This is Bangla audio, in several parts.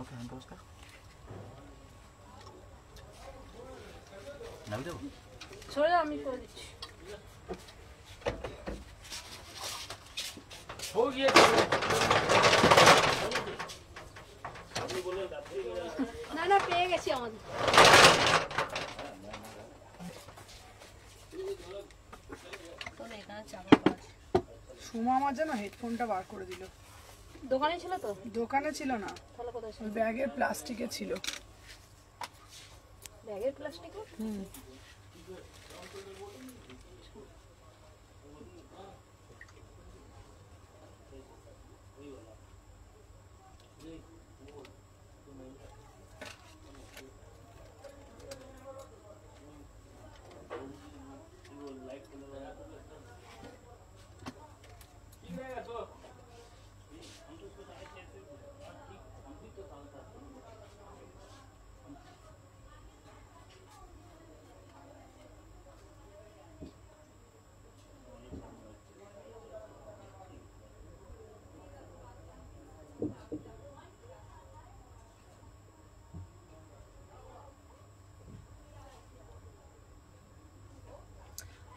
ওকে হ্যান্ড পরিষ্কার নাবি দেবো সরে যাও, আমি করে দিচ্ছি। না না পেয়ে গেছি আমাদের। সুমা আমার যেন হেডফোনটা বার করে দিল। দোকানে ছিল তো? দোকানে ছিল না, তাহলে কোথায় ছিল? ওই ব্যাগের প্লাস্টিকে ছিল। ব্যাগের প্লাস্টিকে? হুম।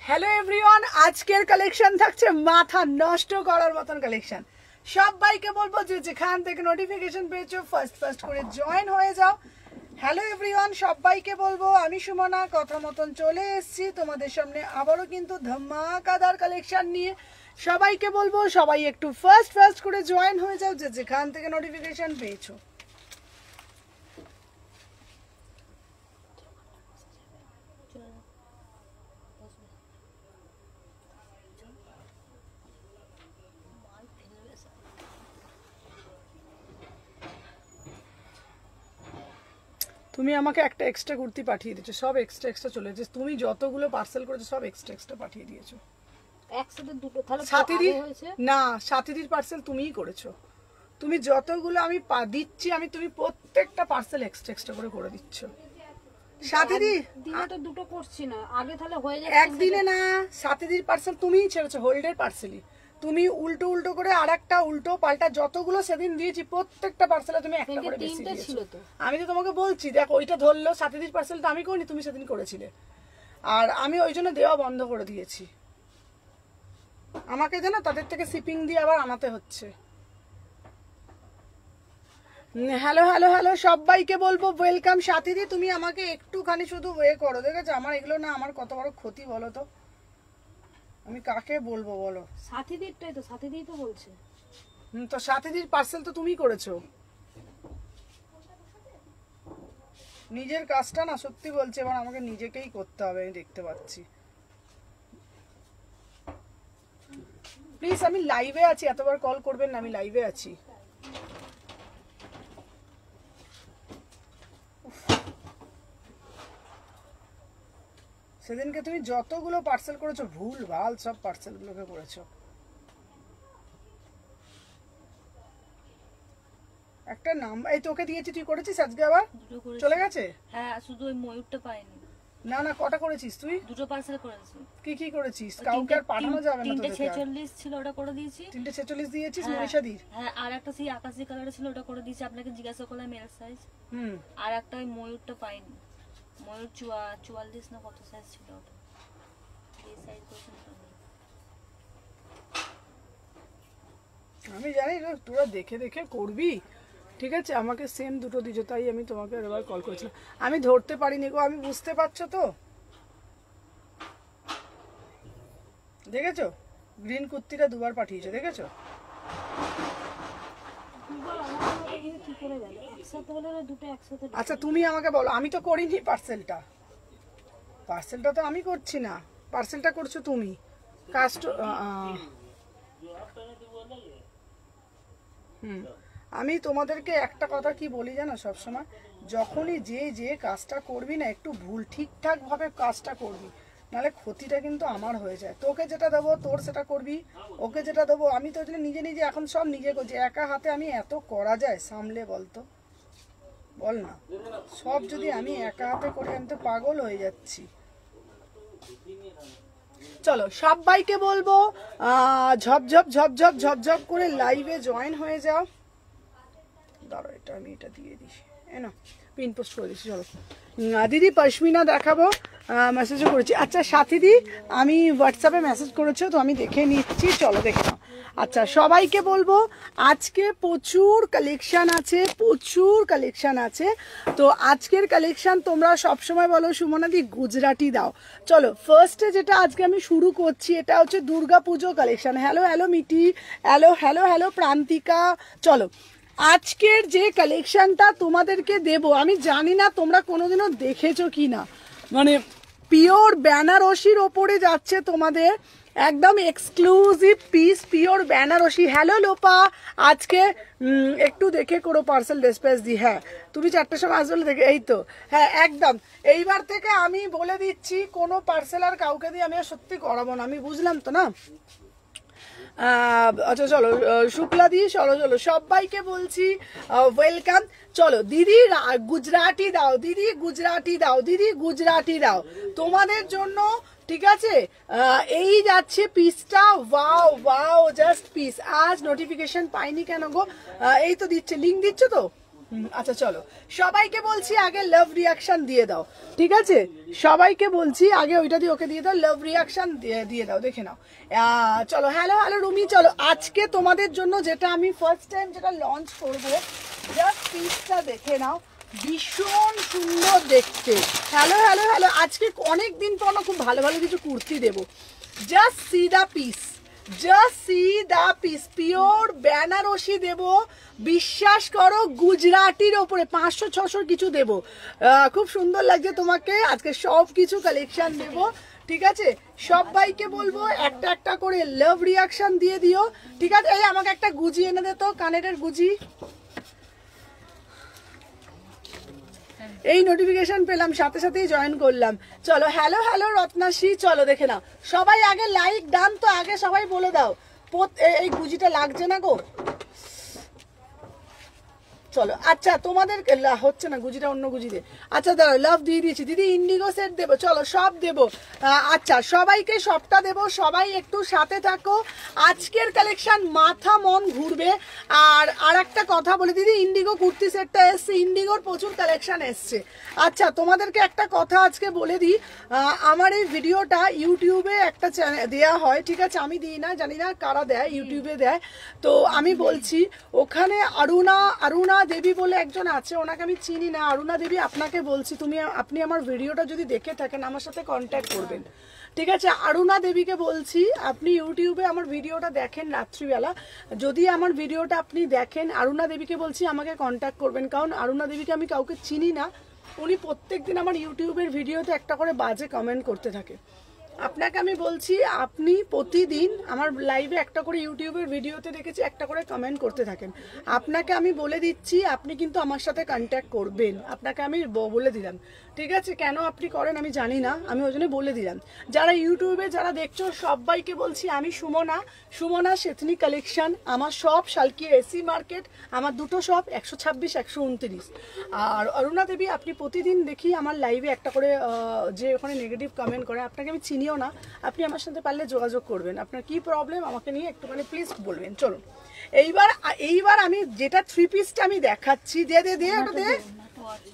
হ্যালো এভরিওয়ান, আজকের কালেকশন থাকছে মাথা নষ্ট করার মতন কালেকশন। সবাইকে বলবো যে যেখান থেকে নোটিফিকেশন পেয়েছো ফার্স্ট করে জয়েন হয়ে যাও। হ্যালো এভরিওয়ান, সবাইকে বলবো আমি সুমনা কথা মতন চলে এসেছি তোমাদের সামনে আবারও কিন্তু ধামাকাদার কালেকশন নিয়ে। সবাইকে বলবো সবাই একটু ফার্স্ট করে জয়েন হয়ে যাও যে যেখান থেকে নোটিফিকেশন পেয়েছো। তুমি আমাকে একটা এক্সট্রা কুর্তি পাঠিয়ে দিয়েছো, সব এক্সট্রা চলে যাচ্ছে। তুমি যতগুলো পার্সেল করেছো সব এক্সট্রা পাঠিয়ে দিয়েছো। একসাথে দুটো তাহলে সাথীদির হয়েছে না, সাথীদির পার্সেল তুমিই করেছো। তুমি যতগুলো আমি দিচ্ছি আমি তুমি প্রত্যেকটা পার্সেল এক্সট্রা করে দিচ্ছ। সাথীদি দিনে তো দুটো করছি না, আগে তাহলে হয়ে যায় একদিনে না, সাথীদির পার্সেল তুমিই ছেড়েছো, হোল্ডের পার্সেলই তুমি উল্টো করে আরেকটা উল্টো পাল্টা যতগুলো সেদিন দিয়েছি প্রত্যেকটা পার্সেলে তুমি একটা করে বেশি দিয়েছো। আমি তো তোমাকে বলছি দেখো ওইটা ধরলো, সাথীদির পার্সেলটা আমি করিনি, তুমি সেদিন করেছিলে। আর আমি ওই জন্য দেওয়া বন্ধ করে দিয়েছি। আমাকে জানো তাদের থেকে শিপিং দিয়ে আবার আনাতে হচ্ছে। হ্যালো সবাইকে বলবো ওয়েলকাম। সাথীদি তুমি আমাকে একটুখানি শুধু ওয়ে করো, দেখেছো আমার এগুলো না আমার কত বড় ক্ষতি বলো তো। আমি কাকে বলবো বলো? সাথীদিরটাই তো, সাথীদি তো বলছে। তো সাথীদির পার্সেল তো তুমি করেছো। নিজের কাজটা না সত্যি বলছে এবার আমাকে নিজেকেই করতে হবে, আমি দেখতে পাচ্ছি। প্লিজ আমি লাইভে আছি, এতবার কল করবেন না, আমি লাইভে আছি। সেদিনকে তুমি যতগুলো পার্সেল করেছো ভুল ভাল সব পার্সেলগুলোকে করেছো। একটা নাম্বার এই তোকে দিয়েছি, তুই করেছিস আজকে আবার চলে গেছে? হ্যাঁ, শুধু ওই ময়ূরটা পাইনি। না কটা করেছিস তুই? দুটো পার্সেল করেছি। কি করেছিস? কাউকে আর পাঠানো যাবে না তোদের। 346 ছিল, ওটা করে দিয়েছি। 346 দিয়েছিস মনীষাদির? হ্যাঁ, আর একটা সেই আকাশি কালারের ছিল, ওটা করে দিয়েছি। আপনাকে জিজ্ঞাসা করলাম এল সাইজ। আর একটা ওই ময়ূরটা পাইনি। ময়ূর 44 না কত সাইজ ছিল ওটা, এই সাইজ কোশ্চেন তো নেই। আমি জানি তোরা দেখে করবি, ঠিক আছে। আমাকে সেম দুটো দিছো তাই আমি তোমাকে এবার কল করেছিলাম। আমি ধরতে পারিনি গো, আমি বুঝতে পারছো তো। দেখেছো গ্রিন কুর্তিটা দুবার পাঠিয়েছো, দেখেছো? আচ্ছা তুমি আমাকে বলো, আমি তো করিনি পার্সেলটা তো আমি করছি না, পার্সেলটা করছো তুমি। আমি তোমাদেরকে একটা কথা কি বলি জানো সবসময়, যখনই যে কাজটা করবি না একটু ভুল ঠিকঠাক ভাবে কাজটা করবি, নাহলে ক্ষতিটা কিন্তু আমার হয়ে যায়। তোকে যেটা দেবো তোর সেটা করবি, ওকে যেটা দেবো আমি তো নিজে এখন সব নিজে করছি। একা হাতে আমি এত করা যায় সামলে বলতো, বল না? সব যদি আমি একা হাতে করি আমি তো পাগল হয়ে যাচ্ছি। চলো সবাইকে বলবো ঝপঝপ করে লাইভে জয়েন হয়ে যাও। দাঁড়ো এটা আমি এটা দিয়ে দিছি, না পিন পোস্ট করে দিচ্ছি। চলো দিদি পশমিনা দেখাবো, মেসেজও করেছি। আচ্ছা সাথীদি আমি হোয়াটসঅ্যাপে মেসেজ করেছো তো আমি দেখে নিচ্ছি, চলো দেখে নাও। আচ্ছা সবাইকে বলবো আজকে প্রচুর কালেকশন আছে, প্রচুর কালেকশন আছে। তো আজকের কালেকশন তোমরা সবসময় বলো সুমনাদি গুজরাটি দাও, চলো ফার্স্টে যেটা আজকে আমি শুরু করছি এটা হচ্ছে দুর্গা পুজো কালেকশন। হ্যালো হ্যালো মিটি, হ্যালো হ্যালো হ্যালো প্রান্তিকা। চলো আজকের যে কালেকশনটা তোমাদেরকে দেব, আমি জানি না তোমরা কোনোদিনও দেখেছো কি না, মানে পিওর বেনারসির ওপরে যাচ্ছে তোমাদের একদম exclusive piece, pure Banarasi. Hello Lopa, আজকে একটু দেখে করো পার্সেল ডিসপ্যাচ দি। হ্যাঁ তুমি 4টার সময় আসলে দেখে, এই তো হ্যাঁ একদম। এইবার থেকে আমি বলে দিচ্ছি কোনো পার্সেল আর কাউকে দিয়ে আমি আর সত্যি করাবো না, আমি বুঝলাম তো না। আচ্ছা চলো শুক্লা দি, চলো চলো সবাইকে বলছি ওয়েলকাম। চলো দিদি গুজরাটি দাও, দিদি গুজরাটি দাও, দিদি গুজরাটি দাও তোমাদের জন্য, ঠিক আছে। এই যাচ্ছে পিসটা, ওয়াও ওয়াও জাস্ট পিস। আজ নোটিফিকেশন পাইনি কেন গো, এই তো দিচ্ছে, লিঙ্ক দিচ্ছ তো। আচ্ছা চলো সবাইকে বলছি আগে লাভ রিয়াকশন দিয়ে দাও, ঠিক আছে। সবাইকে বলছি আগে ওইটা দিয়ে ওকে দিয়ে দাও, লাভ রিয়াকশন দিয়ে দাও, দেখে নাও। চলো হ্যালো হ্যালো রুমি, চলো আজকে তোমাদের জন্য যেটা আমি ফার্স্ট টাইম যেটা লঞ্চ করবো, জাস্ট পিসটা দেখে নাও, ভীষণ সুন্দর দেখতে। হ্যালো হ্যালো হ্যালো, আজকে অনেক দিন পর না খুব ভালো ভালো কিছু কুর্তি দেবো। Just see the piece, just see the piece, pure Banarasi দেব, বিশ্বাস করো গুজরাটির ওপরে 500-600 কিছু দেব। খুব সুন্দর লাগছে তোমাকে, আজকে সব কিছু কালেকশন দেব, ঠিক আছে। সবাইকে বলবো একটা একটা করে লাভ রিয়াকশন দিয়ে দিও, ঠিক আছে। এই আমাকে একটা গুজি এনে দে তো, কানেরের গুজি। এই নোটিফিকেশন পেলাম সাথে সাথেই জয়েন করলাম। চলো হ্যালো হ্যালো রত্নাশ্রী, চলো দেখে নাও। সবাই আগে লাইক ডান তো আগে সবাই বলে দাও। এই গুজিটা লাগছে না গো, চলো। আচ্ছা তোমাদের হচ্ছে না গুজিটা, অন্য গুজি দে। আচ্ছা দাঁড়াও লাভ দিয়ে দিয়েছি দিদি, ইন্ডিগো সেট দেবো, চলো সব দেবো। আচ্ছা সবাইকে সবটা দেবো, সবাই একটু সাথে থাকো। আজকের কালেকশন মাথা মন ঘুরবে। আর একটা কথা বলে দিদি, ইন্ডিগো কুর্তি সেটটা এসছে, ইন্ডিগোর প্রচুর কালেকশন এসছে। আচ্ছা তোমাদেরকে একটা কথা আজকে বলে দিই, আমার এই ভিডিওটা ইউটিউবে একটা চ্যানেল দেওয়া হয়, ঠিক আছে। আমি দিই না, জানি না কারা দেয়, ইউটিউবে দেয়। তো আমি বলছি ওখানে অরুণা দেবী বলে একজন আছে, ওনাকে আমি চিনি না। অরুণা দেবী আপনাকে বলছি, আপনি আমার ভিডিওটা যদি দেখে থাকেন আমার সাথে কন্ট্যাক্ট করবেন, ঠিক আছে। অরুণা দেবীকে বলছি আপনি ইউটিউবে আমার ভিডিওটা দেখেন রাত্রিবেলা, যদি আমার ভিডিওটা আপনি দেখেন, অরুণা দেবীকে বলছি আমাকে কন্ট্যাক্ট করবেন, কারণ অরুণা দেবীকে আমি কাউকে চিনি না। উনি প্রত্যেকদিন আমার ইউটিউবের ভিডিওতে একটা করে বাজে কমেন্ট করতে থাকে। আপনাকে আমি বলছি আপনি প্রতিদিন আমার লাইভে একটা করে ইউটিউবের ভিডিওতে দেখেছি একটা করে কমেন্ট করতে থাকেন। আপনাকে আমি বলে দিচ্ছি আপনি কিন্তু আমার সাথে কন্ট্যাক্ট করবেন, আপনাকে আমি বলে দিলাম, ঠিক আছে। কেন আপনি করেন আমি জানি না, আমি ওই জন্য বলে দিলাম। যারা ইউটিউবে যারা দেখছো সবাইকে বলছি আমি সুমনা শেথনি কালেকশন, আমার সব শালকি এসি মার্কেট, আমার দুটো শপ 126 129। আর অরুণা দেবী আপনি প্রতিদিন দেখি আমার লাইভে একটা করে যে ওখানে নেগেটিভ কমেন্ট করে, আপনাকে আমি চিনিও না, আপনি আমার সাথে পারলে যোগাযোগ করবেন, আপনার কি প্রবলেম আমাকে নিয়ে একটুখানি প্লিজ বলবেন। চলুন এইবার আমি যেটা 3 পিসটা আমি দেখাচ্ছি, দে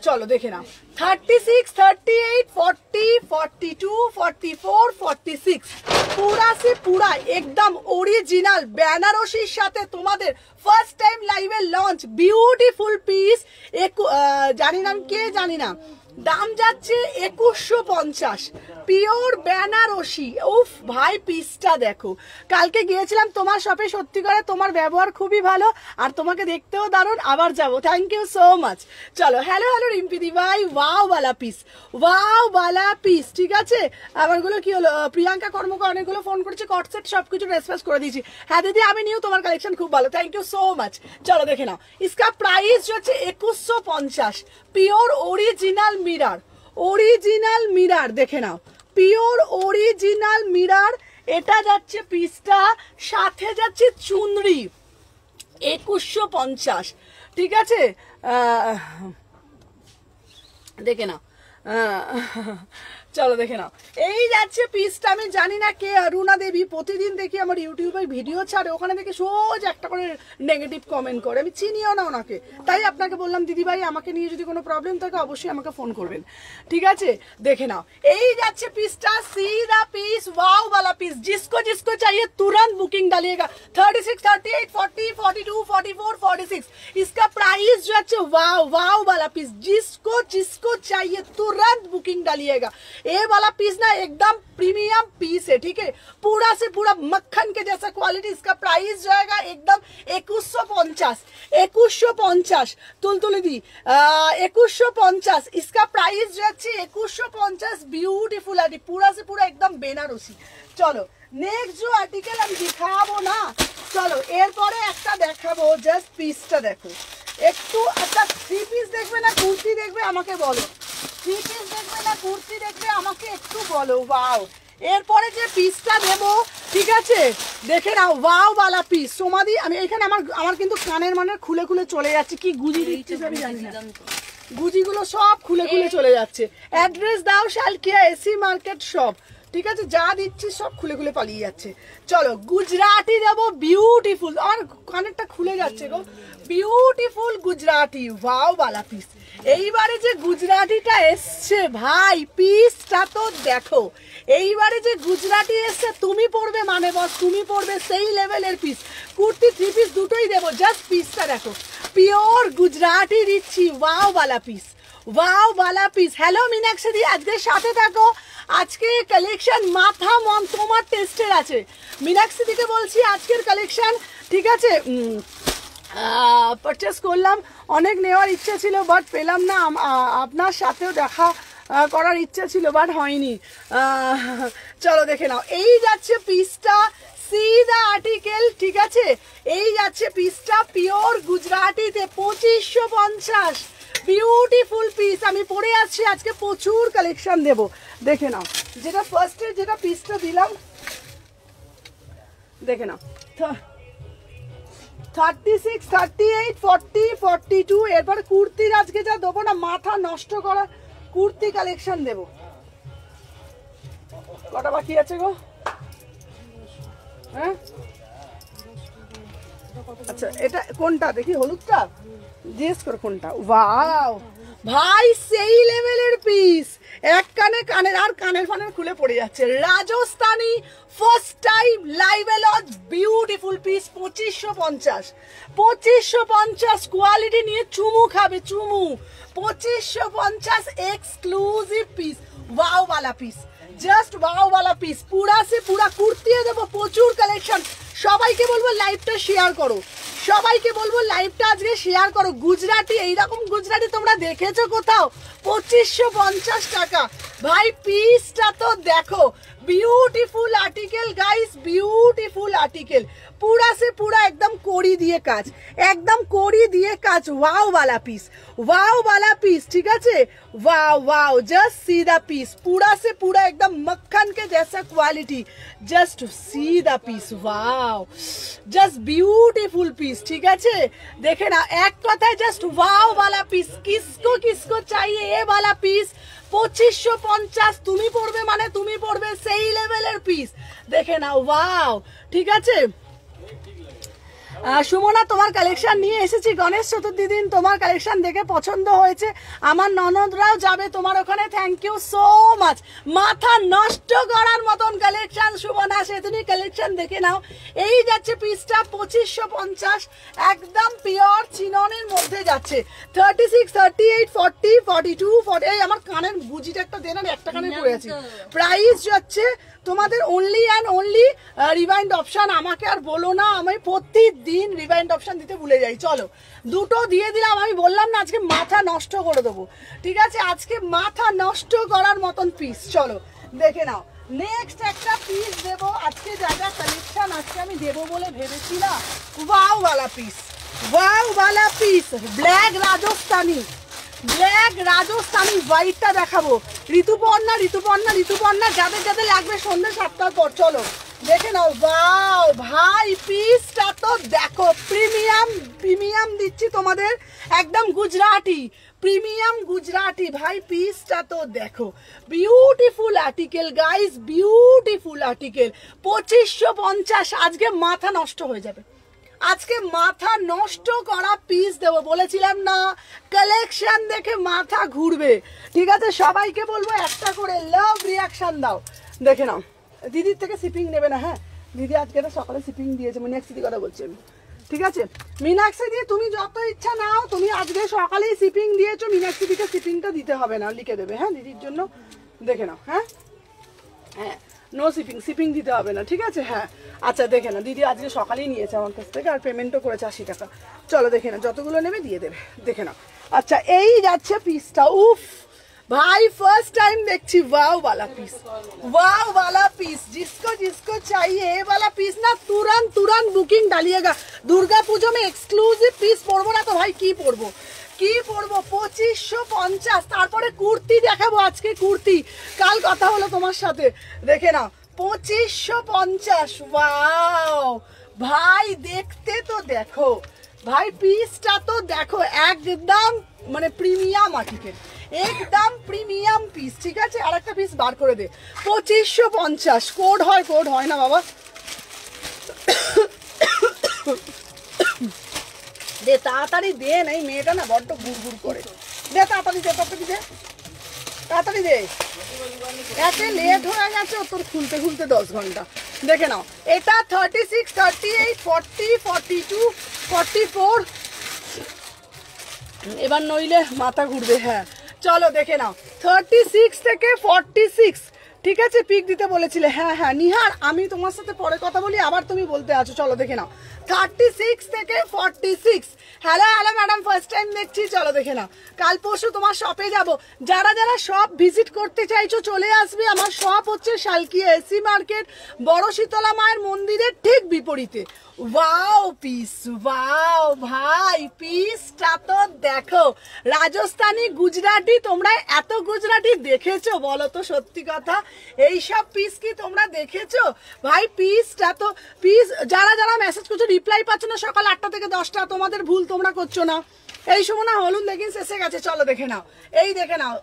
চলো দেখে নাও। 36, 38, 40, 42, 44, 46 पूरा से पूरा एकदम ओरिजिनल বেনারসির সাথে তোমাদের ফার্স্ট টাইম লাইভে লঞ্চ বিউটিফুল পিস। জানি নাম কে জানি না, দাম যাচ্ছে 2150, পিওর বেনারসি। উফ ভাই পিসটা দেখো, কালকে গিয়েছিলাম তোমার শপে, সত্যি করে তোমার ব্যবহার খুবই ভালো আর তোমাকে দেখতেও দারুণ, আবার যাবো, থ্যাংক ইউ সো মাচ। চলো হ্যালো হ্যালো রিম্পিদি ভাই, ওয়াও বালা পিস, ঠিক আছে। আমারগুলো কি হলো, প্রিয়াঙ্কা কর্মকার অনেকগুলো ফোন করেছে, কটসেট সবকিছু রেসপন্স করে দিয়েছি। হ্যাঁ দিদি আমি নিউ, তোমার কালেকশন খুব ভালো, থ্যাংক ইউ সো মাচ। চলো দেখে নাও, ইসকা প্রাইস হচ্ছে 2150, পিওর অরিজিনাল মিরার দেখে নাও, পিওর অরিজিনাল মিরার। এটা যাচ্ছে পিসটা, সাথে যাচ্ছে চুনরি 2150, ঠিক আছে। দেখে নাও চলো দেখে নাও, এই যাচ্ছে পিসটা। আমি জানি না কে অরুণা দেবী, প্রতিদিন দেখি আমার ইউটিউবে ভিডিও ছাড়ে, ওখানে দেখি সোজ একটা করে নেগেটিভ কমেন্ট করে, আমি চিনিও না ওনাকে, তাই আপনাকে বললাম দিদি ভাই আমাকে নিয়ে যদি কোনো প্রবলেম থাকে অবশ্যই আমাকে ফোন করবেন, ঠিক আছে? দেখে নাও, এই যাচ্ছে পিসটা, सीधा पीस, वाव वाला पीस, जिसको जिसको चाहिए तुरंत बुकिंग डालिएगा। 36, 38, 40, 42, 44, 46 इसका प्राइस जो है वाव वाव वाला पीस, जिसको जिसको चाहिए तुरंत बुकिंग डालिएगा। ये वाला पीस ना एकदम प्रीमियम पीस है, ठीक है, पूरा से पूरा मक्खन के जैसा क्वालिटी। इसका प्राइस जो है एकदम 2150, 2150 तुलतुली दी 2150 इसका प्राइस जो है 2150। ब्यूटीफुल आर्टिकल, पूरा से पूरा एकदम बेनारसी। चलो नेक्स्ट जो आर्टिकल हम दिखाबो ना, चलो এরপরে একটা দেখাবো, জাস্ট পিসটা দেখো একটু। আচ্ছা থ্রি পিস দেখবে না কুর্তি দেখবে আমাকে বলো, থ্রি পিস দেখবে না কুর্তি দেখবে আমাকে একটু বলো। ওয়াও, এরপরে যে পিসটা দেবো, ঠিক আছে, দেখে নাও, ওয়াও वाला পিস। সোমাদি আমি এখানে আমার কিন্তু কানের মানে খুলে খুলে চলে যাচ্ছে, কি গুজি দিচ্ছি আমি জানি না, গুজিগুলো সব খুলে খুলে চলে যাচ্ছে। অ্যাড্রেস দাও শালকিয়া এসি মার্কেট শপ, ঠিক আছে, যা দিচ্ছি সব খুলে খুলে পালিয়ে যাচ্ছে। চলো গুজরাটি দেবো, বিউটিফুল, আমার কানেরটা খুলে যাচ্ছে গো, বিউটিফুল গুজরাটি ওয়াও वाला পিস। এইবারে যে গুজরাটিটা এসছে ভাই, পিসটা তো দেখো, এইবারে যে গুজরাটি এসছে তুমি পড়বে মানে বস, তুমি পড়বে সেই লেভেলের পিস। কুর্তি থ্রি পিস দুটোই দেবো, জাস্ট পিসটা দেখো, পিওর গুজরাটি দিচ্ছি, ওয়াও वाला পিস, ওয়াও वाला পিস। হ্যালো মীনাক্ষী দি, আজকে সাথে থাকো, আজকে কালেকশন মাথা মন তোমার টেস্টের আছে। মীনাক্ষী দিকে বলছি আজকের কালেকশন, ঠিক আছে, পারচেস করলাম, অনেক নেওয়ার ইচ্ছে ছিল বাট পেলাম না, আপনার সাথেও দেখা করার ইচ্ছে ছিল বাট হয়নি। চলো দেখে নাও, এই যাচ্ছে পিসটা, सीधा आर्टिकल, ठीक আছে, এই যাচ্ছে পিসটা পিওর গুজরাটিতে 2550, বিউটিফুল পিস। আমি পরে আসছি, আজকে প্রচুর কালেকশন দেব, দেখে নাও। যেটা ফার্স্টে যেটা পিসটা দিলাম দেখে নাও, 36, 38, 40, 42। এরপর কুর্তির আজকে যা দেবো না, মাথা নষ্ট করা কুর্তি কালেকশন দেব। কটা বাকি আছে গো? হ্যাঁ আচ্ছা, এটা কোনটা দেখি, হলুদটা জিজ্ঞেস করো কোনটা। ওয়াও ভাই সেই লেভেলের পিস, এক কানে কানের আর কানের ফানের খুলে পড়ে যাচ্ছে। Rajasthani first time live launch, beautiful piece, 2550, 2550 quality নিয়ে চুমু খাবে, চুমু। 2550 এক্সক্লুসিভ পিস, ওয়াও वाला পিস, জাস্ট ওয়াও वाला পিস। পুরা সে পুরা কুর্তিও দেবো, প্রচুর কালেকশন। সবাইকে বলবো লাইভটা শেয়ার করো, সবাইকে বলবো লাইভটা আজকে শেয়ার করো। গুজরাটি, এইরকম গুজরাটি তোমরা দেখেছো কোথাও? 2550 টাকা ভাই, পিসটা তো দেখো, beautiful article guys, beautiful article, पूरा से पूरा एकदम कोड़ी दिए काज, एकदम कोड़ी दिए काज, वाव वाला पीस, वाव वाला पीस, ठीक है, wow wow, just see the piece, पूरा से पूरा एकदम मक्खन के जैसा quality, just see the piece, wow, just beautiful piece, ठीक है, देखे ना, एक कथा जस्ट वाव वाला पीस। किसको किसको चाहिए ये वाला पीस? 2550, তুমি পড়বে মানে তুমি পড়বে সেই লেভেলের পিস, দেখে নাও, ওয়াও, ঠিক আছে। সুমনা তোমার কালেকশন নিয়ে এসেছি, গণেশ চতুর্থী দিন তোমার কালেকশন দেখে পছন্দ হয়েছে, আমার ননদরাও যাবে তোমার ওখানে, থ্যাংক ইউ সো মাচ। মাথা নষ্ট করার মতন কালেকশন সুমনা, সেদিনই কালেকশন দেখে নাও। এই যাচ্ছে পিসটা 2550, একদম পিওর চিননের মধ্যে যাচ্ছে। 36, 38, 40, 42, 40, এই আমার কানের গুজিটা একটা দেন, একটা কানে পড়ে আছে। প্রাইস যাচ্ছে তোমাদের only and only rewind option, আমাকে আর বলো না, আমি প্রতিদিন রিভাইন্ড অপশন দিতে ভুলে যাই। চলো দুটো দিয়ে দিলাম, আমি বললাম না আজকে মাথা নষ্ট করে দেবো, ঠিক আছে, আজকে মাথা নষ্ট করার মতন পিস। চলো দেখে নাও, নেক্সট একটা পিস দেবো আজকে, যা যা কালেকশন আজকে আমি দেবো বলে ভেবেছি না, ওয়াও वाला পিস, ওয়াও वाला piece, black Rajasthani, black Rajasthani হোয়াইটটা দেখাবো। ঋতুপর্ণা ঋতুপর্ণা ঋতুপর্ণা, যাদের যাদের লাগবে সন্ধ্যে 7টার পর। চলো দেখে নাও, ওয়াও ভাই পিসটা তো দেখো, প্রিমিয়াম দিচ্ছি তোমাদের, একদম গুজরাটি, প্রিমিয়াম গুজরাটি। ভাই পিসটা তো দেখো, beautiful article guys, beautiful article. 2550। আজকে মাথা নষ্ট হয়ে যাবে, আজকে মাথা নষ্ট করা পিস দেবো, বলেছিলাম না কালেকশন দেখে মাথা ঘুরবে। ঠিক আছে, সবাইকে বলবো একটা করে লাভ রিয়াকশন দাও। দেখে নাও, দিদির থেকে শিপিং নেবে না, হ্যাঁ দিদি আজকে তো সকালে শিপিং দিয়েছে, মিনাক্ষী কথা বলছি আমি। ঠিক আছে, মিনাক্ষী দিয়ে তুমি যত ইচ্ছা নাও, তুমি আজকে সকালেই শিপিং দিয়েছো, মিনাক্ষী দিকে শিপিংটা দিতে হবে না, লিখে দেবে হ্যাঁ দিদির জন্য। দেখে নাও, হ্যাঁ হ্যাঁ নো শিপিং দিতে হবে না, ঠিক আছে। হ্যাঁ আচ্ছা দেখে না, দিদি আজকে সকালেই নিয়েছে আমার কাছ থেকে, আর পেমেন্টও করেছে 80 টাকা। চলো দেখে না, যতগুলো নেবে দিয়ে দেবে, দেখে না। আচ্ছা এই যাচ্ছে পিসটা, উফ भाई फर्स्ट टाइम देखी, वाव वाला पीस, जिसको चाहिए ये वाला पीस ना तुरंत बुकिंग डालिएगा। दुर्गा पूजा में एक्सक्लूसिव पीस पड़बो ना तो भाई की पड़बो 2550। তারপরে কুর্তি দেখাবো, আজকে কুর্তি, কাল কথা হলো তোমার সাথে, দেখে না 2550। ওয়াও ভাই দেখতে তো দেখো, ভাই পিসটা তো দেখো, একদম মানে প্রিমিয়াম আর্টিকেল, একদম প্রিমিয়াম পিস। ঠিক আছে, আর একটা পিস বার করে দে। 2550 কোড হয় না বাবা, দে তাড়াতাড়ি দে, নাই মেয়েটা না বড্ড গুড় করে, দে তাড়াতাড়ি দে, এত লেট হয়ে গেছে তোর খুলতে 10 ঘন্টা। দেখে নাও, এটা 36, 38, 40, 42, 44। এবার নইলে মাথা ঘুরবে। হ্যাঁ চলো দেখে নাও, 36 থেকে 46। ঠিক আছে, পিক দিতে বলেছিলে, হ্যাঁ নিহার আমি তোমার সাথে পরে কথা বলি, আবার তুমি বলতে আছো। চলো দেখে নাও, 36 থেকে 46। হ্যালো ম্যাডাম, ফার্স্ট টাইম দেখছি। চলো দেখে নাও, কাল পরশু তোমার শপে যাব, যারা শপ ভিজিট করতে চাইছো চলে আসবে। আমার শপ হচ্ছে শালকিয়া এসি মার্কেট, বড় শীতলা মায়ের মন্দিরের ঠিক বিপরীতে। ওয়াও পিস, ওয়াও ভাই পিসটা তো দেখো, রাজস্থানি গুজরাটি, তোমরা এত গুজরাটি দেখেছো বলো তো সত্যি কথা, এইসব পিস কি তোমরা দেখেছো ভাই? পিসটা তো যারা মেসেজ করছো রিপ্লাই পাচ্ছ না সকাল 8টা থেকে 10টা, তোমাদের ভুল, তোমরা করছো না। এই সময় না হলুদ লেগিংস এসে গেছে, চলো দেখে নাও, এই দেখে নাও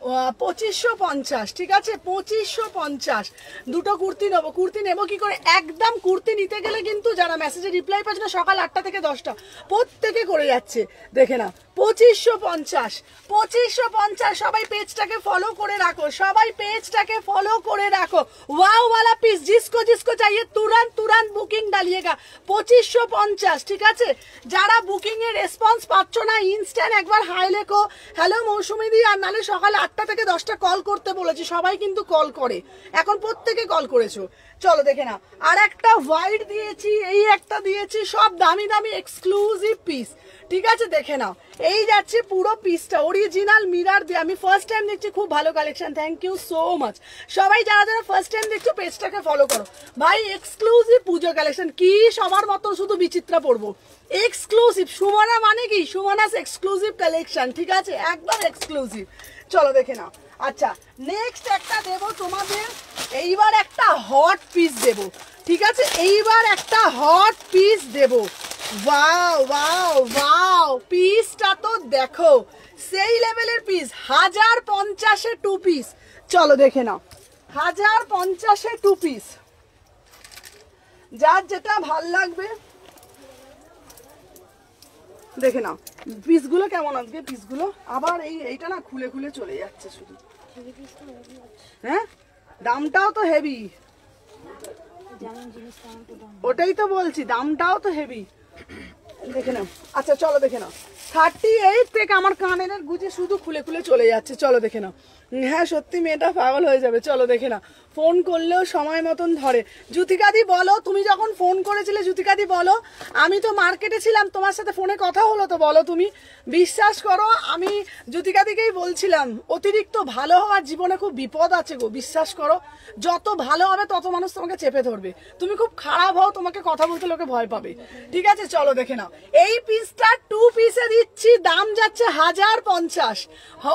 2550। ঠিক আছে, 2550। দুটো কুর্তি নেবো, কুর্তি নেবো কি করে, একদম কুর্তি নিতে গেলে কিন্তু যারা মেসেজে রিপ্লাই পাচ্ছে না সকাল 8টা থেকে 10টা প্রত্যেকে করে যাচ্ছে। দেখে নাও 2550। সবাই পেজটাকে ফলো করে রাখো, ওয়াও वाला पीस, जिसको चाहिए तुरंत बुकिंग डालिएगा। 2550। ঠিক আছে, যারা বুকিং এর রেসপন্স পাচ্ছ না ইনস্ট্যান্ট একবার হাই লেখো, হ্যালো মৌসুমী দি, আর নালে সকাল 8টা থেকে 10টা কল করতে বলেছি, সবাই কিন্তু কল করে, এখন প্রত্যেকে কল করেছো। চলো দেখে নাও, আর একটা হোয়াইট দিয়েছি, এই একটা দিয়েছি, সব দামি এক্সক্লুসিভ পিস। ঠিক আছে, দেখে নাও, এই যাচ্ছে পুরো পিসটা, অরিজিনাল মিরার দিয়ে। আমি ফার্স্ট টাইম দেখছি, খুব ভালো collection, thank you so much. সবাই যারা ফার্স্ট টাইম দেখছো পেজটাকে ফলো করো ভাই, এক্সক্লুসিভ পুজো কালেকশন, কি সবার মতো শুধু বিচিত্রা পড়বো, এক্সক্লুসিভ। সুমনা মানে কি, সুমনাস এক্সক্লুসিভ কালেকশন। ঠিক আছে, একদম এক্সক্লুসিভ। চলো দেখে নাও। আচ্ছা নেক্সট একটা দেবো তোমাদের, এইবার একটা হট পিস দেবো। ঠিক আছে, এইবার একটা হট পিস দেবো। ওয়াও পিসটা তো দেখো, সেই লেভেলের পিস, 1050 টু পিস। চলো দেখে নাও, 1050 টু পিস, যার যেটা ভাল লাগবে দেখে নাও। পিসগুলো কেমন আজকে, পিসগুলো আবার এইটা না খুলে চলে যাচ্ছে শুধু। হ্যাঁ দামটাও তো হেভি, ওটাই তো বলছি, দামটাও তো হেভি। দেখে নাও। আচ্ছা চলো দেখে নাও, 38 থেকে আমার কানের গুজে শুধু খুলে চলে যাচ্ছে। চলো দেখে নাও, হ্যাঁ সত্যি মেয়েটা পাগল হয়ে যাবে। চলো দেখে নাও, ফোন করলেও সময় মতন ধরে। জ্যোতিকাদি বলো, তুমি যখন ফোন করেছিলে জ্যোতিকাদি বলো, আমি তো মার্কেটে ছিলাম, তোমার সাথে ফোনে কথা হলো তো, বলো তুমি। বিশ্বাস করো আমি জ্যোতিকাদিকেই বলছিলাম, অতিরিক্ত ভালো হওয়ার জীবনে খুব বিপদ আছে গো, বিশ্বাস করো। যত ভালো হবে তত মানুষ তোমাকে চেপে ধরবে, তুমি খুব খারাপ হও তোমাকে কথা বলতে লোকে ভয় পাবে। ঠিক আছে, চলো দেখে নাও, এই পিসটা 2 পিসে দিচ্ছি দাম যাচ্ছে 1050।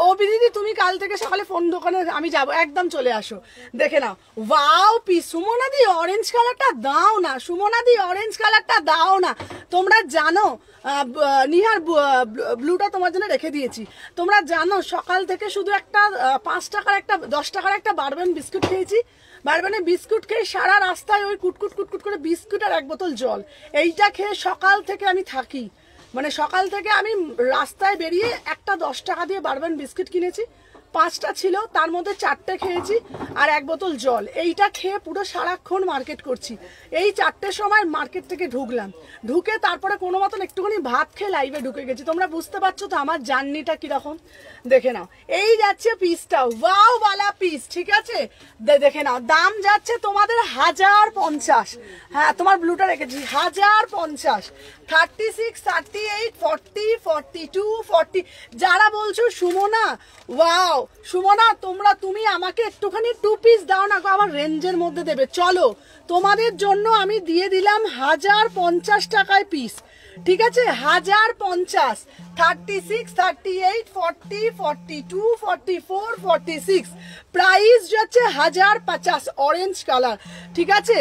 অবি দিদি তুমি কাল থেকে সকালে ফোন দোকানে আমি যাব, একদম চলে আসো, দেখে নাও। ওয়াও পিস, সুমনা দি অরেঞ্জ কালারটা দাও না, সুমনা দি অরেঞ্জ কালারটা দাও না। তোমরা জানো নিহার ব্লুটা তোমার জন্য রেখে দিয়েছি। তোমরা জানো সকাল থেকে শুধু একটা 5 টাকার একটা 10 টাকার একটা বারবেন বিস্কুট খেয়েছি। বারবেনে বিস্কুট খেয়ে সারা রাস্তায় ওই কুটকুট কুটকুট করে বিস্কুট আর 1 বোতল জল, এইটা খেয়ে সকাল থেকে আমি থাকি। মানে সকাল থেকে আমি রাস্তায় বেরিয়ে একটা 10 টাকা দিয়ে বারবেন বিস্কুট কিনেছি, 5টা ছিল, তার মধ্যে 4টে খেয়েছি আর 1 বোতল জল। এইটা খেয়ে পুরো সারাক্ষণ মার্কেট করছি। এই 4টের সময় মার্কেট থেকে ঢুকলাম, ঢুকে তারপরে কোনো মতন একটুখানি ভাত খেয়ে লাইভে ঢুকে গেছি। তোমরা বুঝতে পারছো তো আমার জার্নিটা কিরকম, দেখে নাও। এই যাচ্ছে পিসটা, ওয়াও ওয়ালা পিস, ঠিক আছে, দেখে নাও। দাম যাচ্ছে তোমাদের 1050। হ্যাঁ তোমার ব্লুটা রেখেছি 1050। 36, 38, 40, 42, 40। যারা বলছো সুমনা, ওয়াও সুমনা, তুমি আমাকে একটুখানি 2 পিস দাও না গো, আমার রেঞ্জের মধ্যে দেবে। চলো তোমাদের জন্য আমি দিয়ে দিলাম 1050 টাকায় পিস, ঠিক আছে, 1050। 36, 38, 40, 42, 44, 46। প্রাইস যাচ্ছে 1050, অরেঞ্জ কালার, ঠিক আছে।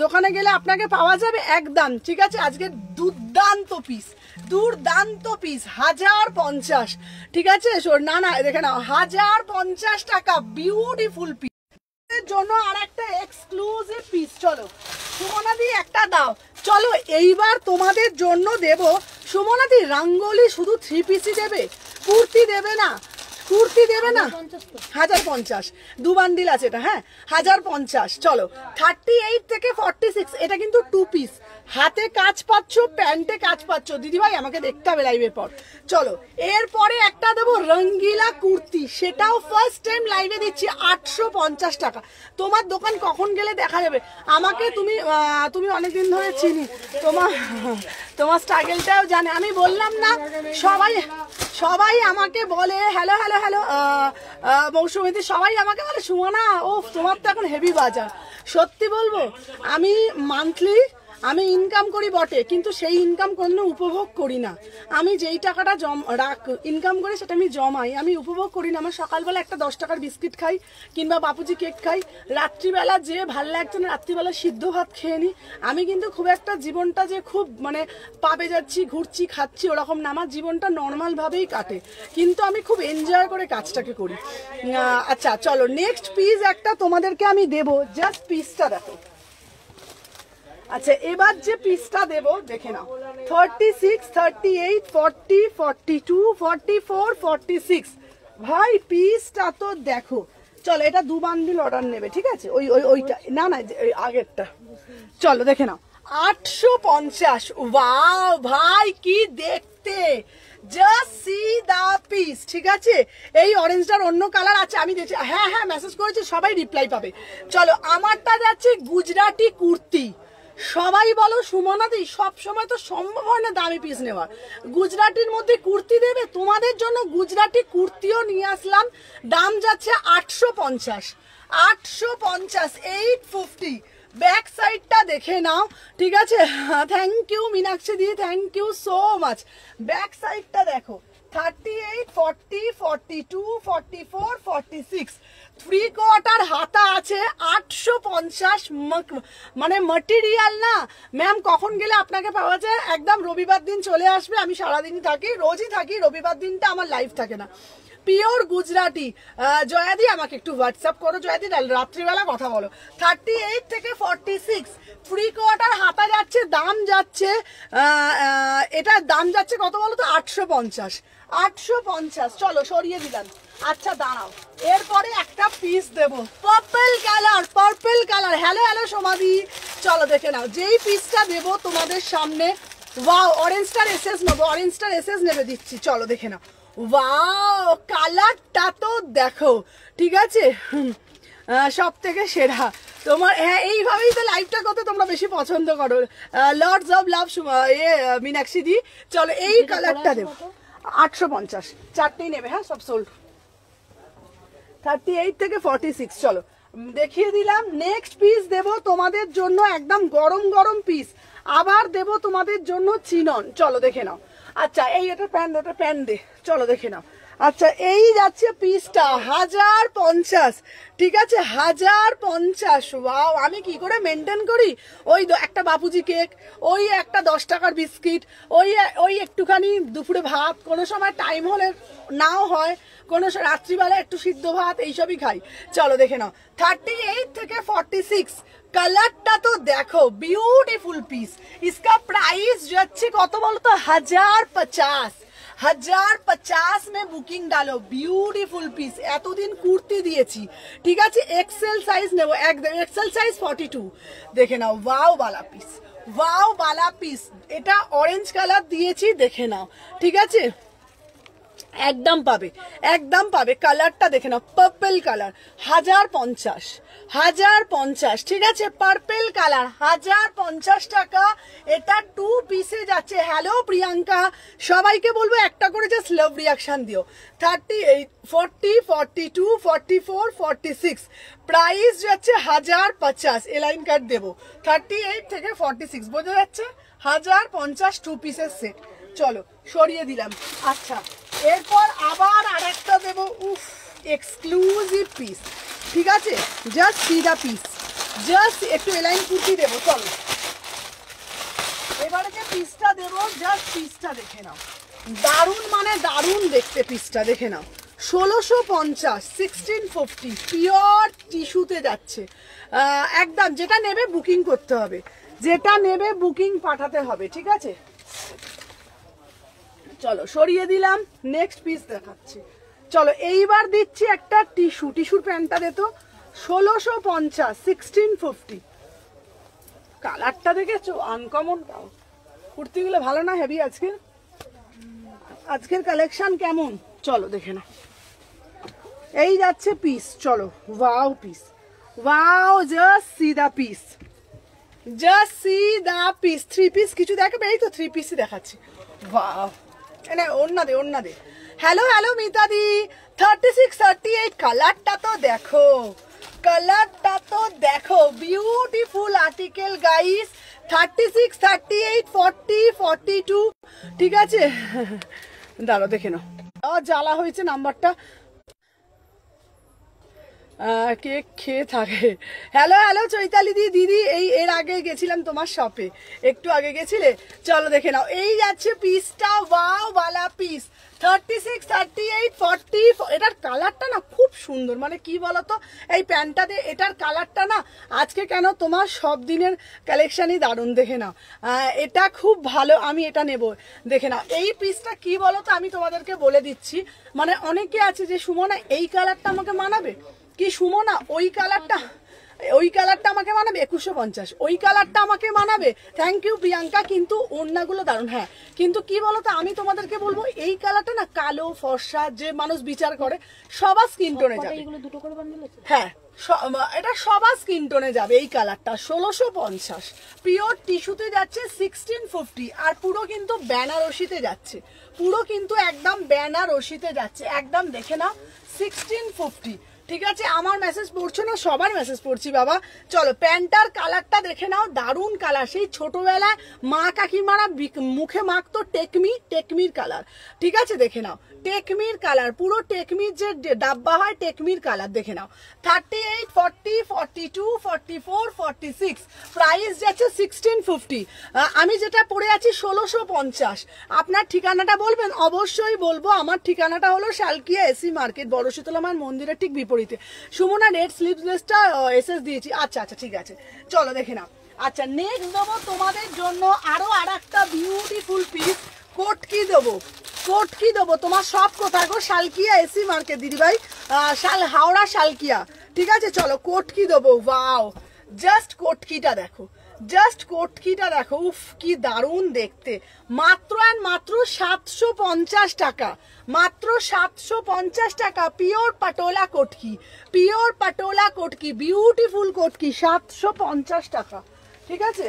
দোকানে গেলে আপনাকে পাওয়া যাবে একদম, ঠিক আছে। আজকে দুর্দান্ত পিস, দুর্দান্ত পিস, 1050, ঠিক আছে। না না দেখে নাও, 1050 টাকা, বিউটিফুল পিস জন্য আর একটা এক্সক্লুসিভ পিস। চলো সুমনা দি একটা দাও। চলো এইবার তোমাদের জন্য দেব, সুমনা দি রঙ্গোলি শুধু 3 পিসই দেবে, কুর্তি দেবে না, কুর্তি দেবে না। 1050, 2 বান্ডিল আছে এটা, হ্যাঁ 1050। চলো 38 থেকে 46, এটা কিন্তু 2 পিস, হাতে কাজ পাচ্ছ, প্যান্টে কাজ পাচ্ছ। দিদিভাই আমাকে দেখতে হবে লাইভের পর। চলো এরপরে একটা দেবো রঙ্গিলা কুর্তি, সেটাও ফার্স্ট টাইম লাইভে দিচ্ছি 850 টাকা। তোমার দোকান কখন গেলে দেখা যাবে আমাকে, তুমি অনেকদিন ধরে চিনি, তোমার স্ট্রাগলটাও জানে। আমি বললাম না, সবাই আমাকে বলে হ্যালো হ্যালো হ্যালো মৌসুমীদি, সবাই আমাকে বলে সুমনা ও তোমার তো এখন হেভি বাজার। সত্যি বলবো, আমি মান্থলি আমি ইনকাম করি বটে, কিন্তু সেই ইনকাম কোনো উপভোগ করি না। আমি যেই টাকাটা ইনকাম করি সেটা আমি জমাই, আমি উপভোগ করি না। আমার সকালবেলা একটা 10 টাকার বিস্কিট খাই কিংবা বাপুজি কেক খাই, রাত্রিবেলা যে ভাল লাগছে না রাত্রিবেলা সিদ্ধ ভাত খেয়ে নিই। আমি কিন্তু খুব একটা জীবনটা যে খুব মানে পাবে যাচ্ছি ঘুরছি খাচ্ছি ওরকম না, আমার জীবনটা নর্মাল ভাবেই কাটে, কিন্তু আমি খুব এনজয় করে কাজটাকে করি। আচ্ছা চলো নেক্সট পিস একটা তোমাদেরকে আমি দেবো, জাস্ট পিসটা দেখো। আচ্ছা এবার যে পিসটা দেবো দেখে নাও, 36, 38, 40, 42, 44, 46। ভাই পিসটা তো দেখো। চলো এটা 2 বান্ডিল অর্ডার নেবে, ঠিক আছে, ওইটা না আগেরটা। চলো দেখে নাও 850। ওয়াও ভাই কি দেখতে, জাস্ট সি দা পিস, ঠিক আছে। এই অরেঞ্জটার অন্য কালার আছে, আমি দেখছি, হ্যাঁ হ্যাঁ মেসেজ করেছি, সবাই রিপ্লাই পাবে। চলো আমারটা যাচ্ছে গুজরাটি কুর্তি। সবাই বলো সুমনা দি সব সময় তো সম্ভব হয় না দামি পিস নেওয়ার, গুজরাটির মধ্যে কুর্তি দেবে, তোমাদের জন্য গুজরাটি কুর্তিও নিয়ে আসলাম। দাম যাচ্ছে 850, 850, 850। ব্যাক সাইডটা দেখে নাও, ঠিক আছে। থ্যাংক ইউ মীনাক্ষী দি, thank you so much. Back সাইডটা দেখো, 38, 40, 42, 44, 46। 3/4 হাতা আছে, 850। মানে ম্যাটেরিয়াল না ম্যাম, কখন গেলে আপনাকে পাওয়া যায়? একদম রবিবার দিন চলে আসবে, আমি সারাদিনই থাকি, রোজই থাকি, রবিবার দিনটা আমার লাইভ থাকে না। পিওর গুজরাটি। জয়াদি আমাকে একটু হোয়াটসঅ্যাপ করো, জয়াদি রাত্রিবেলা কথা বলো। 38 থেকে 46, 3/4 হাতা যাচ্ছে, দাম যাচ্ছে এটার দাম যাচ্ছে কত বলো তো, 850, 850। চলো সরিয়ে দিলাম। আচ্ছা দাঁড়াও, এরপরে একটা পিস দেবো purple colour, purple colour. Hello hello সমাধি, চলো দেখে নাও যেই পিসটা দেবো তোমাদের সামনে। ওয়াও অরেঞ্জটার এসএস নেবো, অরেঞ্জটার এসএস নেবে দিচ্ছি, চলো দেখে নাও। ওয়াও কালারটা তো দেখো, ঠিক আছে, সব থেকে সেরা। তোমার হ্যাঁ এইভাবেই তো লাইভটা করতে তোমরা বেশি পছন্দ করো। লর্ডস অফ লাভ মীনাক্ষী দি। চলো এই কালারটা দেবো 850, 4টেই নেবে, হ্যাঁ সব সোল্ড। 38 থেকে 46। চলো দেখিয়ে দিলাম। নেক্সট পিস দেবো তোমাদের জন্য একদম গরম গরম পিস, আবার দেবো তোমাদের জন্য চিনন। চলো দেখে নাও আচ্ছা এই এটা প্যান্ট দে, চলো দেখে নাও। আচ্ছা এই যাচ্ছে পিসটা 1050, ঠিক আছে 1050। ওয়াও, আমি কি করে মেনটেন করি, ওই একটা বাপুজি কেক, ওই একটা 10 টাকার বিস্কিট, ওই একটুখানি দুপুরে ভাত, কোনো সময় টাইম হলে নাও হয়, কোনো রাত্রিবেলা একটু সিদ্ধ ভাত, এইসবই খাই। চলো দেখে নাও 38 থেকে 46। कलरটা তো দেখো, বিউটিফুল পিস। इसका प्राइस যাচ্ছে কত বলো তো, 1050। 1050 में বুকিং ডালো। Beautiful piece. এতদিন কুর্তি দিয়েছি, ঠিক আছে এক্সেল সাইজ নেবো, এক্সেল সাইজ 42। দেখে নাও, ওয়াও বালা পিস, ওয়াও বালা পিস। এটা অরেঞ্জ কালার দিয়েছি, দেখে নাও, ঠিক আছে একদম পাবে, একদম পাবে। কালারটা দেখে নাও, পার্পল কালার 1050, 1050, ঠিক আছে পার্পল কালার 1050 টাকা। এটা 2 পিসে যাচ্ছে। হ্যালো প্রিয়াঙ্কা, সবাইকে বলবো একটা করে জাস্ট লাভ রিয়াকশন দিও। 38, 40, 42, 44, 46, প্রাইস যাচ্ছে 1050। এলাইন কার্ড দেবো। 38 থেকে 46 বোঝা যাচ্ছে, 1050 2 পিসের সেট। চলো সরিয়ে দিলাম। আচ্ছা এরপর আবার আরেকটা দেবো, উফ এক্সক্লুসিভ পিস, ঠিক আছে just see the piece, just একটু এলাইন কুর্তি দেবো। চলো এবারে যে পিসটা দেবো, জাস্ট পিসটা দেখে নাও, দারুণ মানে দারুণ দেখতে পিসটা, দেখে নাও 1650, 1650 পিওর টিস্যুতে যাচ্ছে একদম। যেটা নেবে বুকিং করতে হবে, যেটা নেবে বুকিং পাঠাতে হবে, ঠিক আছে। চলো সরিয়ে দিলাম, নেক্সট পিস দেখাচ্ছি। চলো এইবার দিচ্ছি একটা টিস্যুর প্যান্টটা দে তো, 1650, 1650। কালারটা দেখেছো, আনকমন পাও। কুর্তিগুলো ভালো না হেভি? আজকের কালেকশন কেমন চলো দেখে না। এই যাচ্ছে পিস, চলো wow piece, wow just see the piece, just see the piece. 3 piece কিছু দেখবে, এই তো 3 পিসই দেখাচ্ছি। ওয়াও, না ওন্না দে। হ্যালো হ্যালো মিতা দি, 36, 38 কালারটা তো দেখো, কালারটা তো দেখো, বিউটিফুল আর্টিকেল গাইস। 36, 38, 40, 42, ঠিক আছে দাঁড়াও দেখে নাও। জ্বালা হয়েছে নাম্বারটা, কেক খেয়ে থাকে। হ্যালো হ্যালো চৈতালি দিদি, এর আগে গেছিলাম তোমার শপে, একটু আগে গেছিলে। চলো দেখে নাও, এই যাচ্ছে পিসটা, ওয়াও বালা পিস। 36, 38, 40, এটার কালারটা না খুব সুন্দর, মানে কি বলতো এই প্যান্টটাতে এটার কালারটা না আজকে কেন তোমার সব দিনের কালেকশনই দারুণ, দেখে নাও এটা খুব ভালো, আমি এটা নেব। দেখে নাও এই পিসটা কি বলতো, আমি তোমাদেরকে বলে দিচ্ছি, মানে অনেকে আছে যে সুমনা এই কালারটা আমাকে মানাবে কি, সুমনা ওই কালারটা আমাকে মানাবে 2150, ওই কালারটা আমাকে মানাবে। থ্যাংক ইউ প্রিয়াঙ্কা, কিন্তু ওড়নাগুলো দারুণ। হ্যাঁ কিন্তু কি বলতো, আমি তোমাদেরকে বলবো এই কালারটা না কালো ফর্সা যে মানুষ বিচার করে সবার স্কিন টোনে যাবে। হ্যাঁ এটা সবার স্কিন টোনে যাবে। এই কালারটা 1650 পিওর টিস্যুতে যাচ্ছে 1650, আর পুরো কিন্তু বেনারসিতে যাচ্ছে, পুরো কিন্তু একদম বেনারসিতে যাচ্ছে একদম, দেখে নাও 1650, ঠিক আছে। আমার মেসেজ পড়ছো না, সবার মেসেজ পড়ছি বাবা। চলো প্যান্টার কালারটা দেখে নাও, দারুণ কালার, সেই ছোটবেলায় মা কাকিমারা মুখে মাখতো টেকমির কালার, ঠিক আছে দেখে নাও টেকমির কালার, পুরো টেকমির যে ডাব্বা হয় টেকমির কালার, দেখে নাও 38, 40, 42, 44, 46, প্রাইস যাচ্ছে 1650। আমি যেটা পরে আছি 1650। আপনার ঠিকানাটা বলবেন? অবশ্যই বলবো। আমার ঠিকানাটা হলো শালকিয়া এসি মার্কেট, বড় শীতলামার মন্দিরের ঠিক বিপরীতে। সুমনা রেড স্লিভলেসটা এসএস দিয়েছি। আচ্ছা ঠিক আছে চলো দেখে নাও। আচ্ছা নেক্সট দেবো তোমাদের জন্য আরো আরেকটা বিউটিফুল পিস, কোটকি দেবো তোমার সব কোথায় গো, শালকিয়া এসি মার্কেট দিদিভাই, হাওড়া শালকিয়া, ঠিক আছে। চলো কোটকি দেবো, ওয়াও জাস্ট কোটকিটা দেখো, জাস্ট কোটকিটা দেখো, উফ কি দারুণ দেখতে। মাত্র 750 টাকা, মাত্র 750 টাকা, pure patola kotki, pure patola kotki, beautiful kotki, 750 টাকা, ঠিক আছে।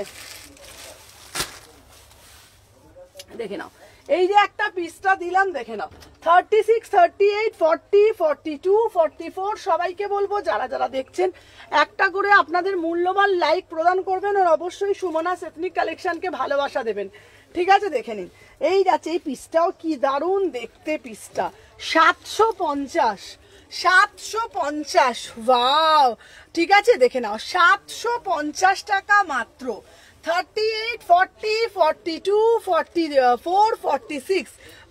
দেখে নাও এই যে একটা পিসটা দিলাম, দেখে নাও 36, 38, 40, 42, 44, সবাইকে বলবো যারা যারা দেখছেন একটা করে আপনাদের মূল্যবান লাইক প্রদান করবেন, আর অবশ্যই সুমনা এথনিক কালেকশনকে ভালোবাসা দেবেন, ঠিক আছে। দেখে নিন এই যাচ্ছে, এই পিসটাও কি দারুণ দেখতে পিসটা, 750, 750, ওয়াও। ঠিক আছে, দেখে নাও 750 টাকা মাত্র। 38, 40, 42, 44, 46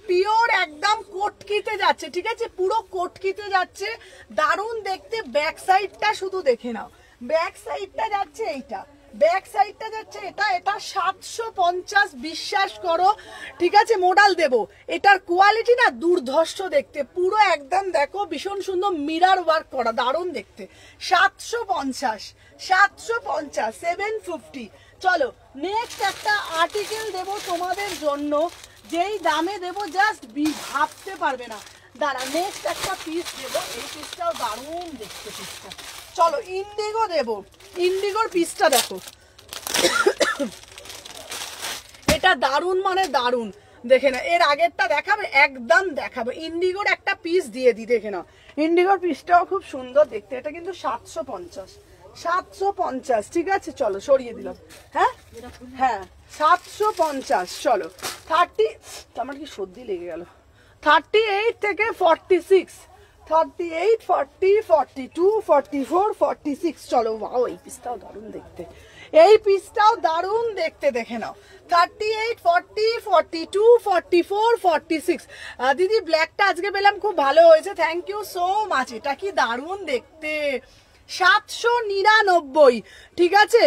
পিওর একদম কোটকিতে যাচ্ছে। ঠিক আছে, পুরো কোটকিতে যাচ্ছে, দারুণ দেখতে। ব্যাক সাইডটা শুধু দেখে নাও, ব্যাক সাইডটা যাচ্ছে এইটা, ব্যাক সাইডটা যাচ্ছে এটা, এটা 750, বিশ্বাস করো। ঠিক আছে, মোডাল দেবো, এটার কোয়ালিটি না দুর্ধর্ষ দেখতে, পুরো একদম দেখো ভীষণ সুন্দর মিরার ওয়ার্ক করা, দারুণ দেখতে। 750, 750, 750। চলো নেক্সট একটা আর্টিকেল দেবো তোমাদের জন্য, যেই দামে দেবো জাস্ট ভাবতে পারবে না। দাঁড়া, নেক্সট একটা পিস দেবো, এই পিসটাও দারুণ দেখতে পিসটা। চলো ইন্ডিগো দেবো, ইন্ডিগোর পিসটা দেখো, এটা দারুণ মানে দারুণ, দেখে না। এর আগেরটা দেখাবে, একদম দেখাবে। ইন্ডিগোর একটা পিস দিয়ে দিই, দেখে না, ইন্ডিগোর পিসটাও খুব সুন্দর দেখতে। এটা কিন্তু 750, 750। ঠিক আছে, চলো সরিয়ে দিলাম। হ্যাঁ হ্যাঁ 750। চলো 30, আমার কি সর্দি লেগে গেল। 38 থেকে 46, 38, 40, 42, 44, 46। চলো, ওয়াও, এই পিসটাও দারুণ দেখতে, এই পিসটাও দারুণ দেখতে, দেখে নাও। 38, 40, 42, 44, 46। দিদি ব্ল্যাকটা আজকে পেলাম, খুব ভালো হয়েছে, থ্যাংক ইউ সো মাচ। এটা কি দারুণ দেখতে, 799। ঠিক আছে,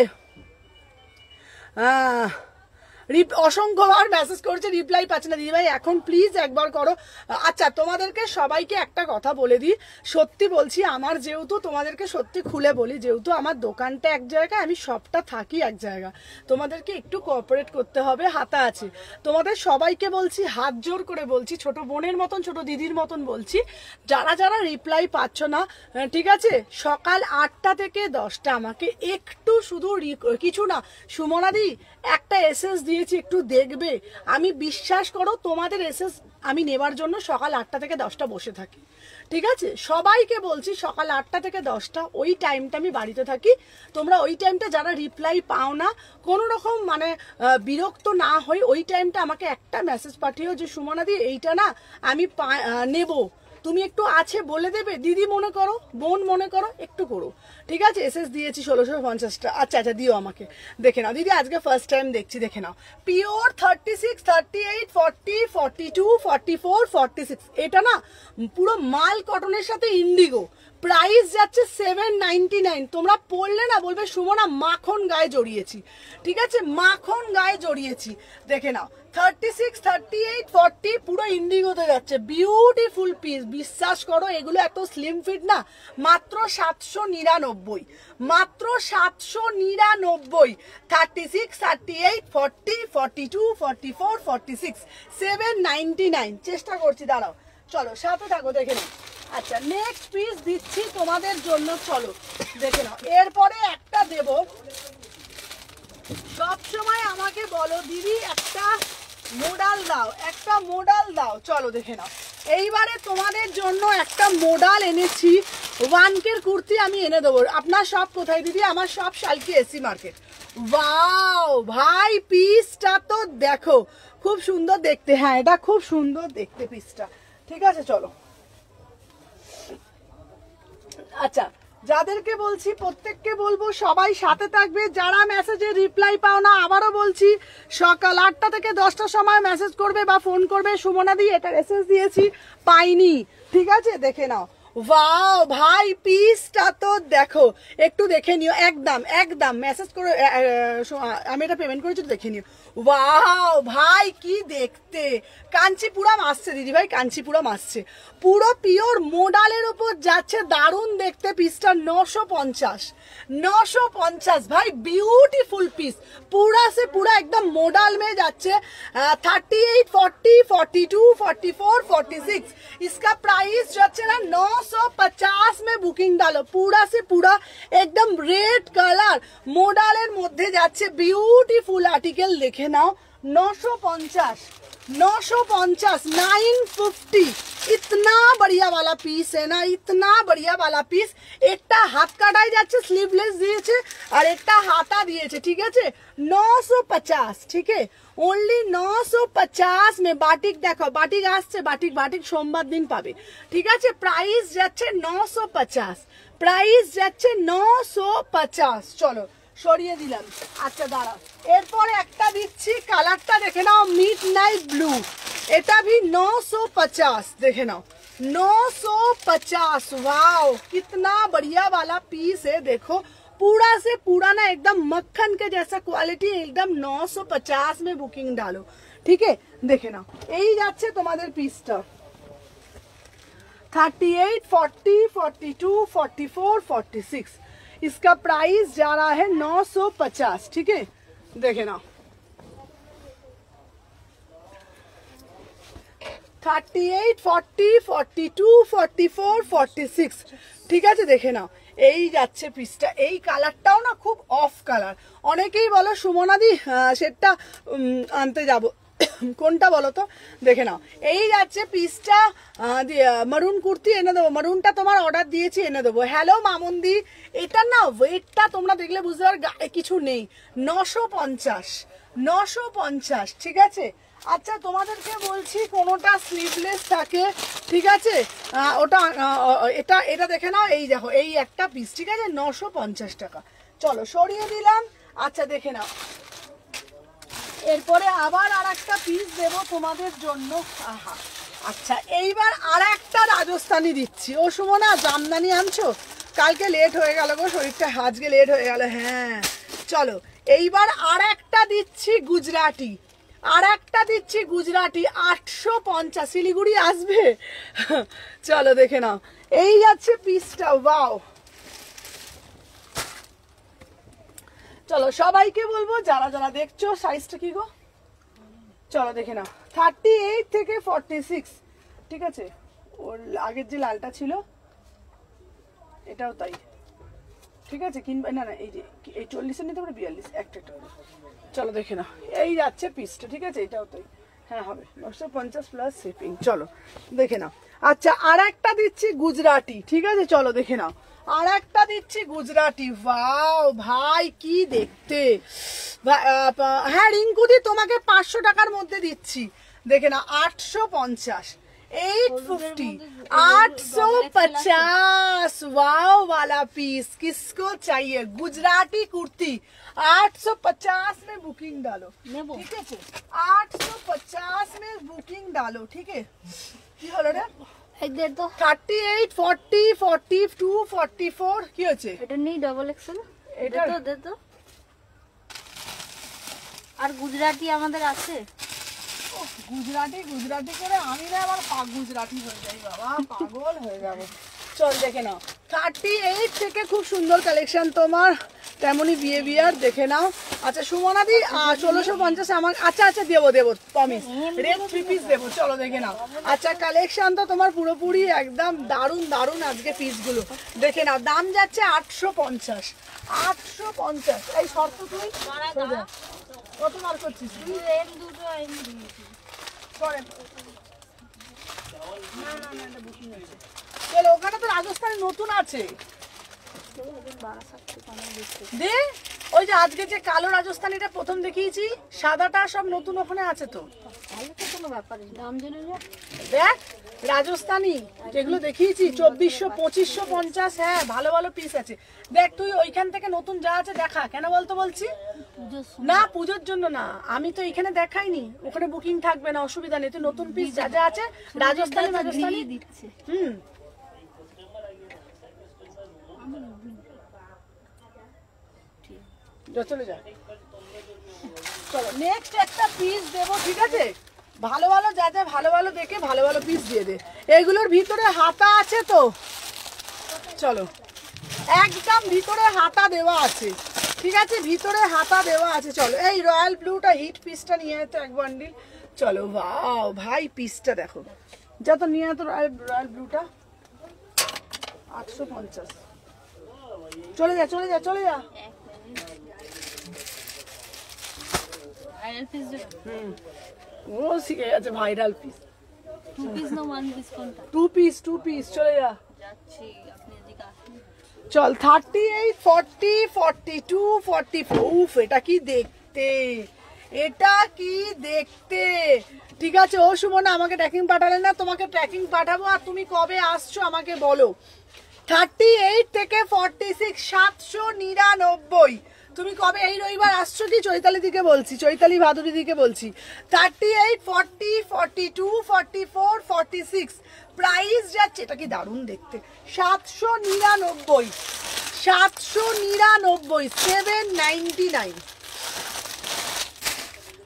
অসংখ্যবার মেসেজ করছে, রিপ্লাই পাচ্ছে না দিদিভাই, এখন প্লিজ একবার করো। আচ্ছা, তোমাদেরকে সবাইকে একটা কথা বলে দিই, সত্যি বলছি, আমার যেহেতু তোমাদেরকে সত্যি খুলে বলি, যেহেতু আমার দোকানটা এক জায়গায়, আমি সবটা থাকি এক জায়গা, তোমাদেরকে একটু কোঅপারেট করতে হবে, হাতা আছে। তোমাদের সবাইকে বলছি, হাত জোর করে বলছি, ছোট বোনের মতন, ছোট দিদির মতন বলছি, যারা যারা রিপ্লাই পাচ্ছ না, ঠিক আছে, সকাল 8টা থেকে 10টা আমাকে একটু শুধু কিছু না, সুমনাদি একটা এসএস দিয়েছি, একটু দেখবে। আমি বিশ্বাস করো, তোমাদের এসএস আমি নেবার জন্য সকাল 8টা থেকে 10টা বসে থাকি। ঠিক আছে, সবাইকে বলছি, সকাল 8টা থেকে 10টা ওই টাইমটা আমি বাড়িতে থাকি। তোমরা ওই টাইমটা যারা রিপ্লাই পাও না, কোনো রকম মানে বিরক্ত না হই, ওই টাইমটা আমাকে একটা মেসেজ পাঠিও যে সুমনাদি এইটা না আমি নেব, তুমি একটু আছে বলে দেবে। দিদি মনে করো, বোন মনে করো, একটু করো। ঠিক আছে, এসএস দিয়েছি 1650টা। আচ্ছা আচ্ছা, দিও আমাকে, দেখে নাও দিদি, আজকে ফার্স্ট টাইম দেখছি, দেখে নাও। পিওর 36, 38, 40, 42, 44, 46। এটা না পুরো মাল কটনের সাথে ইন্ডিগো, প্রাইস যাচ্ছে 799। তোমরা পড়লে না বলবে সুমনা মাখন গায়ে জড়িয়েছি। ঠিক আছে, মাখন গায়ে জড়িয়েছি, দেখে নাও। 36, 38, 40 পুরো ইন্ডিগোতে যাচ্ছে, বিউটিফুল পিস। বিশ্বাস করো, এগুলো এত স্লিম ফিট না, মাত্র 799, মাত্র 799। 36, 38, 40, 42, 44, 46, 799। চেষ্টা করছি, দাঁড়াও, চলো সাথে থাকো, দেখে নাও। আচ্ছা, নেক্সট পিস দিচ্ছি তোমাদের জন্য, চলো দেখে নাও। এরপরে একটা দেব, সবসময় আমাকে বলো দিদি একটা মোডাল দাও, একটা মোডাল দাও। চলো দেখে নাও, এইবারে তোমাদের জন্য একটা মোডাল এনেছি, 1K কুর্তি আমি এনে দেবো। আপনার সব কোথায় দিদি? আমার সব শালকি এসি মার্কেট। ওয়াও ভাই, পিসটা তো দেখো, খুব সুন্দর দেখতে। হ্যাঁ, এটা খুব সুন্দর দেখতে পিসটা। ঠিক আছে, চলো। আচ্ছা, যাদেরকে বলছি প্রত্যেককে বলবো সবাই সাথে থাকবে। যারা মেসেজে রিপ্লাই পাও না, আবারও বলছি, সকাল 8টা থেকে 10টার সময় মেসেজ করবে বা ফোন করবে, সুমনাদি এটা মেসেজ দিয়েছি, পাইনি। ঠিক আছে, দেখে নাও। ওয়াও ভাই, পিসটা তো দেখো, একটু দেখে নিও, একদম একদম মেসেজ করে, আমি এটা পেমেন্ট করেছি, দেখে নিও। ওয়াও ভাই, কি দেখতে, কাঞ্চিপুরম আসছে দিদি ভাই, কাঞ্চিপুরম আসছে, পুরো পিওর মোডালের উপর যাচ্ছে, দারুণ দেখতে পিসটা। 950, 950 ভাই, বিউটিফুল পিস, পুরা से पूरा एकदम मोडल में जाচ্ছে। 38, 40, 42, 44, 46 इसका प्राइस যাচ্ছে না 950 में बुकिंग डालो। पूरा से पूरा एकदम रेड कलर मोडलेर মধ্যে যাচ্ছে, বিউটিফুল আর্টিকেল, দেখে নাও, 950 950 इतना बढ़िया वाला পিস है ना, इतना बढ़िया वाला পিস। একটা হাত কাটাই যাচ্ছে, স্লিভলেস দিয়েছে, আর একটা হাতা দিয়েছে, ঠিক আছে। 950, ঠিক है, ओनली 950 में। বাটিক দেখো, বাটিক আসছে, বাটিক বাটিক সোমবার দিন পাবে, ঠিক আছে। প্রাইস যাচ্ছে 950, প্রাইস যাচ্ছে 950। চলো সরিয়ে দিলাম। আচ্ছা দাঁড়া, এরপরে একটা দিচ্ছি, কালারটা দেখে নাও, মিড নাইট ব্লু। এটা भी 950, देखे ना 950। वाओ कितना बढ़िया वाला पीस है, देखो पूरा से पूरा ना एकदम मक्खन के जैसा क्वालिटी, एकदम 950 में बुकिंग डालो, ठीक है। देखे ना यही যাচ্ছে তোমাদের পিসটা 38, 40, 42, 44, 46। इसका प्राइस जा रहा है 950, ठीक है। देखे ना 38, 40, 42, 44, 46, ঠিক আছে। দেখে নাও এই যাচ্ছে পিসটা। এই কালারটাও না খুব অফ কালার। অনেকেই বলো সুমনাদি সেটা আনতে যাব, কোনটা বলো তো। দেখে নাও এই যাচ্ছে পিসটা, মারুন কুর্তি এনে দেবো, মারুনটা তোমার অর্ডার দিয়েছি এনে দেবো। হ্যালো মামুন্দি, এটা না ওয়েটটা তোমরা দেখলে বুঝতে পার, গায়ে কিছু নেই। 950, 950, ঠিক আছে। আচ্ছা তোমাদেরকে বলছি, কোনোটা স্লিভলেস থাকে, ঠিক আছে, ওটা এটা এটা দেখে নাও। এই দেখো এই একটা পিস, ঠিক আছে, 950 টাকা। চলো সরিয়ে দিলাম। আচ্ছা দেখে নাও, এরপরে আবার আর একটা পিস দেবো তোমাদের জন্য। আহা, আচ্ছা এইবার আর একটা রাজস্থানি দিচ্ছি। ও সুমনা জামদানি আনছো? কালকে লেট হয়ে গেল গো, শরীরটা আজকে লেট হয়ে গেল। হ্যাঁ চলো এইবার আর একটা দিচ্ছি গুজরাটি, আর একটা দিচ্ছি গুজরাটি 850। শিলিগুড়ি আসবে? চলো দেখে নাও এই যাচ্ছে পিসটা। ওয়াও, চলো সবাইকে বলবো যারা যারা দেখছো, সাইজটা কি গো, চলো দেখে নাও। 38 থেকে 46, ঠিক আছে। ওর আগের যে লালটা ছিল এটাও তাই, ঠিক আছে। কিনবে না না, এই যে এই 40 নিতে পারে, 42 একটা। চলো দেখে নাও এই যাচ্ছে পিসটা, ঠিক আছে। এটাও তাই, হ্যাঁ হবে 950 প্লাস শিপিং। চলো দেখে নাও। আচ্ছা আর একটা দিচ্ছি গুজরাটি, ঠিক আছে। চলো দেখে নাও আর একটা দিচ্ছি গুজরাটি। ওয়াও ভাই কি দেখতে। হ্যাঁ রিঙ্কুদি তোমাকে 500 টাকার মধ্যে দিচ্ছি, দেখে না 850, 850, 850। वाओ वाला पीस किसको चाहिए? गुजराती कुर्ती 850 में बुकिंग डालो, ठीक है। 850 में बुकिंग डालो, ठीक है। কি হলো রে? এই দে তো 38, 40, 42, 44 কি হচ্ছে? এটা নেই ডাবল এক্সেল, এটা দে তো। আর গুজরাটি আমাদের আছে। গুজরাটি গুজরাটি করে আমি না আবার গুজরাটি হয়ে যাই বাবা, পাগল হয়ে যাবো। চল দেখে নাও 38 থেকে খুব সুন্দর কালেকশন তোমার, তেমনই বিহেভিয়ার, দেখে নাও। আচ্ছা সুমনাদি 1650 আমার। আচ্ছা আচ্ছা দেবো দেবো, প্রমিস, রেড 3 পিস দেবো। চলো দেখে নাও। আচ্ছা কালেকশন তো তোমার পুরোপুরি একদম দারুণ দারুণ আজকে পিসগুলো, দেখে নাও। দাম যাচ্ছে 850, 850। এই শর্ত তুই কত মার করছিস তুই? দুটো আইনি দিয়েছি। চলো ওখানে তো রাজস্থানে নতুন আছে, দে। ওই যে আজকে যে কালো রাজস্থানীটা প্রথম দেখিয়েছি, সাদাটা সব নতুন ওখানে আছে তো। তাহলে তো কোনো ব্যাপারই না, দাম জেনে যা। দেখ রাজস্থানী যেগুলো দেখিয়েছি 2400, 2550, হ্যাঁ ভালো ভালো পিস আছে। দেখ তুই ওইখান থেকে নতুন যা আছে দেখা। কেন বলতো বলছি না, পুজোর জন্য না, আমি তো এখানে দেখাইনি, ওখানে বুকিং থাকবে না, অসুবিধা নেই। তুই নতুন পিস যা যা আছে রাজস্থানী রাজস্থানী দিচ্ছে। চলে যা। চলো নেক্সট একটা পিস দেবো, ঠিক আছে। ভালো ভালো যা যা ভালো ভালো দেখে ভালো ভালো পিস দিয়ে দে। এগুলোর ভিতরে হাতা আছে তো, চলো একদম ভিতরে হাতা দেওয়া আছে, ঠিক আছে, ভিতরে হাতা দেওয়া আছে। চলো এই রয়্যাল ব্লুটা হিট পিসটা নিয়ে যেত এক বান্ডিল। চলো ওয়াও ভাই পিসটা দেখো, যা তো নিয়ে যেত রয়্যাল ব্লুটা 850। চলে যা চলে যা চলে যা। ভাইরাল পিস যেটা ও শিখে গেছে ভাইরাল পিস। 2 পিস না 1 পিস কোনটা? 2 পিস চলে যা। যাচ্ছি, আপনি এদিকে আসুন। চল 38 40 42 44। উফ এটা কি দেখতে, এটা কি দেখতে। ঠিক আছে ও সুমনা আমাকে ট্র্যাকিং পাঠালে না, তোমাকে ট্র্যাকিং পাঠাবো। আর তুমি কবে আসছো আমাকে বলো। 38 থেকে 46 799। তুমি কবে এই রবিবার আসছো কি? চৈতালি দিকে বলছি, চৈতালি ভাদুরী দিকে বলছি। 38 40 42 44 46 প্রাইস যাচ্ছে, এটা কি দারুণ দেখতে। 799 799 799।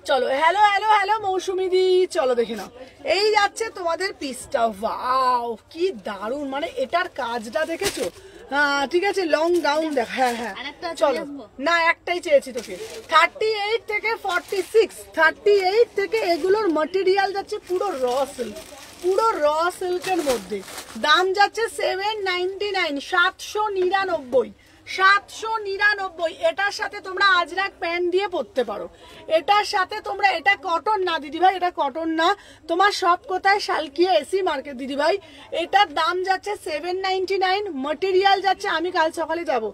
চলো হ্যালো হ্যালো হ্যালো মৌসুমি দি, চলো দেখে নাও। এই যাচ্ছে তোমাদের পিসটা। ওয়াও কি দারুণ, মানে এটার কাজটা দেখেছো? হ্যাঁ ঠিক আছে, লং গাউন দেখ। হ্যাঁ হ্যাঁ আরেকটা চলো না, একটাই চেয়েছি তোকে। 38 থেকে 46 38 থেকে এগুলোর ম্যাটেরিয়াল যাচ্ছে পুরো র সিল্ক, পুরো র সিল্কের মধ্যে। দাম যাচ্ছে 799 799 799। এটার সাথে তোমরা আজরাক প্যান্ট দিয়ে পরতে পারো। এটার সাথে তোমরা, এটা কটন না দিদি ভাই, এটা কটন না, তোমার সব কোথায় শালকিয়া এসি মার্কেট দিদি ভাই। এটার দাম যাচ্ছে 799। ম্যাটেরিয়াল যাচ্ছে, আমি কাল সকালে যাব,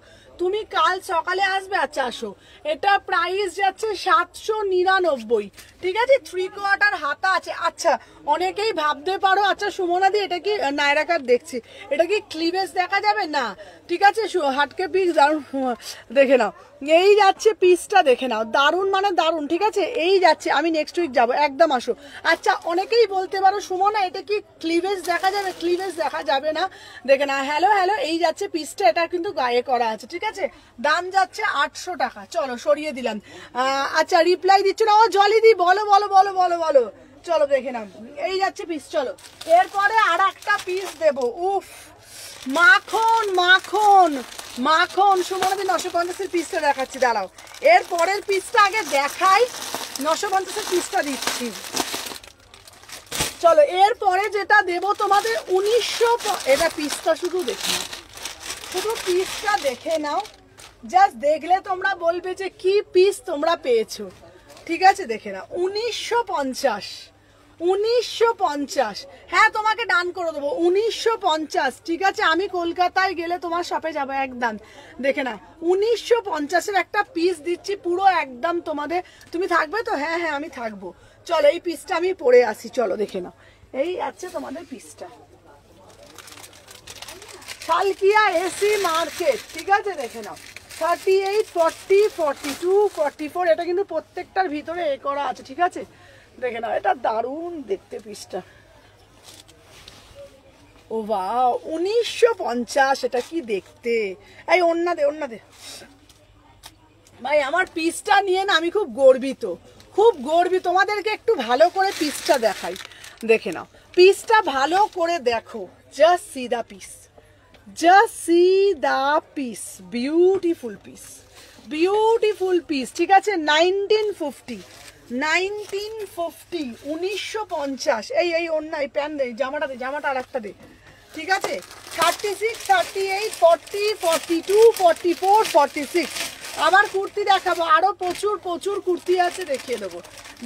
তুমি কাল সকালে আসবে। আচ্ছা আসো। এটা প্রাইস যাচ্ছে 799। ঠিক আছে, 3/4 হাতা আছে। আচ্ছা অনেকেই ভাবতে পারো, আচ্ছা সুমনাদি এটা কি নায়রাকার দেখছি, এটা কি ক্লিভেজ দেখা যাবে না? ঠিক আছে হাটকে পিস দারুণ দেখে নাও। এই যাচ্ছে পিসটা দেখে নাও, দারুণ মানে দারুণ। ঠিক আছে এই যাচ্ছে, আমি নেক্সট উইক যাবো, একদম আসো। আচ্ছা অনেকেই বলতে পারো সুমনা এটা কি ক্লিভেজ দেখা যাবে? ক্লিভেজ দেখা যাবে না, দেখে না। হ্যালো হ্যালো এই যাচ্ছে পিসটা, এটা কিন্তু গায়ে করা আছে। ঠিক আছে দাম যাচ্ছে 800 টাকা। চলো সরিয়ে দিলাম। আচ্ছা রিপ্লাই দিচ্ছ না, ও জলিদি বলো বলো বলো বলো বলো। চলো দেখে নাও এই যাচ্ছে পিস। চলো এরপরে আর একটা পিস দেবো। উফ মাখন মাখন মাখন। সুমনাদি 950 পিসটা দেখাচ্ছি, দাঁড়াও। এর পরের পিসটা আগে দেখাই, 950 পিসটা দিচ্ছি। চলো এরপরে যেটা দেবো তোমাদের 1900। এটা পিসটা শুধু দেখে নাও, শুধু পিসটা দেখে নাও। জাস্ট দেখলে তোমরা বলবে যে কি পিস তোমরা পেয়েছো। ঠিক আছে দেখে নাও, 1950 1950। হ্যাঁ তোমাকে ডান করে দেবো 1950। ঠিক আছে আমি কলকাতায় গেলে তোমার শপে যাবো একদম। দেখে না 1950-এর একটা পিস দিচ্ছি পুরো একদম তোমাদের। তুমি থাকবে তো? হ্যাঁ হ্যাঁ আমি থাকবো। চলো এই পিসটা আমি পরে আসি, চলো দেখে নাও। এই আছে তোমাদের পিসটা, শালকিয়া এসি মার্কেট। ঠিক আছে দেখে নাও, 38 40 42 44। এটা কিন্তু প্রত্যেকটার ভিতরে এ করা আছে। ঠিক আছে দেখে নাও, এটা দারুণ দেখতে পিসটা। ও বাও 1950, এটা কি দেখতে। এই ওন্না দে ওন্না দে ভাই। আমার পিসটা নিয়ে না আমি খুব গর্বিত, খুব গর্বিত। তোমাদেরকে একটু ভালো করে পিসটা দেখাই, দেখে নাও। পিসটা ভালো করে দেখো, just see the piece, just see the piece. Beautiful piece, beautiful piece. ঠিক আছে 1950 1950। এই এই অন্য এই প্যান্ট দে, জামাটা দে, জামাটা আর একটা দে। ঠিক আছে 36 38 40 42 44 46। আবার কুর্তি দেখাবো, আরো প্রচুর প্রচুর কুর্তি আছে, দেখিয়ে দেবো।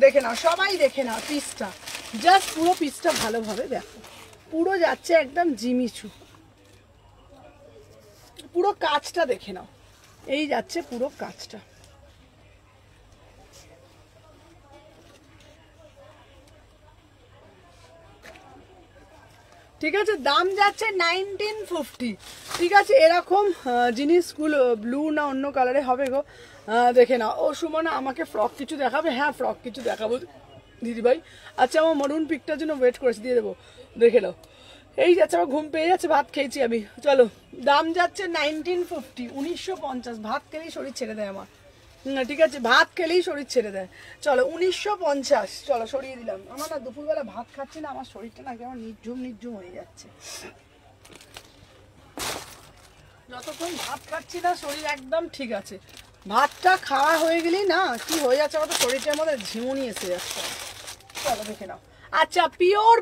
দেখে নাও সবাই, দেখে নাও পিসটা, জাস্ট পুরো পিসটা ভালোভাবে দেখো। পুরো যাচ্ছে একদম জিমিচু, পুরো কাজটা দেখে নাও। এই যাচ্ছে পুরো কাজটা। ঠিক আছে দাম যাচ্ছে 1950। ঠিক আছে এরকম জিনিসগুলো ব্লু না অন্য কালারে হবে গো, দেখে নাও। ও সুমনা আমাকে ফ্রক কিছু দেখাবে? হ্যাঁ ফ্রক কিছু দেখাবো দিদিভাই। আচ্ছা আমার মরুন পিকটার জন্য ওয়েট করেছি, দিয়ে দেবো, দেখে নাও। এই যাচ্ছে, আমার ঘুম পেয়ে যাচ্ছে, ভাত খেয়েছি আমি। চলো দাম যাচ্ছে 1950 1950। ভাত খেলেই শরীর ছেড়ে দেয় আমার। ঠিক আছে ভাত খেলেই শরীর ছেড়ে দেয়। চলো 1950। চলো সরিয়ে দিলাম। আমার না দুপুরবেলা ভাত খাচ্ছি না, আমার শরীরটা না কেমন নির্ঝুম নির্ঝুম হয়ে যাচ্ছে। যতক্ষণ ভাত খাচ্ছি না শরীর একদম ঠিক আছে। ভাতটা খাওয়া হয়ে গেলেই না কি হয়ে যাচ্ছে, আমাদের শরীরটার মধ্যে ঝিমুনি এসে যাচ্ছে। চলো দেখে নাও। আচ্ছা পিওর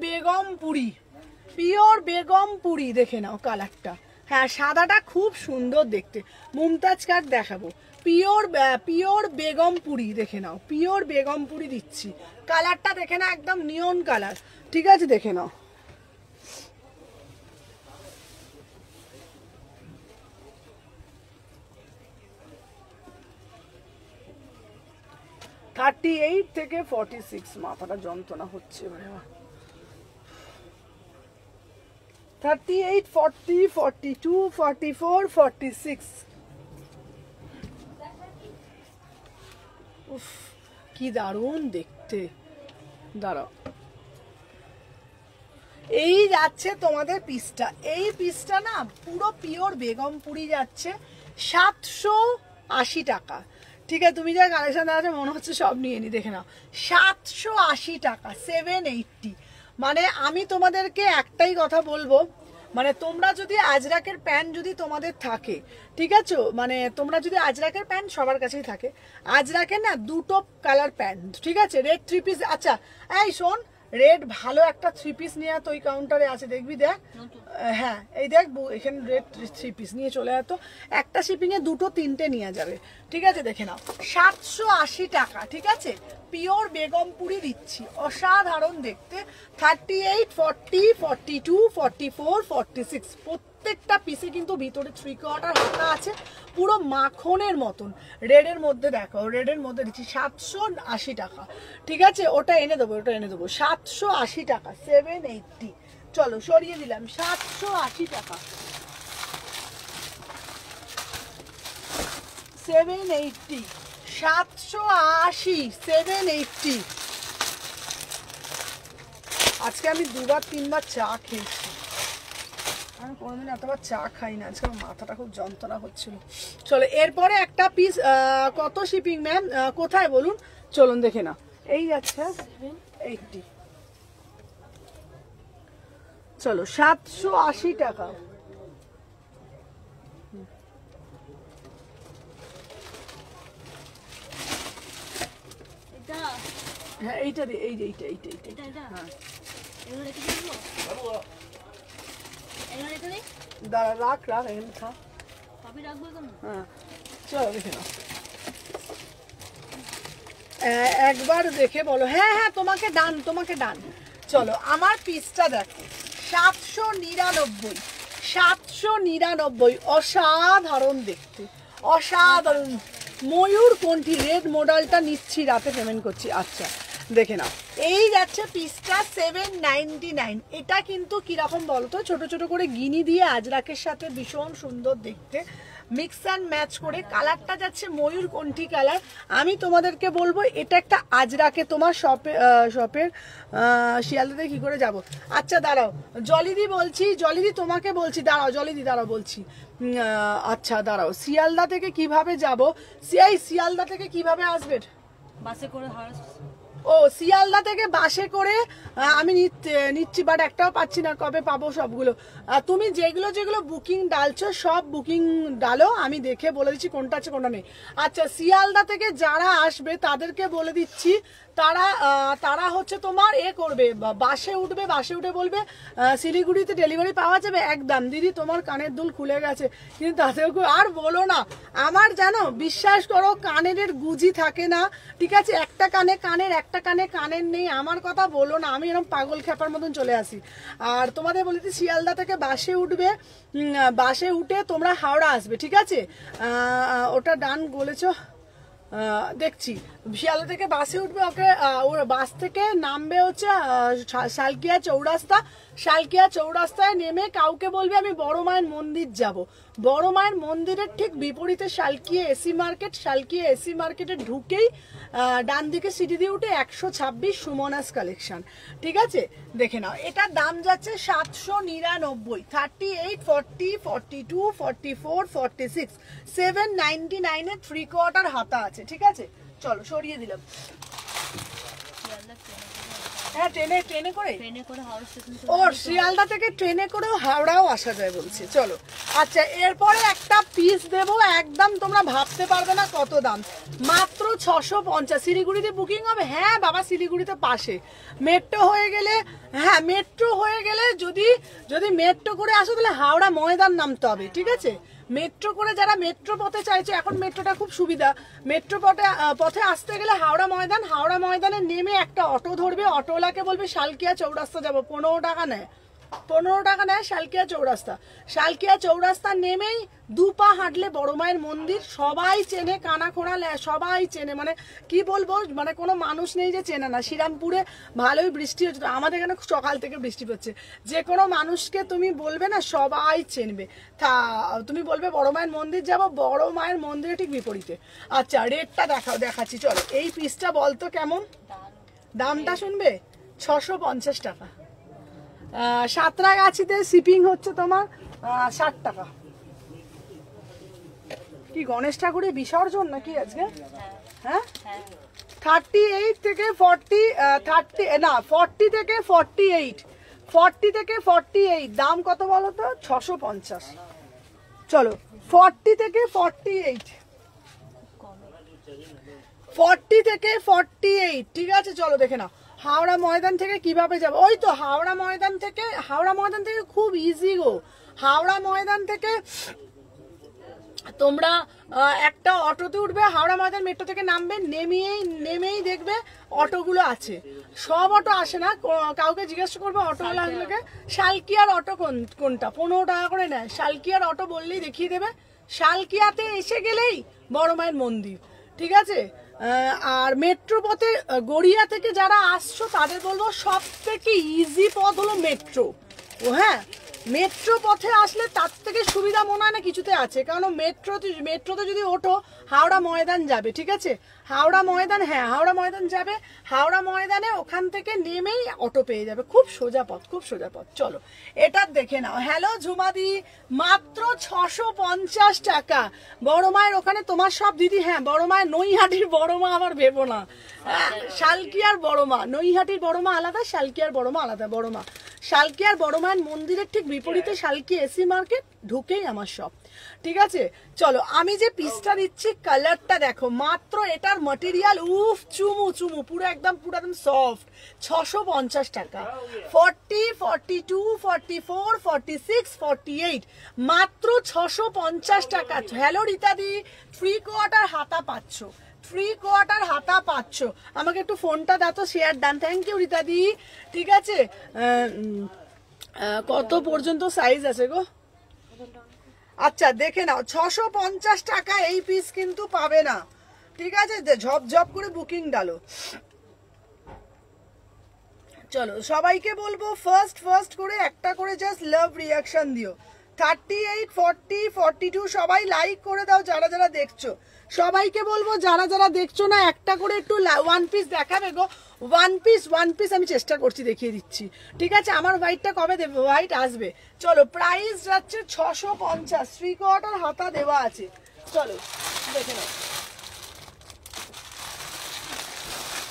বেগমপুরি, পিওর বেগমপুরি দেখে নাও কালারটা। হ্যাঁ সাদাটা খুব সুন্দর দেখতে, মুমতাজ কাট দেখাবো, পিওর বেগমপুরি, দেখে নাও পিওর বেগমপুরি দিচ্ছি, কালারটা দেখে নাও একদম নিয়ন কালার, ঠিক আছে দেখে নাও। $38 থেকে 46, মাথাটা যন্ত্রণা হচ্ছে এবারে। 38, 40, 42, 44, 46। উফ কি দারুণ দেখতে, দাঁড়াও এই যাচ্ছে তোমাদের পিসটা, এই পিসটা না পুরো পিওর বেগমপুরি যাচ্ছে 780 টাকা, ঠিক আছে। তুমি যা কালেকশন দেখাচ্ছে মনে হচ্ছে সব নিয়ে নি, দেখে নাও 780 টাকা, 780। মানে আমি তোমাদেরকে একটাই কথা বলবো, মানে তোমরা যদি আজরাকের প্যান্ট যদি তোমাদের থাকে, ঠিক আছে, মানে তোমরা যদি আজরাকের প্যান্ট সবার কাছেই থাকে, আজরাকের না দুটো কালার প্যান্ট, ঠিক আছে, রেড 3 পিস। আচ্ছা এই শোন, রেড ভালো একটা 3 পিস নিয়ে তো ওই কাউন্টারে আছে, দেখবি দেখ, হ্যাঁ এই দেখ এখানে রেড 3 পিস নিয়ে চলে যেত, একটা শিপিং এ 2-3টে নিয়ে যাবে, ঠিক আছে দেখে নাও 780 টাকা, ঠিক আছে, পিওর বেগমপুরি দিচ্ছি, অসাধারণ দেখতে। 38, 40, 42, 44, 46 প্রত্যেকটা পিসে কিন্তু ভিতরে 3/4 হাতা আছে, পুরো মাখনের মতন। রেডের মধ্যে দেখো, রেডের মধ্যে দিচ্ছি 780 টাকা, ঠিক আছে, ওটা এনে দেবো, ওটা এনে দেবো 780 টাকা, 780। চলো সরিয়ে দিলাম, 780 টাকা, 780, 780, 780। আজকে আমি 2-3বার চা খেয়েছি, আমি কোনোদিন এতবার চা খাই না, আজকে আমার মাথাটা খুব যন্ত্রণা হচ্ছিল। চলো এরপরে একটা পিস, কত শিপিং ম্যাম, কোথায় বলুন, চলুন দেখে না, এই যাচ্ছে 780, চলো 780 টাকা। হ্যাঁ এইটা দে, এই যে এইটা এইটা এইটা, হ্যাঁ দাঁড়া রাখ রাখ, এখানে থাক, হ্যাঁ চলো দেখে নাও, একবার দেখে বলো, হ্যাঁ হ্যাঁ তোমাকে ডান, তোমাকে ডান। চলো আমার পিসটা দেখো, 799, 799, অসাধারণ দেখতে, অসাধারণ। ময়ূর কোনটি, রেড মডেলটা নিচ্ছি, রাতে পেমেন্ট করছি, আচ্ছা দেখে নাও, এই যাচ্ছে পিসটা 799। এটা কিন্তু কিরকম বলো তো, ছোট ছোট করে গিনি দিয়ে আজরাকের সাথে ভীষণ সুন্দর দেখতে, মিক্স অ্যান্ড ম্যাচ করে, কালারটা যাচ্ছে ময়ূর কোনটি কালার। আমি তোমাদেরকে বলবো এটা একটা আজরাকে তোমার শপের শিয়ালদাতে কি করে যাব। আচ্ছা দাঁড়াও জলিদি বলছি, জলিদি তোমাকে বলছি, দাঁড়াও জলিদি দাঁড়াও বলছি, আচ্ছা দাঁড়াও, শিয়ালদা থেকে কিভাবে যাব, শিয়ালদা থেকে কিভাবে আসবে, বাসে করে ও শিয়ালদা থেকে বাসে করে আমি নিচ্ছি, বাট একটাও পাচ্ছি না, কবে পাবো সবগুলো। তুমি যেগুলো যেগুলো বুকিং ডালছো সব বুকিং ডালো, আমি দেখে বলে দিচ্ছি কোনটা আছে কোনটা নেই। আচ্ছা শিয়ালদা থেকে যারা আসবে তাদেরকে বলে দিচ্ছি, তারা হচ্ছে তোমার করবে, বাসে উঠবে, বাসে উঠে বলবে শিলিগুড়িতে ডেলিভারি পাওয়া যাবে, একদম দিদি তোমার কানের দুল খুলে গেছে, কিন্তু তাতেও আর বলো না, আমার জানো বিশ্বাস করো কানের গুজি থাকে না, ঠিক আছে, একটা কানে কানের, একটা কানে কানের নেই, আমার কথা বলো না, আমি এরকম পাগল খেপার মতন চলে আসি। আর তোমাদের বলেছি শিয়ালদা থেকে বাসে উঠবে, বাসে উঠে তোমরা হাওড়া আসবে, ঠিক আছে, ওটা ডান বলেছো, দেখছি শিয়ালদা থেকে বাসে উঠবে, ওকে ওর বাস থেকে নামবে হচ্ছে শালকিয়া চৌরাস্তা, শালকিয়া চৌরাস্তায় নেমে কাউকে বলবে আমি বড় মায়ের মন্দির যাব, বড় মায়ের মন্দিরের ঠিক বিপরীতে Salkia AC market, Salkia AC মার্কেটে ঢুকেই ডান দিকে সিটি দিয়ে উঠে 126 সুমনাস কালেকশন, ঠিক আছে দেখে নাও। এটার দাম যাচ্ছে 799, 38, 40, 42, 44, 46, 799 এর 3/4 হাতা আছে, ঠিক আছে। চলো সরিয়ে দিলাম, হ্যাঁ ট্রেনে করে ও শিয়ালদা থেকে ট্রেনে করেও হাওড়াও আসা যায় বলছে, চলো। আচ্ছা এরপরে একটা পিস দেবো, একদম তোমরা ভাবতে পারবে না কত দাম, মাত্র 650। শিলিগুড়িতে বুকিং হবে, হ্যাঁ বাবা শিলিগুড়িতে পাশে, মেট্রো হয়ে গেলে, হ্যাঁ হ্যাঁ মেট্রো হয়ে গেলে যদি যদি মেট্রো করে আসো তাহলে হাওড়া ময়দান নামতে হবে, ঠিক আছে? মেট্রো করে যারা মেট্রো পথে চাইছে, এখন মেট্রোটা খুব সুবিধা, মেট্রো পথে আসতে গেলে হাওড়া ময়দানে নেমে একটা অটো ধরবে, অটোওয়ালাকে বলবে শালকিয়া চৌরাস্তা যাবো, 15 টাকা নেয়, 15 টাকা নেয় শালকিয়া চৌরাস্তা নেমেই 2 পা হাঁটলে বড় মায়ের মন্দির। সবাই চেনে, কানাখোড়া সবাই চেনে, মানে কি বলবো, মানে কোনো মানুষ নেই যে চেনে না। শ্রীরামপুরে ভালোই বৃষ্টি হচ্ছে, তো আমাদের এখানে সকাল থেকে বৃষ্টি পড়ছে, যে কোনো মানুষকে তুমি বলবে না সবাই চেনবে। তুমি বলবে বড় মায়ের মন্দির যাব, বড় মায়ের মন্দিরে ঠিক বিপরীতে। আচ্ছা রেটটা দেখাচ্ছি, চলো এই পিসটা বলতো কেমন, দামটা শুনবে? 650 টাকা। সাঁতরাগাছিতে শিপিং হচ্ছে তোমার 60 টাকা। কি গণেশ ঠাকুরের বিসর্জন নাকি আজকে? হ্যাঁ 38 থেকে 40, 40 থেকে 48, 40 থেকে 48। দাম কত বলো তো? 650। চলো 40 থেকে 48, 40 থেকে 48, ঠিক আছে? চলো দেখে নাও হাওড়া ময়দান থেকে কিভাবে যাবো। ওই তো হাওড়া ময়দান থেকে খুব ইজি গো। হাওড়া ময়দান থেকে তোমরা একটা অটোতে উঠবে, হাওড়া ময়দান মেট্রো থেকে নামবে, নেমেই দেখবে অটোগুলো আছে। সব অটো আসে না, কাউকে জিজ্ঞেস করবে অটোওয়ালাগুলোকে শালকিয়ার অটো কোনটা, 15 টাকা করে নেয়। শালকিয়ার অটো বললেই দেখিয়ে দেবে। শালকিয়াতে এসে গেলেই বড় মায়ের মন্দির, ঠিক আছে? আর মেট্রো পথে গড়িয়া থেকে যারা আসছো তাদের বলবো সব থেকে ইজি পথ হলো মেট্রো। ও হ্যাঁ, মেট্রো পথে আসলে তার থেকে সুবিধা মনে হয় না কিছুতে আছে, কারণ মেট্রোতে যদি ওঠো হাওড়া ময়দান যাবে, ঠিক আছে? হাওড়া ময়দান যাবে, হাওড়া ময়দানে ওখান থেকে নেমেই অটো পেয়ে যাবে, খুব সোজা পথ। চলো এটা দেখে নাও। হ্যালো ঝুমাদি, মাত্র 650 টাকা। বড় মায়ের ওখানে তোমার সব দিদি, হ্যাঁ বড় মায়ের নৈহাটির বড় মা আবার ভেবো না, শালকিয়ার বড় মা, নৈহাটির বড় মা আলাদা, শালকিয়ার বড় মা আলাদা। শালকিয়ার বড় মায়ের মন্দিরের ঠিক বিপরীতে শালকিয়া এসি মার্কেট ঢুকেই আমার সব, ঠিক আছে? চলো আমি যে পিসটা দিচ্ছি কালারটা দেখো, মাত্র এটার ম্যাটেরিয়াল চুমু পুরো একদম সফট। 650 টাকা। 40, 42, 44, 46, 48, মাত্র 650 টাকা। হ্যালো রীতাদি, 3/4 হাতা পাচ্ছ, 3/4 হাতা পাচ্ছ। আমাকে একটু ফোনটা দাও তো, শেয়ার ডান, থ্যাংক ইউ রীতাদি, ঠিক আছে? কত পর্যন্ত সাইজ আছে গো? আচ্ছা দেখে নাও, 650 টাকা এই পিস কিন্তু পাবে না, ঠিক আছে? ঝপ করে বুকিং ডালো। চলো সবাইকে বলবো ফার্স্ট করে একটা করে জাস্ট লাভ রিয়াকশন দিও। 38, 40, 42 সবাই লাইক করে দাও যারা যারা দেখছো। সবাইকে বলবো যারা যারা দেখছো না, একটা করে একটু 1 পিস দেখাবে গো। 1 পিস আমি চেষ্টা করছি, দেখিয়ে দিচ্ছি, ঠিক আছে? আমার হোয়াইটটা কবে দেবে? হোয়াইট আসবে। চলো প্রাইস যাচ্ছে 650, 3/4 হাতা দেওয়া আছে। চলো দেখে নাও।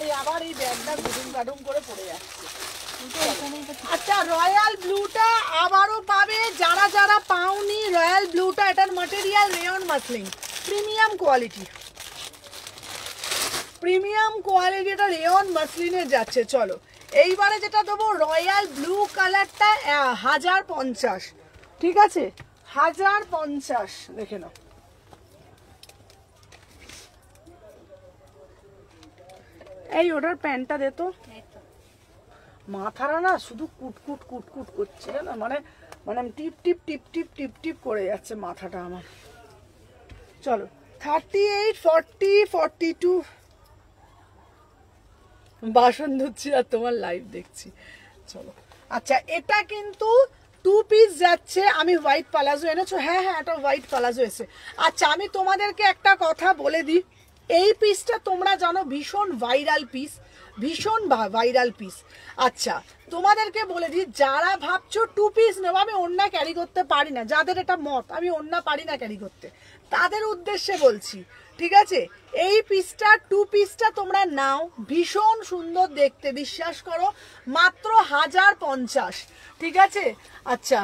এই আবার এই ব্যাগটা গুডুম করে পড়ে যাচ্ছে। আচ্ছা রয়্যাল ব্লুটা আবারও পাবে যারা যারা পাওনি। রয়্যাল ব্লুটা, এটার material rayon muslin, premium quality, এটা রেয়ন মাসলিনে যাচ্ছে। চলো এইবারে যেটা দেবো রয়্যাল ব্লু কালারটা 1050, ঠিক আছে? 1050 দেখে নাও। এই ওটার প্যান্টটা দে তো। মাথাটা না শুধু কুটকুট করছে না, মানে টিপ করে যাচ্ছে মাথাটা আমার। চলো 38, 40, 42 বাসন ধুচ্ছি আর তোমার লাইভ দেখছি। চলো আচ্ছা এটা কিন্তু 2 পিস যাচ্ছে। আমি হোয়াইট পালাজো এনেছো? হ্যাঁ এটা হোয়াইট পালাজো এসে। আচ্ছা আমি তোমাদেরকে একটা কথা বলে দিই, এই পিসটা তোমরা জানো ভীষণ ভাইরাল পিস, আচ্ছা তোমাদেরকে বলে দিই, যারা ভাবছো 2 পিস নেবো, আমি ওড়না ক্যারি করতে পারি না, যাদের এটা মত আমি ওড়না পারি না ক্যারি করতে, তাদের উদ্দেশ্যে বলছি, ঠিক আছে? এই পিসটা 2 পিসটা তোমরা নাও, ভীষণ সুন্দর দেখতে, বিশ্বাস করো, মাত্র 1050, ঠিক আছে? আচ্ছা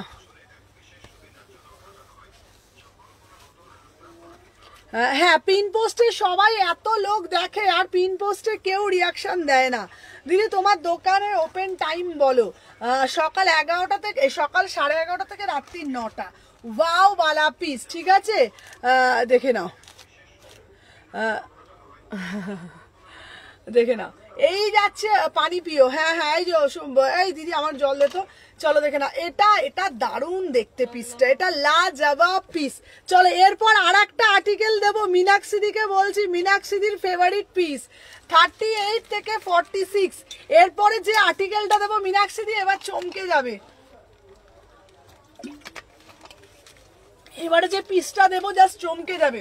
হ্যাঁ, পিন পোস্টে সবাই এত লোক দেখে আর পিন পোস্টে কেউ রিয়াকশন দেয় না। দিদি তোমার দোকানের ওপেন টাইম বলো। সকাল 11টা থেকে সকাল 11:30 থেকে রাত্রি 9টা। ওয়াও বালা পিস, ঠিক আছে দেখে নাও, দেখে নাও। এই যাচ্ছে পানি পিও। হ্যাঁ হ্যাঁ, এই যে এই দিদি আমার জল দে তো। চলো দেখে না, এটা দারুণ দেখতে পিসটা, এটা লাজবাব পিস। চলো এরপর আর একটা আর্টিকেল দেবো, মীনাক্ষীদিকে বলছি, মীনাক্ষীদির ফেভারিট পিস 38 থেকে 46। এরপরে যে আর্টিকেলটা দেবো মীনাক্ষীদি এবার চমকে যাবে। এবারে যে পিসটা দেবো জাস্ট চমকে যাবে,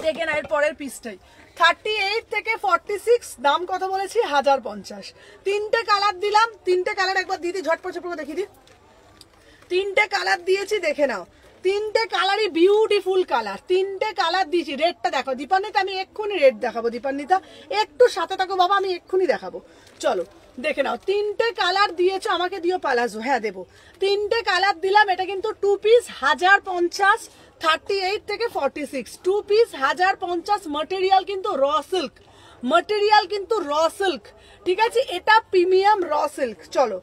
দেখে না এর পরের পিসটাই 38 থেকে 46। দাম কত বলেছি? 1050। 3টে কালার দিলাম, 3টে কালার একবার দিদি ঝটপট ঝটপট দেখিয়ে দিই। 3টে কালার দিয়েছি, দেখে নাও। 3টে কালারই বিউটিফুল কালার, 3টে কালার দিয়েছি। রেডটা দেখো দীপান্বিতা, আমি এক্ষুনি রেড দেখাবো। দীপান্বিতা একটু সাথে থাকো বাবা, আমি এক্ষুনি দেখাবো। চলো দেখে নাও, 3টে কালার দিয়েছো, আমাকে দিও পালাজো। হ্যাঁ দেবো, 3টে কালার দিলাম। এটা কিন্তু 2 পিস 1050, 38 থেকে 46, 2 পিস 1050। মেটেরিয়াল কিন্তু র সিল্ক, মেটেরিয়াল কিন্তু র সিল্ক, ঠিক আছে, এটা প্রিমিয়াম র সিল্ক। চলো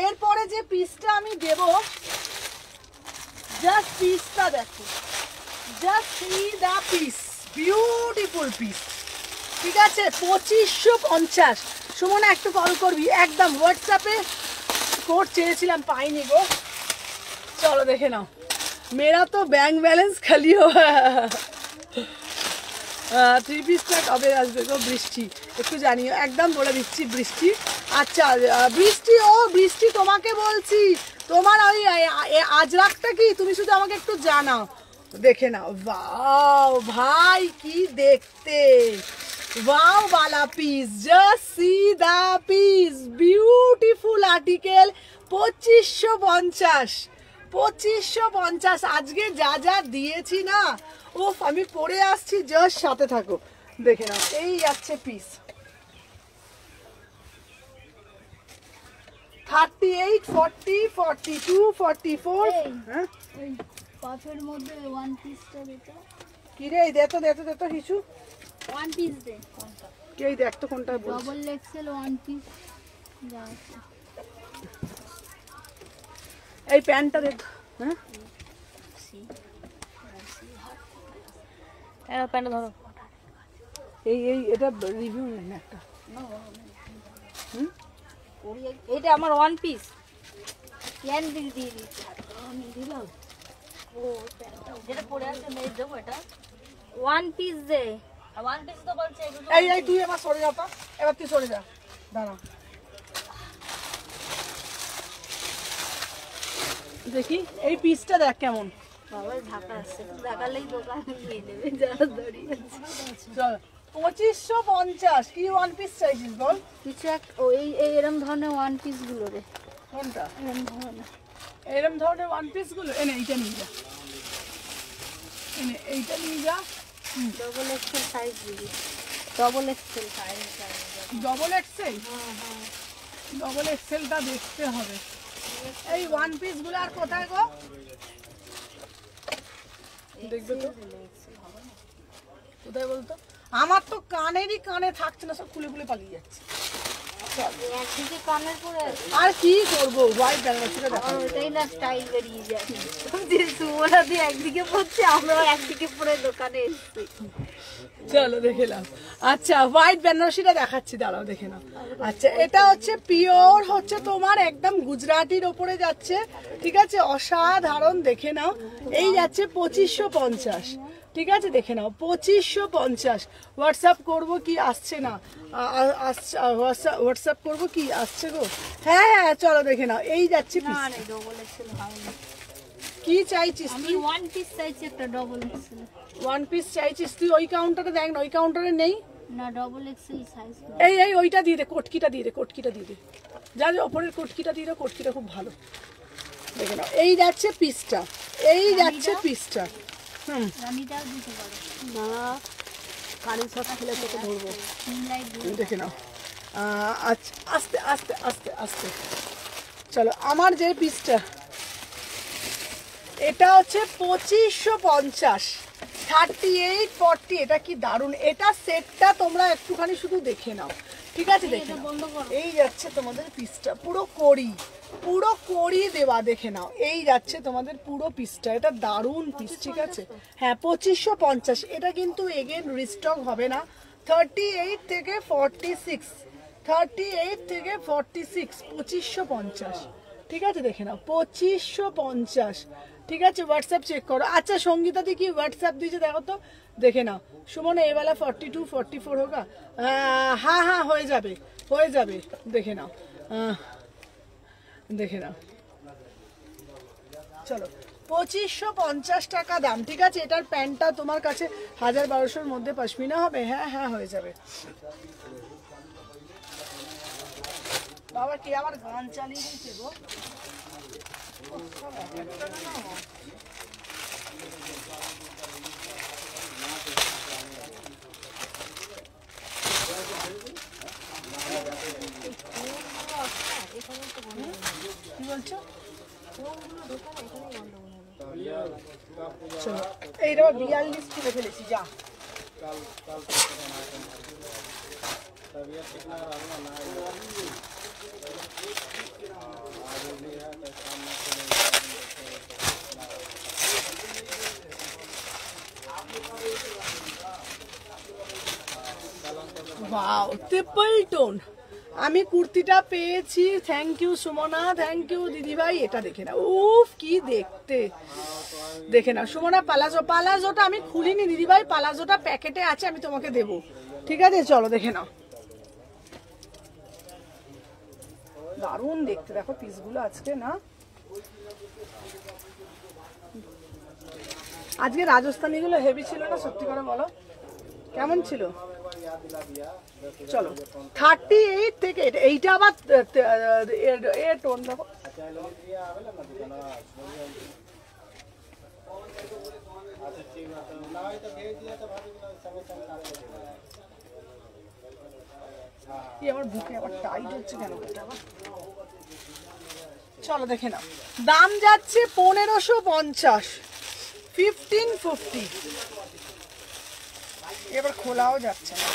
এরপরে যে পিসটা আমি দেব, জাস্ট পিসটা দেখো, just see the piece, beautiful piece, ঠিক আছে। 2550। সুমনা একটু কল করবি, একদম হোয়াটসঅ্যাপে কোড চেয়েছিলাম পাইনি গো। চলো দেখে নাও, মেরা তো ব্যাংক ব্যালেন্স খালি হয়। 3 পিসটা কবে আসবে গো? বৃষ্টি একটু জানিও, একদম বলে দিচ্ছি বৃষ্টি। আচ্ছা বৃষ্টি, ও বৃষ্টি তোমাকে বলছি, তোমার ওই আজরাকটা কি তুমি শুধু আমাকে একটু জানাও। দেখে নাও, ওয়াও ভাই কি দেখতে, wow Bala piece, just see the piece, beautiful article. 2550, 2550। আজকে যা যা দিয়েছি না, ওফ আমি পরে আসছি, জাস্ট সাথে থাকো। দেখে নাও, এই যাচ্ছে পিস 38, 40, 42, 44। হ্যাঁ পাফের মধ্যে ওয়ান পিসটা দিতে। কি রে, দে তো কিছু ওয়ান পিস দে। কোনটা? কে দেখ তো কোনটা বলছিস? ডবল এক্সেল ওয়ান পিস যা আছে। এই প্যান্টটা দেখ। হ্যাঁ প্যান্টটা ধরো। এই এটা রিভিউ নেন একটা। এটা আমার ওয়ান পিস প্যান দিয়ে দিচ্ছি, আমি দিলাম। ও যেটা পরে আছে মেয়ে দেবো, এটা ওয়ান পিস দে। ওয়ান পিস তো বলছে এগুলো। এই তুই এবার সরে যা তো, এবার তুই সরে যা, দাঁড়া দেখি এই পিসটা দেখ কেমন। বাবা ঢাকা আসছে, ঢাকালেই দোকানে নিয়ে নেবে যারা দাঁড়িয়ে আছে। চল 2550। কি ওয়ান পিস চাইছিস বল? কিছু এক এরম ধরনের ওয়ান পিস গুলো রে, কোনটা? এরম ধরনের এরম ধরনের ওয়ান পিস গুলো এনে এইটা নিয়ে যা, এনে এইটা নিয়ে যা। ডবল এক্সেল সাইজ দিবি, double XL size. Double XL, double এক্সেলটা দেখতে হবে। এই ওয়ান পিস গুলো আর কোথায় গো? দেখবে তো কোথায় বলতো? আমার তো কানেরই কানে থাকছে না, সব খুলে খুলে পালিয়ে যাচ্ছে। একদিকে কানের পরে আর কি করবো, হোয়াইট বেনারসিটা দেখা। ওটাই না স্টাইল বেরিয়ে যায়। যে সুমনা দিয়ে একদিকে পড়ছে, আমরা একদিকে পরে দোকানে এসছি। চলো দেখে নাও। আচ্ছা হোয়াইট বেনারসিটা দেখাচ্ছি, দাঁড়াও দেখে নাও। আচ্ছা এটা হচ্ছে পিওর, হচ্ছে তোমার একদম গুজরাটির ওপরে যাচ্ছে, ঠিক আছে, অসাধারণ। দেখে নাও, এই যাচ্ছে 2550, ঠিক আছে, দেখে নাও 2550। হোয়াটসঅ্যাপ করবো কি আসছে না? হোয়াটসঅ্যাপ করবো কি আসছে গো? হ্যাঁ হ্যাঁ চলো দেখে নাও, এই যাচ্ছে না piece। রে ডবল এক্সেল হবে না। কি চাইছিস আমি তুই? ওয়ান পিস চাইছি একটা ডবল এক্সেল। ওয়ান পিস চাইছিস তুই? ওই কাউন্টারে দেখ না, ওই কাউন্টারে নেই। না ডবল এক্সেল সাইজ। এই ওইটা দিয়ে দে, কোটকিটা দিয়ে দে, কোটকিটা দিয়ে দে, যা ওপরের কোটকিটা দিয়ে দে, কোটকিটা খুব ভালো। দেখে নাও, এই যাচ্ছে পিসটা, এই যাচ্ছে পিসটা। রানীটাও দিতে পারো। না কানের সব খেলে তোকে ধরবো। মিলাই দিই। দেখে নাও, আচ্ছা আস্তে আস্তে আস্তে আস্তে। চলো আমার যে পিসটা, এটা হচ্ছে 2550, 38 40, এটা কি দারুণ। এটা সেটটা তোমরা একটুখানি শুধু দেখে নাও, ঠিক আছে? দেখে নাও। এই যাচ্ছে তোমাদের পিসটা পুরো কড়ি দেওয়া, দেখে নাও। এই যাচ্ছে তোমাদের পুরো পিসটা, এটা দারুণ পিস, ঠিক আছে? হ্যাঁ 2550। এটা কিন্তু এগেন রিস্টক হবে না। 38 থেকে 46, 38 থেকে 46, 2550, ঠিক আছে? দেখে নাও 2550, ঠিক আছে? হোয়াটসঅ্যাপ চেক করো। আচ্ছা সঙ্গীতা দি কি হোয়াটসঅ্যাপ দিয়েছে দেখো তো, দেখে নাও। সুমন এই वाला 42 44 होगा? হ্যাঁ হ্যাঁ হয়ে যাবে, দেখে নাও, দেখে নাও। চলো 2550 টাকা দাম, ঠিক আছে? এটার প্যান্টটা তোমার কাছে 1000-1200-র মধ্যে পশমিনা হবে। হ্যাঁ হ্যাঁ হয়ে যাবে। বাবা কি আবার গান চালিয়ে দিয়েছে গো। কি বলছো? চলো এইটা 42 কিলো ফেলেছি, যা। ওয়াও ট্রিপল টোন, আমি কুর্তিটা পেয়েছি। Thank you Sumana, thank you দিদিভাই। এটা দেখে না, উফ কি দেখতে, দেখে না সুমনা। পালাজোটা আমি খুলিনি দিদিভাই, পালাজোটা প্যাকেটে আছে, আমি তোমাকে দেব, ঠিক আছে? চলো দেখে নাও, দারুণ দেখতে। দেখো পিসগুলো আজকে না, আজকে রাজস্থানীগুলো হেভি ছিল না? সত্যি করে বলো কেমন ছিল? চলো 38 থেকে এইটা আবার টোন দেখো। আমার বুকে আবার টাইট হচ্ছে কেন? চলো দেখে নাও, দাম যাচ্ছে 1550, 1550। এবার খোলাও যাচ্ছে না।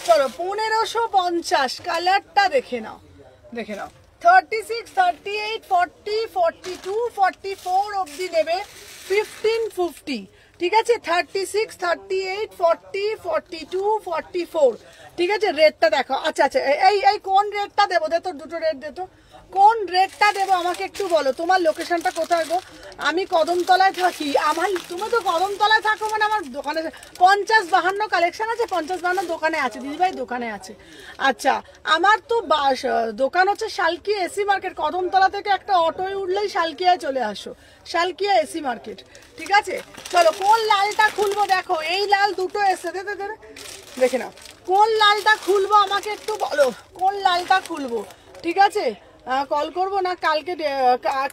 চলো 1550, কালারটা দেখে নাও, দেখে নাও। 36, 38, 40, 42, 44 অবধি নেবে 1550, ঠিক আছে? 36, 38, 40, 42, 44, ঠিক আছে? রেটটা দেখো। আচ্ছা আচ্ছা এই কোন রেটটা দেবো? দে তো দুটো রেট দে তো, কোন রেটটা দেবো আমাকে একটু বলো। তোমার লোকেশনটা কোথায় গো? আমি কদমতলায় থাকি। তুমি তো কদমতলায় থাকো মানে আমার দোকানে 50-52 কালেকশন আছে, 50-52 দোকানে আছে দিদিভাই, দোকানে আছে। আচ্ছা আমার তো দোকান হচ্ছে শালকিয়া এসি মার্কেট। কদমতলা থেকে একটা অটোয় উঠলেই শালকিয়ায় চলে আসো, শালকিয়া এসি মার্কেট, ঠিক আছে? চলো কোন লালটা খুলবো? দেখো এই লাল দুটো এসে দেখে নাও। কোন লালটা খুলবো আমাকে একটু বলো, কোন লালটা খুলবো, ঠিক আছে? কল করবো না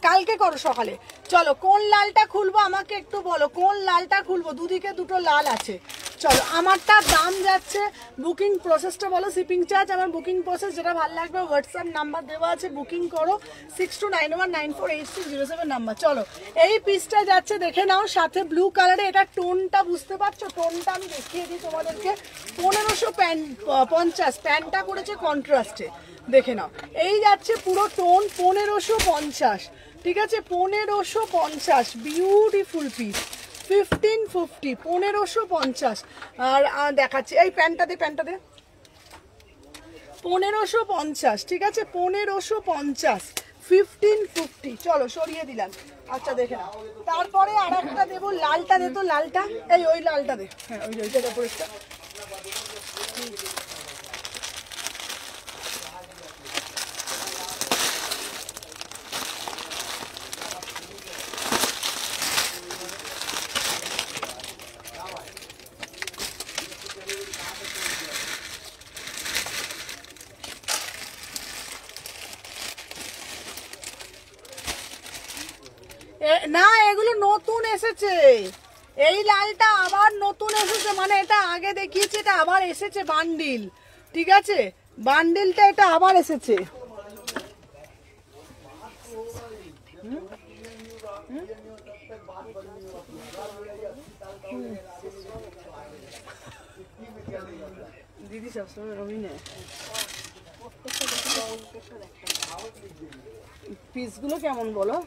কালকে করো সকালে। চলো কোন লালটা খুলবো আমাকে একটু বলো, কোন লালটা খুলবো? দুদিকে দুটো লাল আছে। চলো আমারটা দাম যাচ্ছে, বুকিং প্রসেসটা বলো, শিপিং চার্জ, আমার বুকিং প্রসেস যেটা ভালো লাগবে হোয়াটসঅ্যাপ নাম্বার দেওয়া আছে, বুকিং করো 6291948607 নাম্বার। চলো এই পিসটা যাচ্ছে, দেখে নাও, সাথে ব্লু কালারে। এটা টোনটা বুঝতে পারছো? টোনটা আমি দেখিয়ে দিই তোমাদেরকে। 1550, প্যান্টটা করেছে কন্ট্রাস্টে, দেখে নাও। এই যাচ্ছে পুরো টোন 1550, ঠিক আছে? 1550, বিউটিফুল পিস, 1550, 1550। আর দেখাচ্ছি এই প্যান্টটা দে 1550, ঠিক আছে? 1550, 1550। চলো সরিয়ে দিলাম। আচ্ছা দেখে নাও, তারপরে আর একটা দেবো, লালটা দে তো, লালটা এই ওই লালটা দে, হ্যাঁ ওইটা পরিষ্কার। না এগুলো নতুন এসেছে, এই লালটা আবার নতুন এসেছে, মানে এটা আগে দেখিয়েছি, এটা আবার এসেছে বান্ডিল, ঠিক আছে? বান্ডিলটা এটা আবার এসেছে। দিদি সবসময় এরকমই নেয়। পিসগুলো কেমন বলো?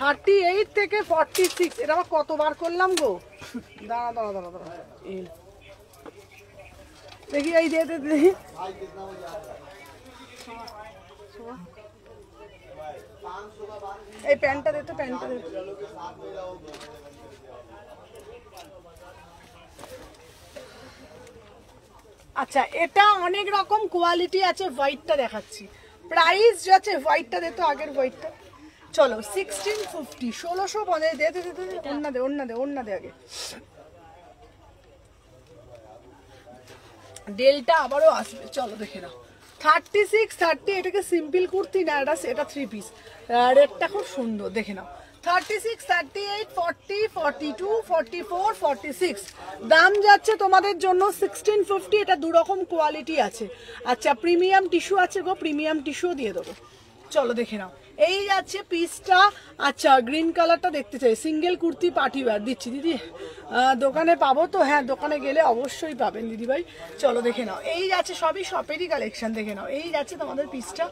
38 থেকে 46। এটা আবার কতবার করলাম গো? দাঁড়া দাঁড়া দাঁড়া দাঁড়া, এই দেখি, এই দিয়ে দেখি। এই প্যান্টটা দে তো, প্যান্টটা দে। আচ্ছা, এটা অনেক রকম কোয়ালিটি আছে। হোয়াইটটা দেখাচ্ছি, প্রাইস যাচ্ছে। হোয়াইটটা দে তো, আগের হোয়াইটটা। চলো 1650, 1650। দে দে দে দে, ওন্না দে, ওন্না দে, ওন্না দে আগে। ডেলটা আবারও আসবে, চলো দেখে নাও। 36, 30। এটাকে সিম্পল কুর্তি না, এটা 3 পিস। রেটটা খুব সুন্দর, দেখে নাও। 36, 38, 40, 42, 44, 46। দাম যাচ্ছে তোমাদের জন্য 1650। এটা দু রকম কোয়ালিটি আছে। আচ্ছা, প্রিমিয়াম টিস্যু আছে গো, প্রিমিয়াম টিস্যুও দিয়ে দেবো। চলো দেখে নাও, এই যাচ্ছে পিসটা। আচ্ছা, গ্রিন কালারটা দেখতে চাই। সিঙ্গেল কুর্তি পার্টি ওয়্যার দিচ্ছি দিদি। দোকানে পাবো তো? হ্যাঁ, দোকানে গেলে অবশ্যই পাবেন দিদিভাই। চলো দেখে নাও, এই যাচ্ছে, সবই শপেরই কালেকশন। দেখে নাও, এই যাচ্ছে তোমাদের পিসটা,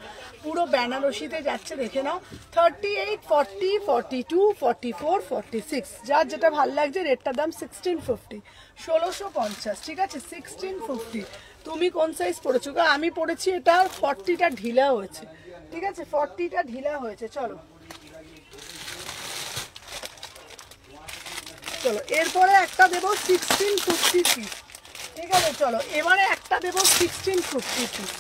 পুরো বেনারসিতে যাচ্ছে। দেখে নাও, 38, 40, 42, 44, 46। যার যেটা ভালো লাগছে। রেটটার দাম 1650, 1650। ঠিক আছে, 1650। তুমি কোন সাইজ পড়েছো? আমি পড়েছি এটা 40টা ঢিলা হয়েছে। ঠিক আছে, 40টা ঢিলা হয়েছে। চলো চলো, এরপরে একটা দেবো 1650 পিস। ঠিক আছে, চলো এবারে একটা দেবো 1650 পিস।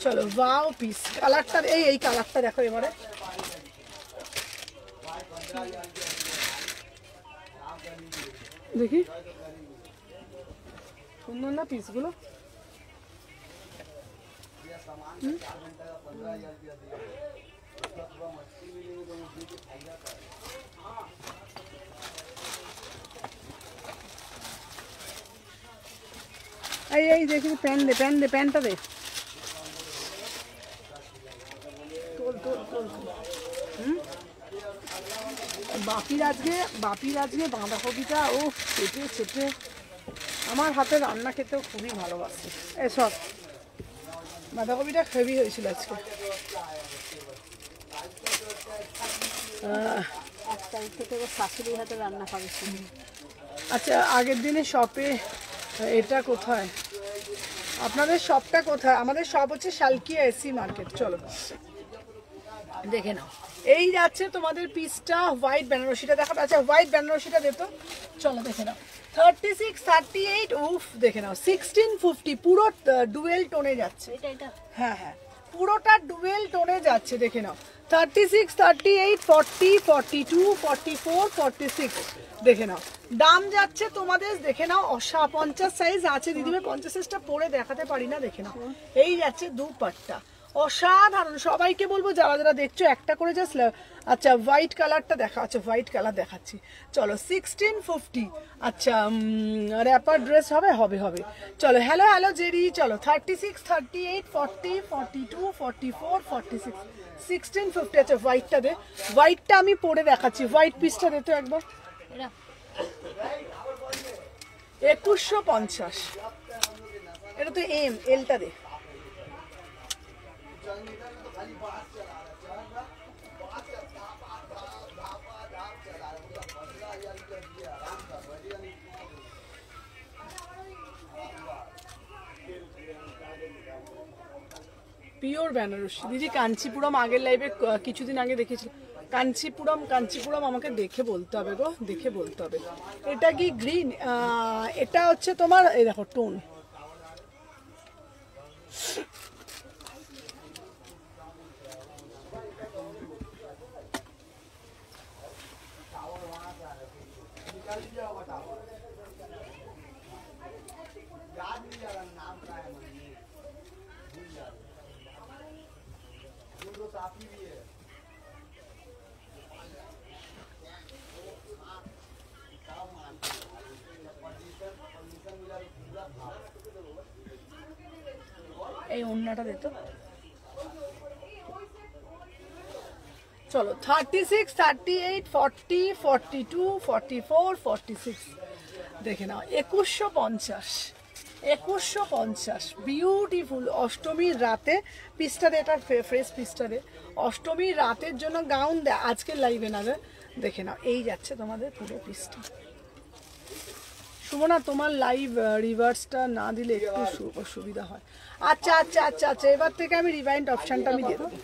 চলো, ওয়াও পিস। কালারটা এই কালারটা দেখো এবারে। দেখি, সুন্দর না পিসগুলো? এই দেখি, প্যান্ট দে, প্যান্ট দে, প্যান্টটা দে। তোল তোল তোল। বাপির আজকে বাঁধাকপিটা ও চেপে চেপে। আমার হাতে রান্না খেতেও খুবই ভালোবাসে। এসব বাঁধাকপিটা হেভি হয়েছিল আজকে। 1 তারিখ থেকে শাশুড়ির হাতে রান্না খাবে। আচ্ছা, আগের দিনে শপে, এটা কোথায় আপনাদের শপটা? কোথায়? আমাদের শপ হচ্ছে শালকিয়া এসি মার্কেট। চলো দেখে নাও, এই যাচ্ছে তোমাদের পিসটা। হোয়াইট বেনারসিটা দেখো। আচ্ছা, হোয়াইট বেনারসিটা দেখো। চলো দেখে নাও, 36, 38। উফ, দেখে নাও, 1650। পুরো ডুয়েল টোনে যাচ্ছে। হ্যাঁ হ্যাঁ, পুরোটা ডুয়েল টোনে যাচ্ছে। দেখে নাও, 36, 38, 40, 42, 44, 46। দেখে নাও, দাম যাচ্ছে তোমাদের। দেখে নাও, 50 সাইজ আছে দিদিভাই। 50 সাইজটা পরে দেখাতে পারি না। দেখে নাও, এই যাচ্ছে দুপাট্টা। অসাধারণ। সবাইকে বলবো যারা যারা দেখছো, একটা করে জাস্ট। আচ্ছা, হোয়াইট কালারটা দেখা। আচ্ছা, হোয়াইট কালার দেখাচ্ছি। চলো 1650। আচ্ছা, র্যাপার ড্রেস হবে হবে হবে। চলো, হ্যালো হ্যালো জেরি। চলো 36, 38, 40, 42, 44, 46, 1650। আচ্ছা, হোয়াইটটা দে। হোয়াইটটা আমি পরে দেখাচ্ছি। হোয়াইট পিসটা দে তো একবার। 2150। এটা তো এলটা দে। পিওর বেনারসি দিদি। কাঞ্চিপুরম আগের লাইভে কিছুদিন আগে দেখেছি। কাঞ্চিপুরম আমাকে দেখে বলতে হবে গো, দেখে বলতে হবে। এটা কি গ্রিন? এটা হচ্ছে তোমার, এই দেখো টোন। এই ওড়নাটা দে তো। চলো 36, 38, 40, 42, 44, 46 দেখে নাও। 2150, 2150 বিউটিফুল অষ্টমীর রাতে পিসটা দে, এটা ফ্রেশ পিসটা দে। অষ্টমীর রাতের জন্য গাউন দেয় আজকের লাইভে না, দেখে নাও। এই যাচ্ছে তোমাদের পুরো পিসটা। সুমনা তোমার লাইভ রিভার্সটা না দিলে একটু সুবিধা হয়। আচ্ছা আচ্ছা আচ্ছা আচ্ছা, এবার থেকে আমি রিভাইন্ড অপশানটা আমি দিয়ে দেবো।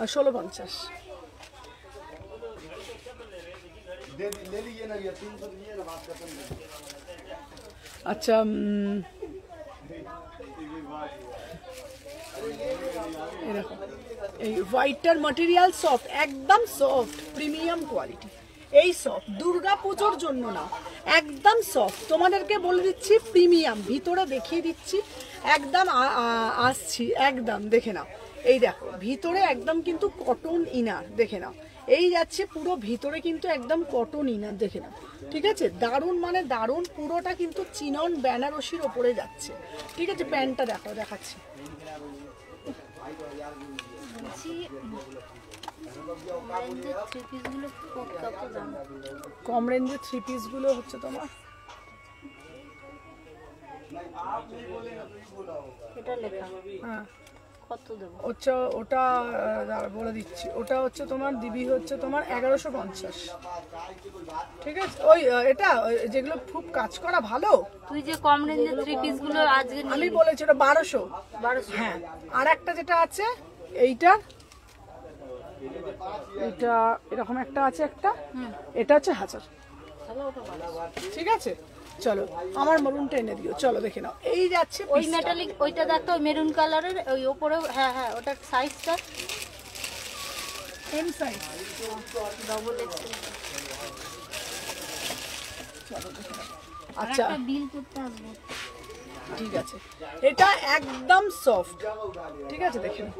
1650। আচ্ছা এরকম এই হোয়াইটটার ম্যাটেরিয়াল সফট, একদম সফট প্রিমিয়াম কোয়ালিটি। এই সফট দুর্গা পুজোর জন্য না, একদম সফট। তোমাদেরকে বলে দিচ্ছি প্রিমিয়াম, ভিতরে দেখিয়ে দিচ্ছি একদম আসছি একদম, দেখে নাও। এই দেখো ভিতরে একদম কিন্তু কটন ইনার, দেখে নাও। এই যাচ্ছে পুরো ভিতরে কিন্তু একদম কটন ইনার, দেখে নাও। ঠিক আছে, দারুণ মানে দারুণ, পুরোটা কিন্তু চিনন বেনারসির ওপরে যাচ্ছে। ঠিক আছে, প্যান্টটা দেখো, দেখাচ্ছি। কম রেঞ্জের থ্রি পিসগুলো হচ্ছে তোমার হ্যাঁ হচ্ছে ওটা বলে দিচ্ছি, ওটা হচ্ছে তোমার দিবি হচ্ছে তোমার 1150। ঠিক আছে, ওই এটা যেগুলো খুব কাজ করা ভালো, তুই যে কম রেঞ্জের থ্রি পিস গুলো আজকে আমি বলেছি ওটা 1200। হ্যাঁ, আর একটা যেটা আছে এইটা, এটা এরকম একটা আছে একটা, এটা হচ্ছে 1000। ঠিক আছে, চলো আমার মেরুনটা এনে দিও। চলো দেখে নাও, এই যাচ্ছে ওই মেটালিক, ওইটা দেখো মেরুন কালারের, ওই উপরে। হ্যাঁ হ্যাঁ, ওটার সাইজটা এম সাইজ, ডবল এক্সেল। চলো দেখে নাও। আচ্ছা বিল করতে আসবো। ঠিক আছে, এটা একদম সফট। ঠিক আছে, দেখে নাও,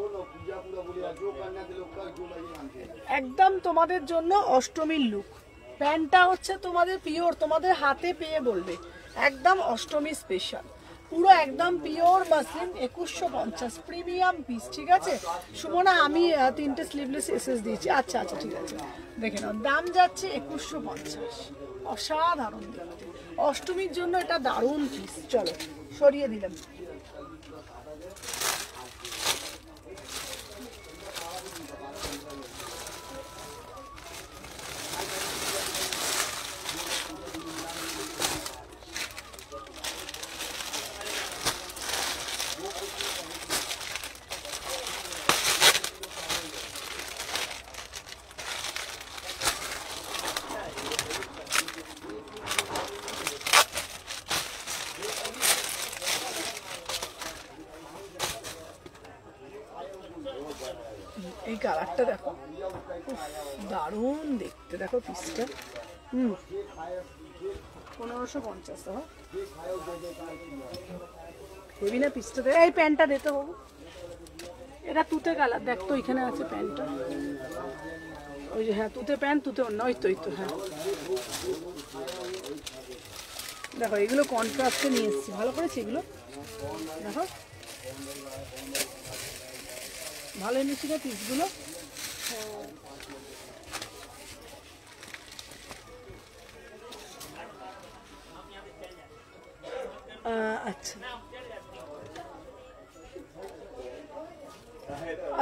একদম তোমাদের জন্য অষ্টমীর লুক। প্যান্টটা হচ্ছে তোমাদের পিওর, তোমাদের হাতে পেয়ে বলবে একদম অষ্টমী স্পেশাল, পুরো একদম পিওর মাসলিন। 2150 premium piece. ঠিক আছে সুমনা, আমি 3টে স্লিভলেস এসএস দিয়েছি। আচ্ছা আচ্ছা ঠিক আছে, দেখে নাও, দাম যাচ্ছে 2150। অসাধারণ দেখতে, অষ্টমীর জন্য এটা দারুণ পিস। চলো সরিয়ে দিলাম। এই কালারটা দেখো, দারুণ দেখতে, দেখো পিসটা। 1550। হেবি না পিসটা? এই প্যান্টটা দিতে হবে, এটা তুতে কালার, দেখ তো এখানে আছে প্যান্টটা, ওই যে হ্যাঁ তুতে প্যান্ট, তুতে অন্য, ওই তো ওই তো, হ্যাঁ দেখো এগুলো কন্ট্রাস্টে নিয়ে এসেছি, ভালো করেছি এগুলো, দেখো ভালো এনেছি না পিসগুলো। আচ্ছা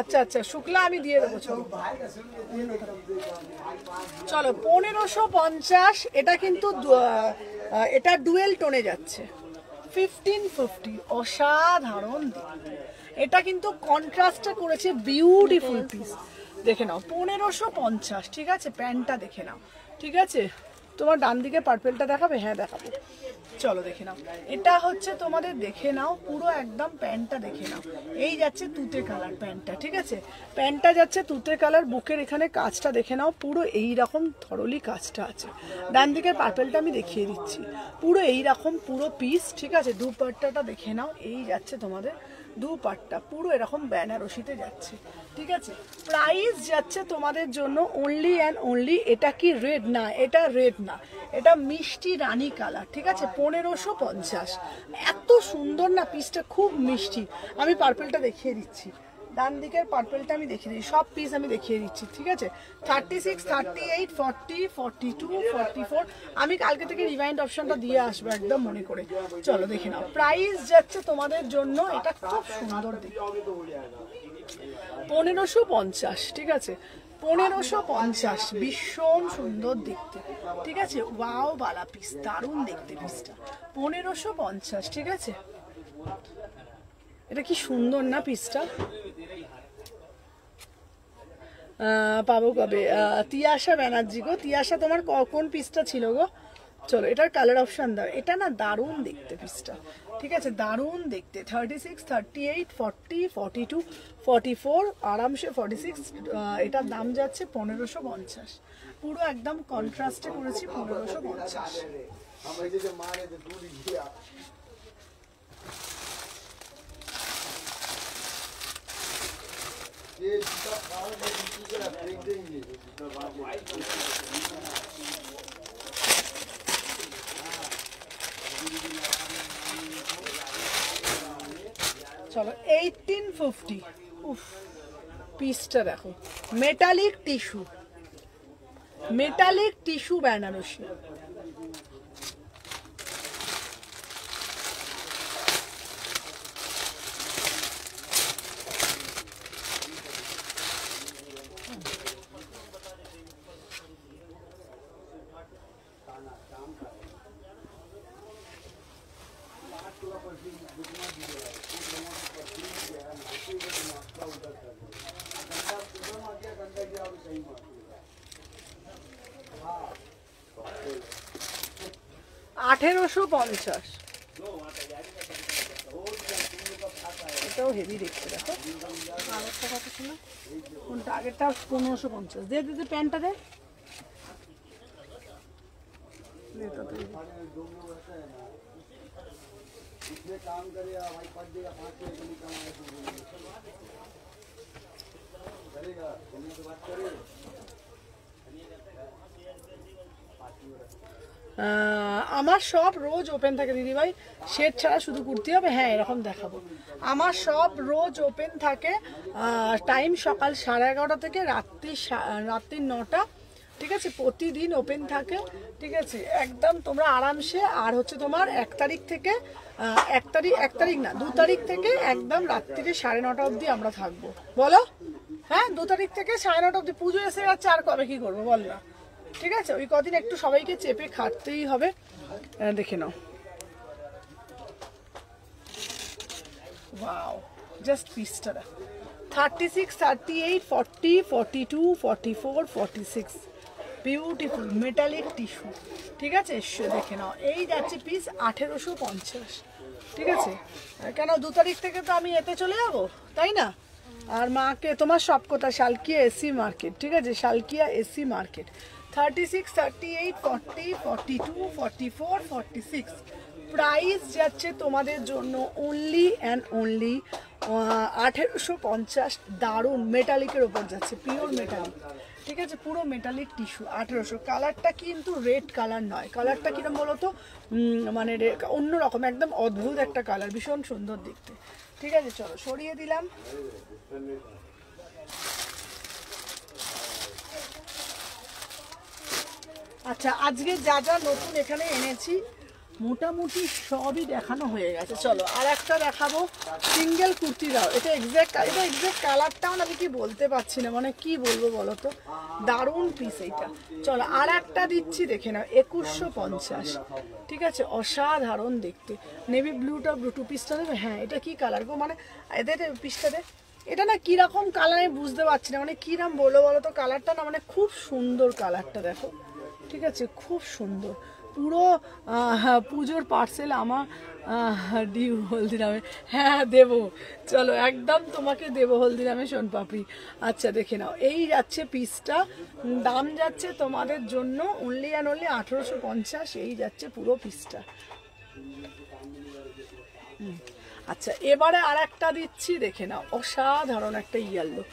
আচ্ছা আচ্ছা, শুক্লা আমি দিয়ে দেবো। চলো 1550। এটা কিন্তু এটা ডুয়েল টোনে যাচ্ছে, 1550। অসাধারণ দেখতে, এটা কিন্তু কন্ট্রাস্টে করেছে, বিউটিফুল পিস। দেখে নাও 1550। ঠিক আছে, প্যান্টটা দেখে নাও। ঠিক আছে, তোমার ডান দিকে পার্পেলটা দেখাবে? হ্যাঁ দেখাবো, চলো দেখে নাও। এটা হচ্ছে তোমাদের, দেখে নাও পুরো একদম প্যান্টটা দেখে নাও। এই যাচ্ছে তুতে কালার প্যান্টটা। ঠিক আছে, প্যান্টটা যাচ্ছে তুতে কালার, বুকের এখানে কাজটা দেখে নাও, পুরো এই রকম থরলি কাজটা আছে। ডান দিকের পার্পেলটা আমি দেখিয়ে দিচ্ছি, পুরো এই রকম পুরো পিস। ঠিক আছে, দুপাট্টাটা দেখে নাও, এই যাচ্ছে তোমাদের দুপাট্টা, পুরো এরকম বেনারসিতে যাচ্ছে। ঠিক আছে, প্রাইস যাচ্ছে তোমাদের জন্য অনলি অ্যান্ড অনলি, এটা কি রেড না, এটা রেড না, এটা মিষ্টি রানী কালার। ঠিক আছে, 1550। এত সুন্দর না পিসটা, খুব মিষ্টি। আমি পার্পেলটা দেখিয়ে দিচ্ছি, ডান দিকের পার্পলটা আমি দেখিয়ে দিই, সব পিস আমি দেখিয়ে দিচ্ছি, ঠিক আছে? 36, 38, 40, 42, 44। আমি কালকে থেকে রিমাইন্ড অপশনটা দিয়ে আসবো একদম মনে করে। চলো দেখে নাও, প্রাইস যাচ্ছে তোমাদের জন্য, এটা খুব সুন্দর দেখতে, 1550, ঠিক আছে? 1550, ভীষণ সুন্দর দেখতে, ঠিক আছে? ওয়াও বালা পিস, দারুণ দেখতে পিসটা, 1550, ঠিক আছে? এটা কি সুন্দর না পিসটা? পাবো কবে? তিয়াশা ব্যানার্জি গো, তিয়াশা তোমার কোন পিসটা ছিল গো? চলো এটার কালার অপশন দাও, এটা না দারুণ দেখতে পিসটা, ঠিক আছে? দারুণ দেখতে। 36, 38, 40, 42, 44, আরামসে 46। এটার দাম যাচ্ছে 1550, পুরো একদম কন্ট্রাস্টে করেছি 1550। চলো 1850, উফ পিসটা দেখো, metallic tissue, metallic tissue Banarasi. আঠেরোশো 50, এটাও হেভি দেখতে দেখো। আগেরটা কত ছিল? কোনটা? আগেরটা 1550। দে দিদি প্যান্টটা দে। আমার সব রোজ ওপেন থাকে দিদিভাই, সেট ছাড়া শুধু কুর্তি হবে। হ্যাঁ এরকম দেখাবো, আমার সব রোজ ওপেন থাকে, টাইম সকাল 11:30 থেকে রাত্রি 9টা, ঠিক আছে? প্রতিদিন ওপেন থাকে, ঠিক আছে? একদম তোমরা আরামসে। আর হচ্ছে তোমার 1 তারিখ থেকে 1 তারিখ না 2 তারিখ থেকে একদম রাত্রিরে 9:30 অবধি আমরা থাকবো, বলো? হ্যাঁ 2 তারিখ থেকে 9:30 অবধি। পুজো এসে যাচ্ছে, আর কবে কি করবো বল না, ঠিক আছে? ওই কদিন একটু সবাইকে চেপে খাটতেই হবে। দেখে নাও, ওয়াও জাস্ট পিসটা দেখো। 36, 38, 40, 42, 44, 46, বিউটিফুল মেটালিক টিস্যু, ঠিক আছে? দেখে নাও, এই যাচ্ছে পিস 1850, ঠিক আছে? কেন 2 তারিখ থেকে তো আমি এতে চলে যাব, তাই না? আর মাকে তোমার সব কথা শালকিয়া এসি মার্কেট, ঠিক আছে? Salkia AC market. 36, 38, 40, 42, 44, 46, প্রাইস যাচ্ছে তোমাদের জন্য অনলি অ্যান্ড অনলি 1850। দারুণ মেটালিকের ওপর যাচ্ছে, পিওর মেটালিক, ঠিক আছে? পুরো মেটালিক টিস্যু 1800। কালারটা কিন্তু রেড কালার নয়, কালারটা কিরকম বলো তো, মানে অন্যরকম, একদম অদ্ভুত একটা কালার, ভীষণ সুন্দর দেখতে, ঠিক আছে? চলো সরিয়ে দিলাম। আচ্ছা, আজকে যা যা নতুন এখানে এনেছি মোটামুটি সবই দেখানো হয়ে গেছে। চলো আর একটা দেখাবো, সিঙ্গেল কুর্তি দাও। এটা এক্স্যাক্ট কালারটাও আমি কি বলতে পারছি না, মানে কি বলবো বলো তো, দারুণ পিস এইটা। চলো আর একটা দিচ্ছি, দেখে নাও, 2150, ঠিক আছে? অসাধারণ দেখতে, নেভি ব্লুটা, ব্লু পিসটা দেবে। হ্যাঁ এটা কি কালার গো, মানে এদের পিসটা দে। এটা না কিরকম কালার আমি বুঝতে পারছি না, মানে কিরকম বলো বলো তো, কালারটা না মানে খুব সুন্দর কালারটা দেখো, ঠিক আছে? খুব সুন্দর, পুরো পুজোর পার্সেল আমার ডিউ হলদিরামে। হ্যাঁ দেবো, চলো একদম তোমাকে দেবো হলদিরামে সোনপাপড়ি। আচ্ছা দেখে নাও, এই যাচ্ছে পিসটা, দাম যাচ্ছে তোমাদের জন্য অনলি অ্যান্ড অনলি 1850, এই যাচ্ছে পুরো পিসটা। আচ্ছা এবারে আর একটা দিচ্ছি, দেখে নাও, অসাধারণ একটা ইয়েলো,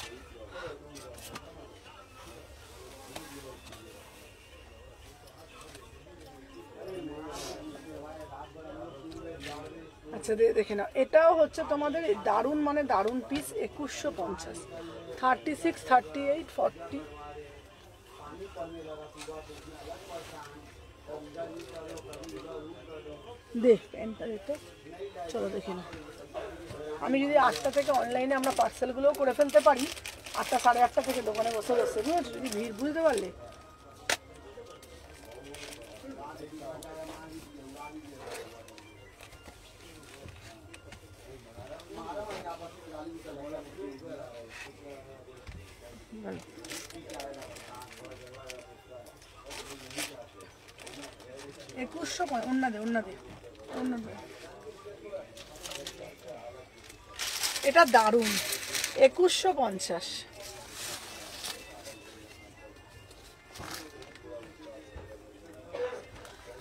আচ্ছা দেখে নাও, এটাও হচ্ছে তোমাদের দারুণ মানে দারুণ পিস, 2150, 36, 38, 40। দেখ প্যান্টটা দেখতে, চলো দেখে নাও। আমি যদি 8টা থেকে অনলাইনে আমরা পার্সেলগুলোও করে ফেলতে পারি, 8টা 8:30 থেকে দোকানে বসে বসে, বুঝেছো? যদি ভিড় বুঝতে পারলে। এটা দারুণ, 2150।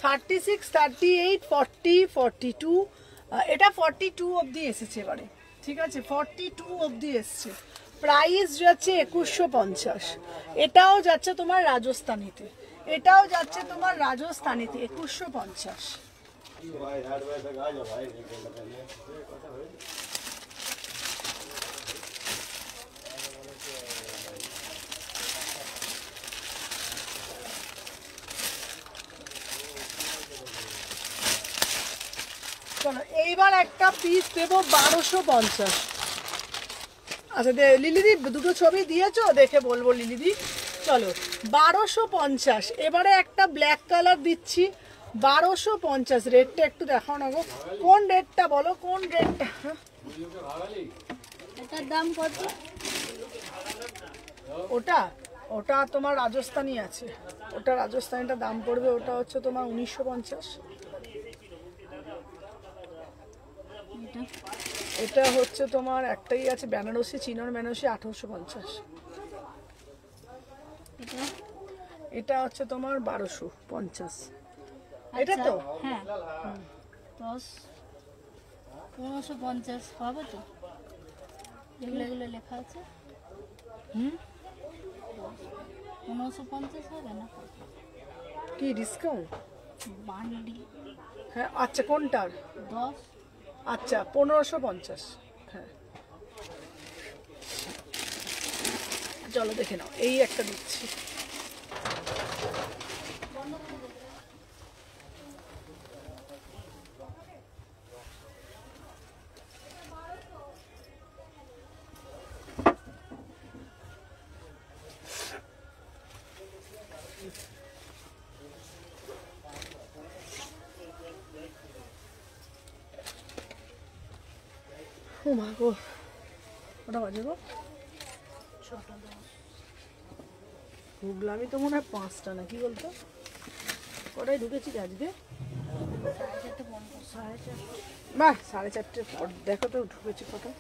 থার্টি সিক্স, 38, 40, 42, এটা 42 অবধি এসেছে এবারে, ঠিক আছে? 42 অবধি এসছে। প্রাইস যাচ্ছে 2150। এটাও যাচ্ছে তোমার রাজস্থানীতে, এটাও যাচ্ছে তোমার রাজস্থানীতে 2150। চলো এইবার একটা পিস দেবো 1250। আচ্ছা লিলিদি দুটো ছবি দিয়েছো, দেখে বলবো লিলিদি। চলো 1250। এবারে একটা ব্ল্যাক কালার দিচ্ছি 1250। রেটটা একটু দেখাও না গো, কোন রেটটা বলো, কোন রেটটা? এটার দাম কত? ওটা ওটা তোমার রাজস্থানী আছে, ওটা রাজস্থানীটা দাম পড়বে, ওটা হচ্ছে তোমার 1950। এটা হচ্ছে তোমার একটাই আছে বেনারসি, চিনন বেনারসি, 1850। এটা হচ্ছে তোমার 1250। এটা তো হ্যাঁ 10, 1550 হবে তো, এগুলো লেখা আছে। 1550 হবে না কি ডিসকাউন্ট? বান্ডি হ্যাঁ আচ্ছা, কোনটার? 10। আচ্ছা 1550। হ্যাঁ চলো দেখে নাও, এই একটা দিচ্ছি। ও মা গো, ওটা বাজে গো, হুগলামি তো মনে হয় 5টা না, কি বলতো? কটায় ঢুকেছি আজকে? বাহ 4:30 পর দেখো তো ঢুকেছি কটা।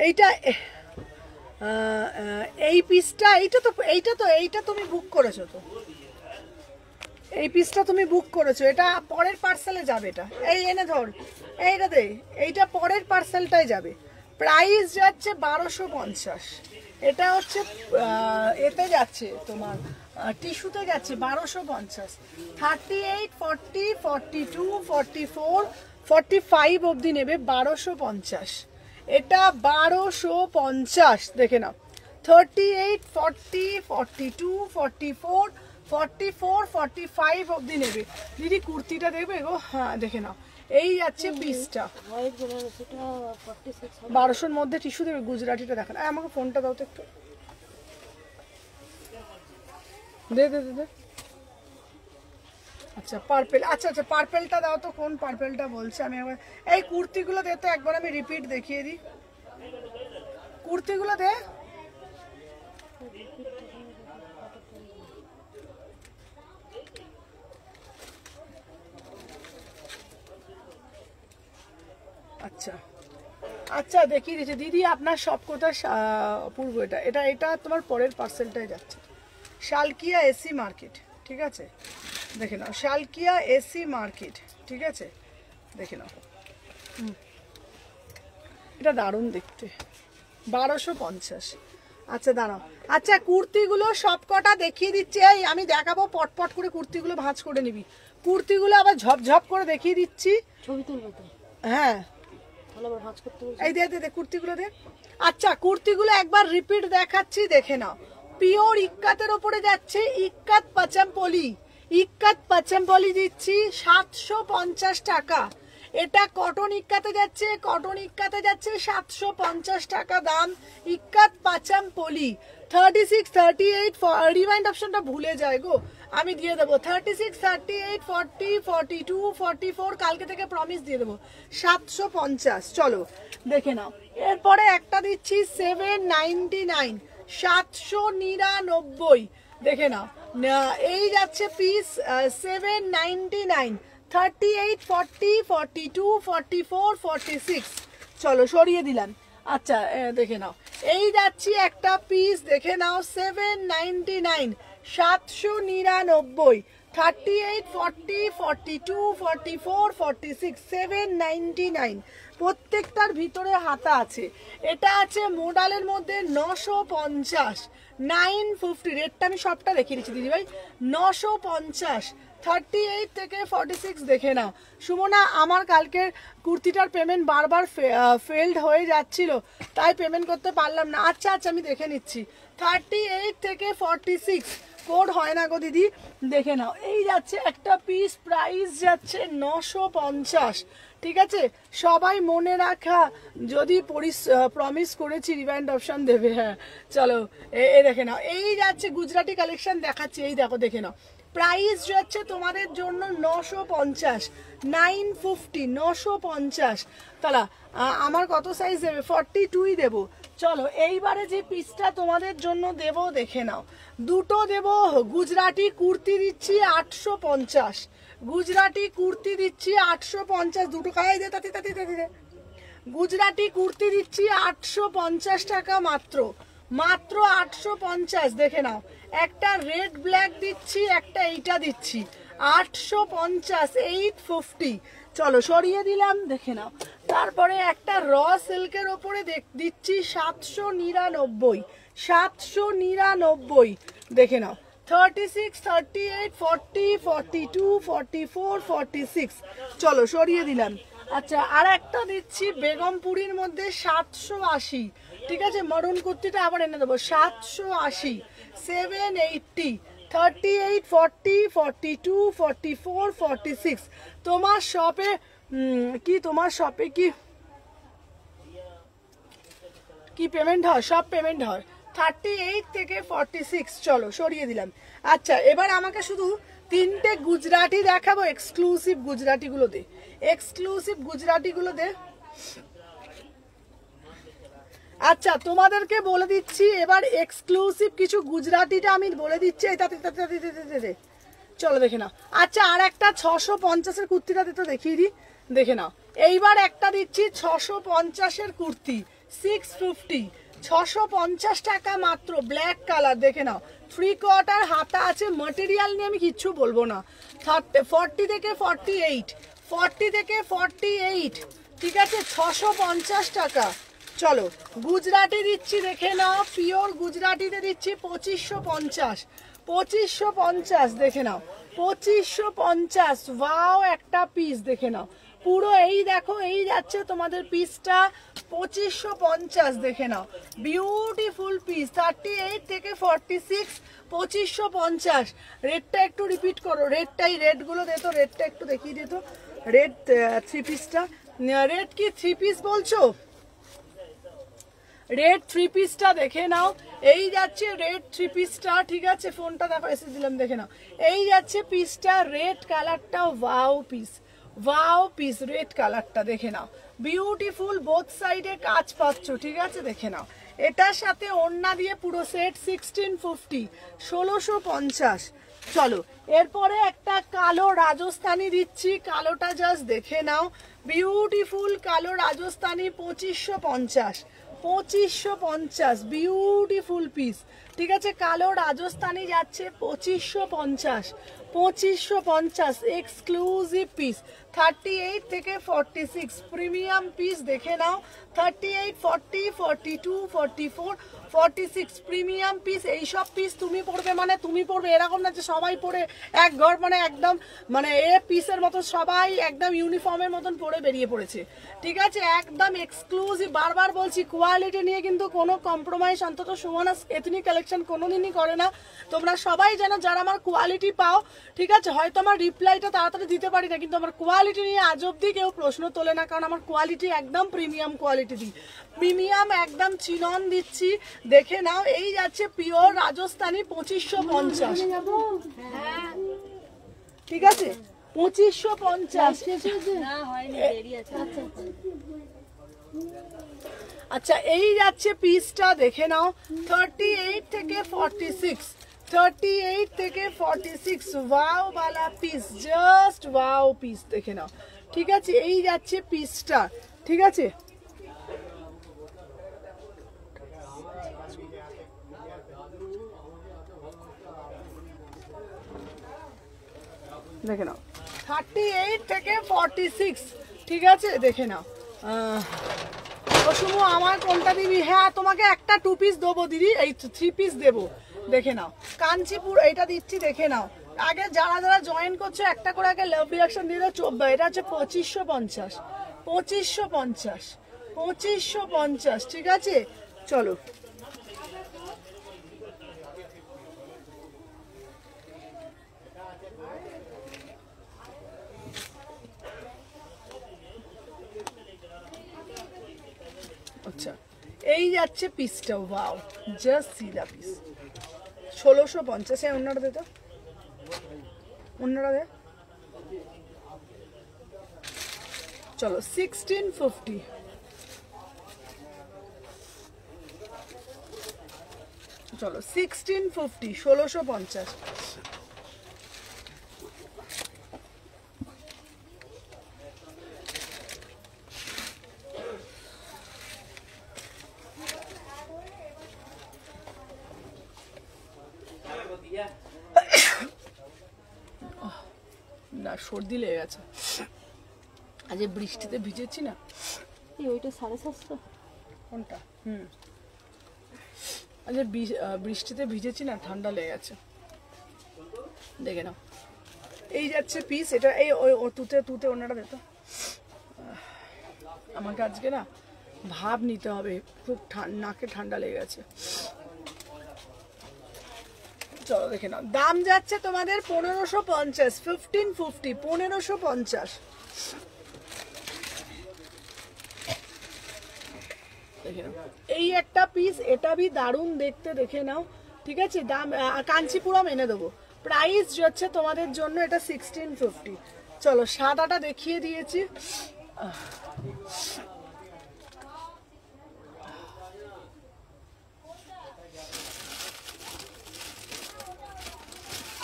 এইটা এই পিসটা, এইটা তুমি বুক করেছো তো, এই পিসটা তুমি বুক করেছো, এটা পরের পার্সেলে যাবে। এটা এই এনে ধর, এইটা দে, এইটা পরের পার্সেলটাই যাবে। প্রাইস যাচ্ছে 1250। এটা হচ্ছে এতে যাচ্ছে তোমার টিস্যুতে যাচ্ছে 1250। 38, 40, 42, 44, 45 অবধি নেবে 1250। এটা 1250 দেখে নাও। 38, 40, 42, 44, 44, 45 অবধি নেবে। দিদি কুর্তিটা দেখবে গো? হ্যাঁ দেখে নাও, এই যাচ্ছে পিসটা 1200-র মধ্যে। টিস্যু দেবে, গুজরাটিটা দেখেন। আমাকে ফোনটা দাও তো একটু, দে দে দে দে। আচ্ছা পার্পেল, আচ্ছা আচ্ছা পার্পেলটা দাও তো, কোন পার্পেলটা বলছে? আমি একবার এই কুর্তিগুলো দে তো, একবার আমি রিপিট দেখিয়ে দিই। কুর্তিগুলো দে। আচ্ছা আচ্ছা দেখিয়ে দিচ্ছি দিদি, আপনার সব কথা অপূর্ব। এটা এটা এটা তোমার পরের পার্সেলটাই যাচ্ছে। শালকিয়া এসি মার্কেট, ঠিক আছে? দেখে নাও, শালকিয়া এসি মার্কেট, ঠিক আছে? দেখে নাও, এটা দারুণ দেখতে। 1250। আচ্ছা দাঁড়াও, আচ্ছা কুর্তিগুলো সবকটা দেখিয়ে দিচ্ছি। এই আমি দেখাবো পটপট করে, কুর্তিগুলো ভাঁজ করে নিবি। কুর্তিগুলো আবার ঝপঝপ করে দেখিয়ে দিচ্ছি। ছবি তুলবো তো, হ্যাঁ তাহলে আবার ভাঁজ করতে বলছি। এই দে দে দে কুর্তিগুলো দে। আচ্ছা কুর্তিগুলো একবার রিপিট দেখাচ্ছি, দেখে নাও। পিওর ইক্কাতের ওপরে যাচ্ছে, ইক্কাত পাচামপলি, ইক্কাত পাচামপলি দিচ্ছি 750 টাকা। এটা কটন ইক্কাতে যাচ্ছে, কটন ইক্কাতে যাচ্ছে 750 টাকা দাম। ইক্কাত পাচামপলি 36, 38 রিমাইন্ড অপশনটা ভুলে যায় গো, আমি দিয়ে দেবো 36, 38, 40, 42, 44, কালকে থেকে প্রমিস দিয়ে দেবো 750। চলো দেখে নাও। এরপরে একটা দিচ্ছি 799, 799, দেখে নাও। এই যাচ্ছে পিস 799, 38, 40, 42, 44, 46। চলো সরিয়ে দিলাম। আচ্ছা দেখে নাও, এই যাচ্ছি একটা পিস, দেখে নাও 799, 799, 38, 40, 42, 44, 46, 799। প্রত্যেকটার ভিতরে হাতা আছে। এটা আছে মোডালের মধ্যে 950, 950, রেটটা আমি সবটা দেখিয়ে দিচ্ছি দিদিভাই। 950, 38 থেকে 46, দেখে নাও। সুমনা আমার কালকের কুর্তিটার পেমেন্ট বারবার ফেলড হয়ে যাচ্ছিল, তাই পেমেন্ট করতে পারলাম না। আচ্ছা আচ্ছা আমি দেখে নিচ্ছি। 38 থেকে 46 কোড হয় না গো দিদি, দেখে নাও। এই যাচ্ছে একটা পিস, প্রাইস যাচ্ছে 950। ঠিক আছে, সবাই মনে রাখা, যদি প্রমিস করেছি রিমাইন্ড অপশন দেবে। হ্যাঁ চলো এই দেখে নাও, এই যাচ্ছে গুজরাটি কালেকশন দেখাচ্ছি। এই দেখো দেখে নাও, প্রাইস যাচ্ছে তোমাদের জন্য 950, 950, 950। তাহলে আমার কত সাইজ দেবে? 42ই দেবো। চলো এইবারে যে পিসটা তোমাদের জন্য দেবো দেখে নাও, দুটো দেবো। গুজরাটি কুর্তি দিচ্ছি 850, গুজরাটি কুর্তি দিচ্ছি 850, দুটো খাই দে তাতে তাতে তাতে। গুজরাটি কুর্তি দিচ্ছি 850 টাকা মাত্র, মাত্র 850, দেখে নাও। একটা রেড ব্ল্যাক দিচ্ছি, একটা এইটা দিচ্ছি 850, 850। চলো সরিয়ে দিলাম, দেখে নাও। তারপরে একটা র সিল্কের ওপরে দিচ্ছি 799, 799, দেখে নাও। 36, 38, 40, 42, 44, 46। চলো সরিয়ে দিলাম। আচ্ছা আর একটা দিচ্ছি বেগমপুরীর মধ্যে 780। ঠিক আছে, মরুন কুর্তিটা আবার এনে দেবো 780, 780, 38, 40, 42, 44, 46। তোমার শপে কি, তোমার শপে কি পেমেন্ট হয়? সব পেমেন্ট হয় 38 থেকে 46। চলো সরিয়ে দিলাম। আচ্ছা এবার আমাকে শুধু তিনটে গুজরাটি দেখাবো, এক্সক্লুসিভ গুজরাটিগুলো দে, এক্সক্লুসিভ গুজরাটিগুলো দে। আচ্ছা তোমাদেরকে বলে দিচ্ছি এবার এক্সক্লুসিভ কিছু গুজরাটিটা আমি বলে দিচ্ছি। চলো দেখে নাও। আচ্ছা আর একটা 650-এর কুর্তিটা তো দেখিয়ে দিই, দেখে নাও। এইবার একটা দিচ্ছি 650-এর কুর্তি 650, 650 টাকা মাত্র, ব্ল্যাক কালার, দেখে নাও। 3/4 হাতা আছে, ম্যাটেরিয়াল নিয়ে আমি কিচ্ছু বলবো না। 40 থেকে 48, 40 থেকে 48, ঠিক আছে, 650 টাকা। চলো গুজরাটি দিচ্ছি, দেখে নাও। পিওর গুজরাটিতে দিচ্ছি 2550, 2550, দেখে নাও। 2550, ওয়াও একটা পিস, দেখে নাও। পুরো এই দেখো, এই যাচ্ছে তোমাদের পিসটা 2550, দেখে নাও। বিউটিফুল পিস, 38 থেকে 46, 2550। রেটটা একটু রিপিট করো, রেটটাই, রেটগুলো দে তো, রেটটা একটু দেখিয়ে দে তো। রেট 3 পিসটা, রেট কি 3 পিস বলছো? রেড 3 পিসটা দেখে নাও। এই যাচ্ছে রেড 3 পিসটা, ঠিক আছে, ফোনটা দেখো, এসে দিলাম, দেখে নাও। এই যাচ্ছে পিসটা, রেড কালারটা, wow piece, wow piece, red কালারটা, দেখে নাও। বিউটিফুল, বোথ সাইডে কাজ পাচ্ছ, ঠিক আছে, দেখে নাও। এটার সাথে ওড়না দিয়ে পুরো সেট 1650, 1650। চলো এরপরে একটা কালো রাজস্থানি দিচ্ছি, কালোটা জাস্ট দেখে নাও। বিউটিফুল কালো রাজস্থানি 2550, 2550, বিউটিফুল পিস, ঠিক আছে। কালো রাজস্থানি যাচ্ছে 2550, 2550 এক্সক্লুসিভ পিস। 38 থেকে 46 প্রিমিয়াম পিস দেখে নাও। 38, 40, 42, 44, 46 প্রিমিয়াম পিস। এইসব পিস তুমি পড়বে মানে তুমি পড়বে, এরকম না যে সবাই পড়ে এক ঘর মানে একদম মানে এ পিসের মতো সবাই একদম ইউনিফর্মের মতন পরে বেরিয়ে পড়েছে, ঠিক আছে? একদম এক্সক্লুসিভ, বারবার বলছি কোয়ালিটি নিয়ে কিন্তু কোনো কম্প্রোমাইজ অন্তত সুমনা এথনিক কালেকশন কোনোদিনই করে না। তোমরা সবাই জানো যারা আমার কোয়ালিটি পাও, ঠিক আছে? হয়তো আমার রিপ্লাইটা তাড়াতাড়ি দিতে পারি না, কিন্তু আমার কোয়ালিটি নিয়ে আজ অব্দি কেউ প্রশ্ন তোলে না, কারণ আমার কোয়ালিটি একদম প্রিমিয়াম কোয়ালিটি দিই, প্রিমিয়াম একদম চিনন দিচ্ছি। দেখে নাও, এই যাচ্ছে পিওর রাজস্থানী 2550, ঠিক আছে? 2550। না হয়নি, দেরি আছে। আচ্ছা, এই যাচ্ছে পিসটা দেখে নাও। 38 থেকে 46, 38 থেকে 46 ওয়াও বালা পিস, জাস্ট ওয়াও পিস দেখে নাও, ঠিক আছে? এই যাচ্ছে পিসটা, ঠিক আছে? দেখে নাও 38 থেকে 46, ঠিক আছে? দেখে নাও। শুনো আমার কোনটা দিবি? হ্যাঁ তোমাকে একটা 2 পিস দেবো দিদি, এই 3 পিস দেবো। দেখে নাও কাঞ্চিপুর এইটা দিচ্ছি, দেখে নাও। আগে যারা যারা জয়েন করছো একটা করে আগে লাভ রিয়াকশন দিয়ে দাও। 14, এটা হচ্ছে 2550, 2550, 2550, ঠিক আছে? চলো আচ্ছা, এই যাচ্ছে পিসটা, wow just see the piece. 1650 এ অন্যটা দে তো, অন্যটা দে। চলো 1650, চলো 1650, 1650। না সর্দি লেগে গেছে, আজ বৃষ্টিতে ভিজেছি না। ওইটা 750। কোনটা? আজ বৃষ্টিতে ভিজেছি না, ঠান্ডা লেগে গেছে। দেখে নাও, এই যাচ্ছে পিস, এটা এই ওই তুতে তুতে ওনাটা দে তো। আমাকে আজকে না ভাব নিতে হবে, খুব নাকে ঠান্ডা লেগে গেছে। চলো দেখে নাও, দাম যাচ্ছে তোমাদের 1550, 1550, 1550। দেখে নাও, এই একটা পিস, এটা বি দারুণ দেখতে, দেখে নাও, ঠিক আছে? দাম কাঞ্চিপুরম এনে দেবো। প্রাইস যাচ্ছে তোমাদের জন্য এটা 1650। চলো সাদাটা দেখিয়ে দিয়েছি।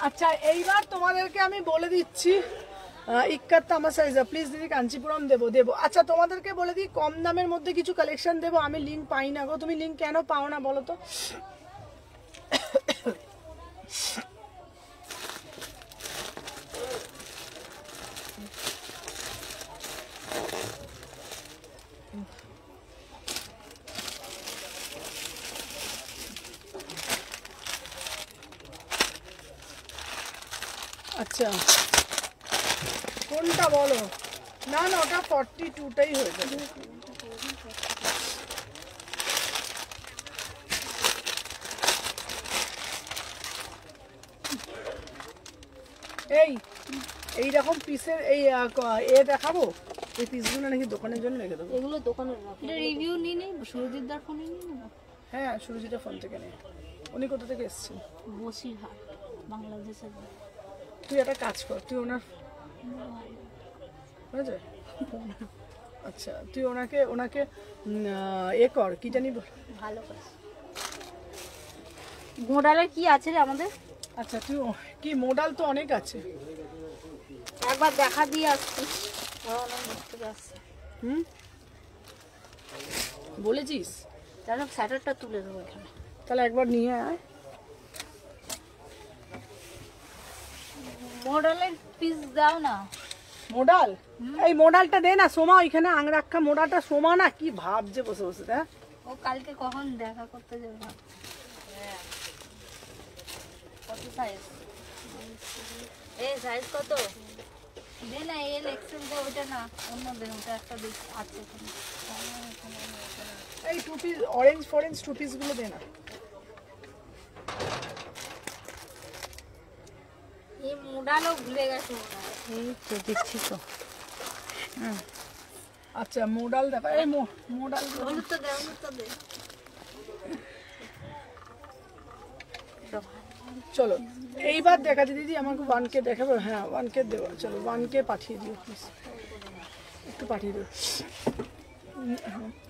আচ্ছা, এইবার তোমাদেরকে আমি বলে দিচ্ছি, ইক্কাত্তা আমার সাইজা প্লিজ দিদি কাঞ্চিপুরম দেবো দেবো। আচ্ছা তোমাদেরকে বলে দিই, কম দামের মধ্যে কিছু কালেকশন দেবো, আমি লিঙ্ক পাই না গো। তুমি লিঙ্ক কেন পাও না বলো তো? আচ্ছা কোনটা বলো? না না ওটা 42টাই হয়ে যাবে। এইরকম পিসের এই দেখাবো, এই পিসগুলো নাকি দোকানের জন্য রেখে দেবো। এগুলো দোকানের এটা রিভিউ নিয়ে নেই, সুরজিৎদার ফোনে নিয়ে নেব। হ্যাঁ সুরজিতের ফোন থেকে নেই। উনি কোথা থেকে এসেছেন? বসিরহাট, বাংলাদেশের। তুই একটা কাজ কর, তুই ওনার বুঝেছে? আচ্ছা তুই ওনাকে এ কর, কি জানি ভালো কাজ। মোডালের কি আছে রে আমাদের? আচ্ছা তুই কি মোডাল তো অনেক আছে, একবার দেখা দিয়ে আসছিস। বলেছিস? জানো স্যাটারটা তুলে দেবো এখানে, তাহলে একবার নিয়ে আয়। মডেলের পিস দাও না। মোডাল, এই মোডালটা দে না সোমা, ওইখানে আংরাক্ষা মোডালটা সোমা না কি ভাবছে বসে বসে। দেখ ও কালকে কখন দেখা করতে যাবে? কত সাইজ? এই সাইজ কত? দে না, এল এক্সেল দে, ওইটা না, অন্য দে, ওটা একটা দিস আছে এখানে। এই টু পিস অরেঞ্জ ফরেঞ্জ টু পিস গুলো দে না। এই মোডালও ভুলে গেছে মনে হয়। এই তো দিচ্ছি তো। আচ্ছা মোডাল দেখো, এই মোডাল হলুদ তো দে, হলুদ তো দে। চলো এইবার দেখাচ্ছি দিদি, আমাকে 1K দেখাবে? হ্যাঁ 1K দেবো, চলো 1K পাঠিয়ে দিও প্লিজ, একটু পাঠিয়ে দিও।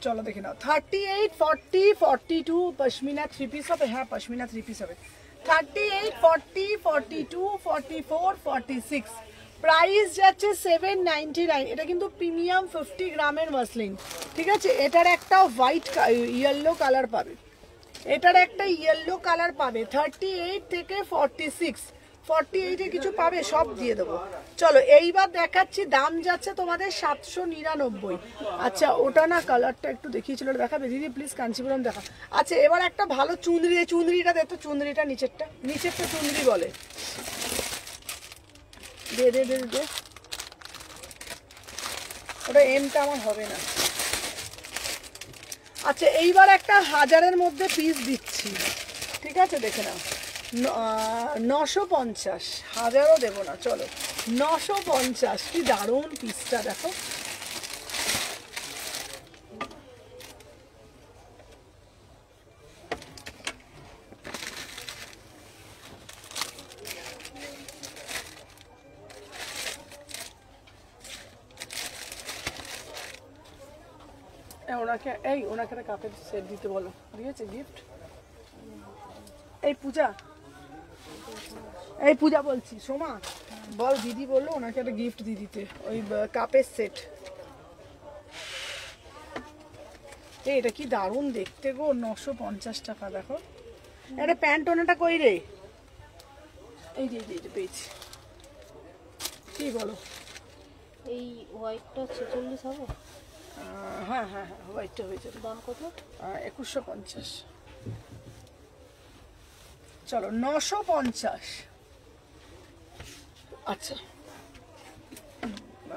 চলো দেখে নাও, 38, 40, 42 পশমিনা 3 পিস হবে। হ্যাঁ পশমিনা 3 পিস হবে। 38, 40, 42, 44, 46, প্রাইস যাচ্ছে 799। এটা কিন্তু প্রিমিয়াম 50 গ্রামের মাসলিন, ঠিক আছে। এটার একটা হোয়াইট ইয়েলো কালার পাবে, এটার একটা ইয়েলো কালার পাবে। 38 থেকে 46, 48-এ কিছু পাবে, সব দিয়ে দেবো। চলো এইবার দেখাচ্ছি, দাম যাচ্ছে তোমাদের 799। আচ্ছা ওটা না কালারটা একটু দেখিয়েছিল, দেখাবে দিদি প্লিজ? কাঞ্চিপুরম দেখা। আচ্ছা এবার একটা ভালো চুনরি, চুনরিটা দে তো, চুনরিটা নিচেরটা, নিচেরটা চুনরি বলে। দে দে দে দে, ওটা এমটা আমার হবে না। আচ্ছা এইবার একটা 1000-এর মধ্যে পিস দিচ্ছি, ঠিক আছে, দেখে নাও। 950, 1000ও দেবো না, চলো 950। কি দারুণ পিসটা দেখো। ওনাকে ওনাকে একটা কাপের সেট দিতে বলো, দিয়েছে গিফট? এই পূজা বলছি, সোমা বল, দিদি বললো ওনাকে একটা গিফট দিয়ে দিতে, ওই কাপের সেট। এটা কি দারুণ দেখতে গো, 950 টাকা। দেখো এটা প্যান্ট ওনাটা কই রে? এই যে পেয়েছি, কি বলো? এই হোয়াইটটা 46 হবে? হ্যাঁ হ্যাঁ হ্যাঁ হোয়াইটটা হয়ে যাবে। দাম কত? 2150। চলো 950। আচ্ছা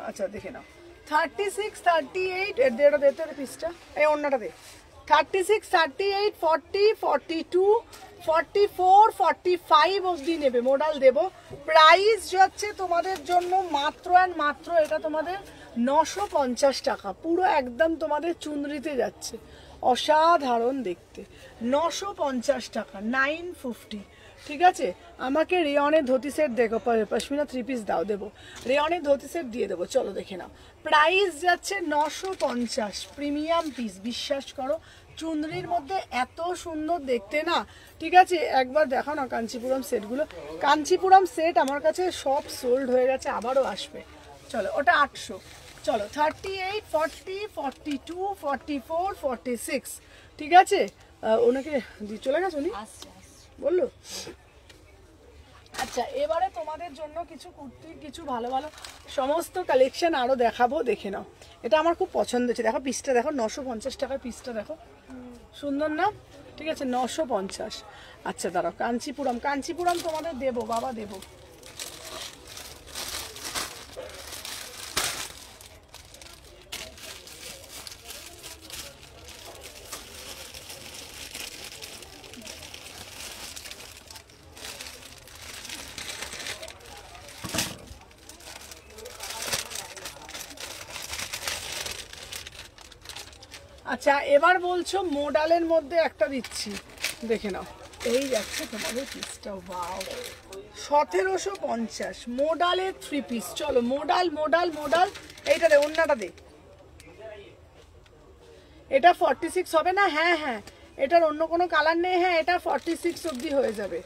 আচ্ছা দেখে নাও, 36, 38, এর দেড়টা দিতে হবে পিসটা, এই অন্যটা দে। 36, 38, 40, 42, 44, 45 অবধি নেবে, মোডাল দেবো। প্রাইস যাচ্ছে তোমাদের জন্য মাত্র অ্যান্ড মাত্র, এটা তোমাদের 950 টাকা, পুরো একদম তোমাদের চুনরিতে যাচ্ছে, অসাধারণ দেখতে। 950 টাকা, 950, ঠিক আছে। আমাকে রেয়নের ধুতি সেট দেখো, পশমিনা 3 পিস দাও, দেবো রেয়নের ধুতি সেট দিয়ে দেবো। চলো দেখে নাও, প্রাইস যাচ্ছে 950, প্রিমিয়াম পিস, বিশ্বাস করো চুনরির মধ্যে এত সুন্দর দেখতে না, ঠিক আছে। একবার দেখো না কাঞ্চিপুরম সেটগুলো, কাঞ্চিপুরম সেট আমার কাছে সব সোল্ড হয়ে গেছে, আবারও আসবে। চলো ওটা 800। চলো 38, 40, 42, 44, 46, ঠিক আছে। ওনাকে চলে গেছে উনি, বললো। আচ্ছা এবারে তোমাদের জন্য কিছু কুর্তি, কিছু ভালো ভালো সমস্ত কালেকশন আরো দেখাবো, দেখে নাও। এটা আমার খুব পছন্দ হয়েছে, দেখো পিসটা দেখো, 950 টাকার পিসটা দেখো, সুন্দর না? ঠিক আছে 950। আচ্ছা দাঁড়াও, কাঞ্চিপুরম তোমাদের দেবো বাবা, দেবো। আচ্ছা এবার বলছো মোডালের মধ্যে একটা দিচ্ছি, দেখে নাও। এই যাচ্ছে তোমাদের পিসটা, ওয়াও 1750, মোডালের 3 পিস। চলো মোডাল এইটা দে, অন্যটা দে। এটা 46 হবে না? হ্যাঁ হ্যাঁ, এটার অন্য কোনো কালার নেই। হ্যাঁ এটা 46 অবধি হয়ে যাবে।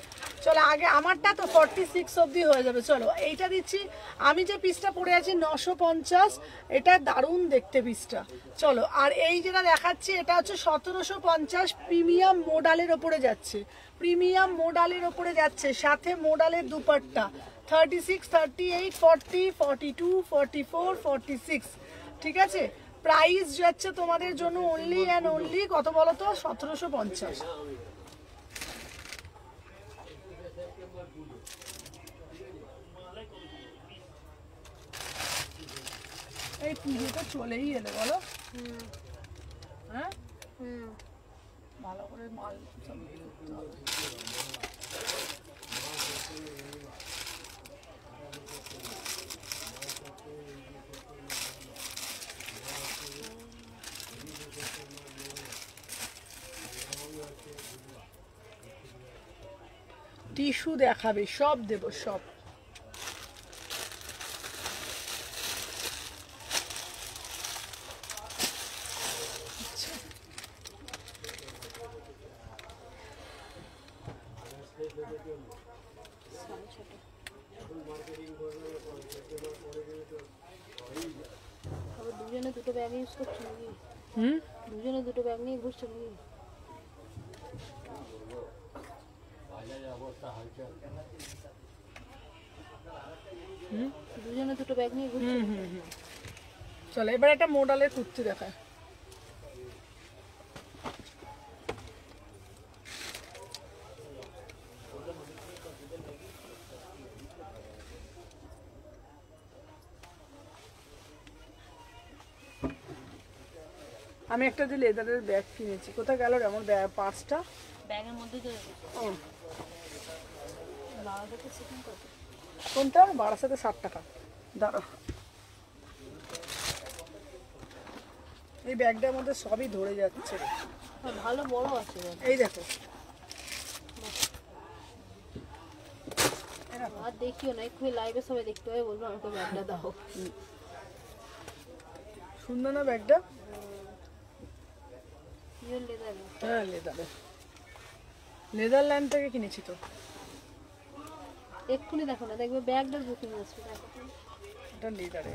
চলো আগে আমারটা তো 46 অবধি হয়ে যাবে। চলো এইটা দিচ্ছি, আমি যে পিসটা পরে আছি 950, এটা দারুণ দেখতে পিসটা। চলো আর এই যেটা দেখাচ্ছি এটা হচ্ছে 1750, প্রিমিয়াম মোডালের ওপরে যাচ্ছে, প্রিমিয়াম মোডালের ওপরে যাচ্ছে, সাথে মোডালের দুপাট্টা 36, 38, 40, 42, 44, 46, ঠিক আছে। প্রাইস যাচ্ছে তোমাদের জন্য অনলি অ্যান্ড অনলি কত বলো তো, 1750। এই পুজো তো চলেই এলে বলো, হ্যাঁ ভালো করে মাল সব ইয়ে করতে হবে। টিস্যু দেখাবে, সব দেব সব। দুজনে দুটো ব্যাগ ইউজ করছো নাকি? দুজনে দুটো ব্যাগ নিয়ে ঘুরছো নাকি? দুজনে দুটো ব্যাগ নিয়ে ঘুরছো? চলো এবার একটা মডেলের কুর্তি দেখায়। আমি একটা যে লেদারের ব্যাগ কিনেছি, কোথায় গেল রে আমার পার্সটা? ব্যাগের মধ্যে তো রেখেছি। কোনটা? বারাসাতে 60 টাকা। দাঁড়ো, এই ব্যাগটার মধ্যে সবই ধরে যাচ্ছে। ভালো বড় আছে। এই দেখো, আর দেখিও না, একটু লাইভে সবাই দেখতে হবে, বলবো আমাকে ব্যাগটা দাও। সুন্দর না ব্যাগটা? Pure leather. হ্যাঁ লেদারে, নেদারল্যান্ড থেকে কিনেছি তো। এক্ষুনি দেখো না, দেখবে ব্যাগটার বুকিং আছে। এটা লেদারে।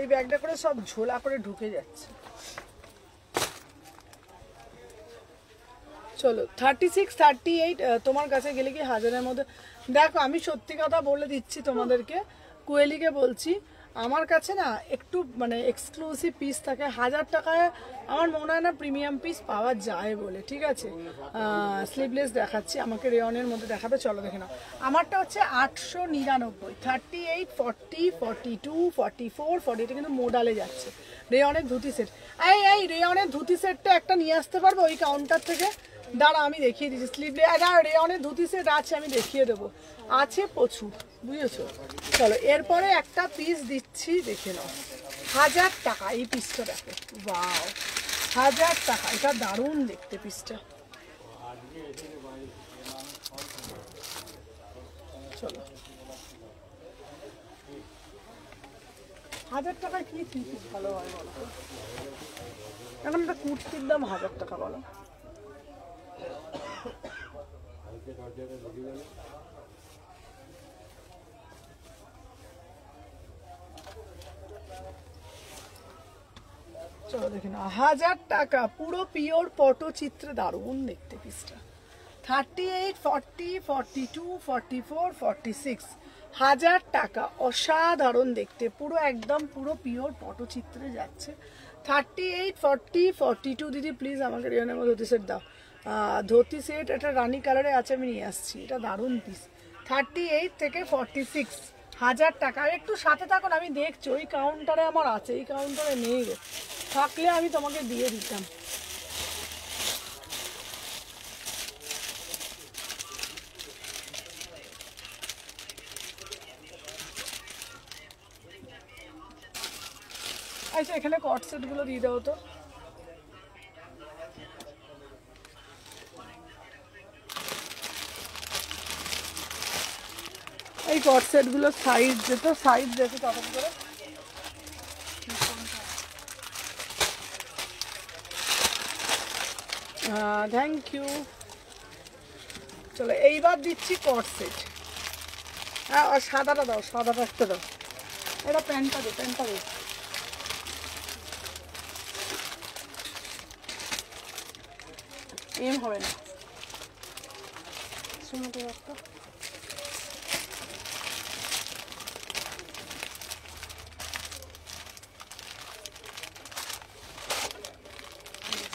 এই ব্যাগটা করে সব ঝোলা করে ঢুকে যাচ্ছে। চলো 36, 38 তোমার কাছে গেলে কি হাজারের মধ্যে। দেখো আমি সত্যি কথা বলে দিচ্ছি তোমাদেরকে, কোয়েলিকে বলছি, আমার কাছে না একটু মানে এক্সক্লুসিভ পিস থাকে। 1000 টাকায় আমার মনে হয় না প্রিমিয়াম পিস পাওয়া যায় বলে, ঠিক আছে। স্লিভলেস দেখাচ্ছি, আমাকে রেয়নের মধ্যে দেখাবে, চলো দেখে নাও। আমারটা হচ্ছে 899, 38, 40, 42, 44, 40, এটা কিন্তু মোডালে যাচ্ছে। রেয়নের ধুতি সেট, এই রেয়নের ধুতি সেটটা একটা নিয়ে আসতে পারবো ওই কাউন্টার থেকে? দাঁড়া আমি দেখিয়ে দিচ্ছি। স্লিভলেস রেয়নের ধুতি সেট আছে, আমি দেখিয়ে দেবো, আছে প্রচুর, বুঝেছো। চলো এরপরে একটা পিস দিচ্ছি, দেখে নাও। 1000 টাকা এই পিসটা, দেখো ওয়াও, 1000 টাকা। এটা দারুণ দেখতে পিসটা। চলো 1000 টাকায় কি পিস ভালো হয় বলো তো? এখন একটা কুর্তির দাম 1000 টাকা, বলো। চলো দেখে না, 1000 টাকা পুরো পিওর পটচিত্রে, দারুণ দেখতে পিসটা। 38, 40, 42, 44, 46, 1000 টাকা, অসাধারণ দেখতে, পুরো একদম পুরো পিওর পটচিত্রে যাচ্ছে। 38, 40, 42 দিদি প্লিজ আমাকে রেয়নের মধ্যে ধুতি সেট দাও। ধুতি সেট এটা রানি কালারে আছে, আমি নিয়ে আসছি, এটা দারুণ পিস। 38 থেকে 46, 1000 টাকা। আর একটু সাথে থাকুন, আমি দেখছি ওই কাউন্টারে আমার আছে, এই কাউন্টারে নেই রে, থাকলে আমি তোমাকে দিয়ে দিতাম। আচ্ছা এখানে কট সেট গুলো দিয়ে দাও তো। এই কট সেট গুলো সাইজ যেত, সাইজ দেখো তখন করে। Thank you. চলো এইবার দিচ্ছি কট সেট। হ্যাঁ আর সাদাটা দাও, সাদাটা একটা দাও। এটা প্যান্টটা দে, প্যান্টটা দে। এম হবে না।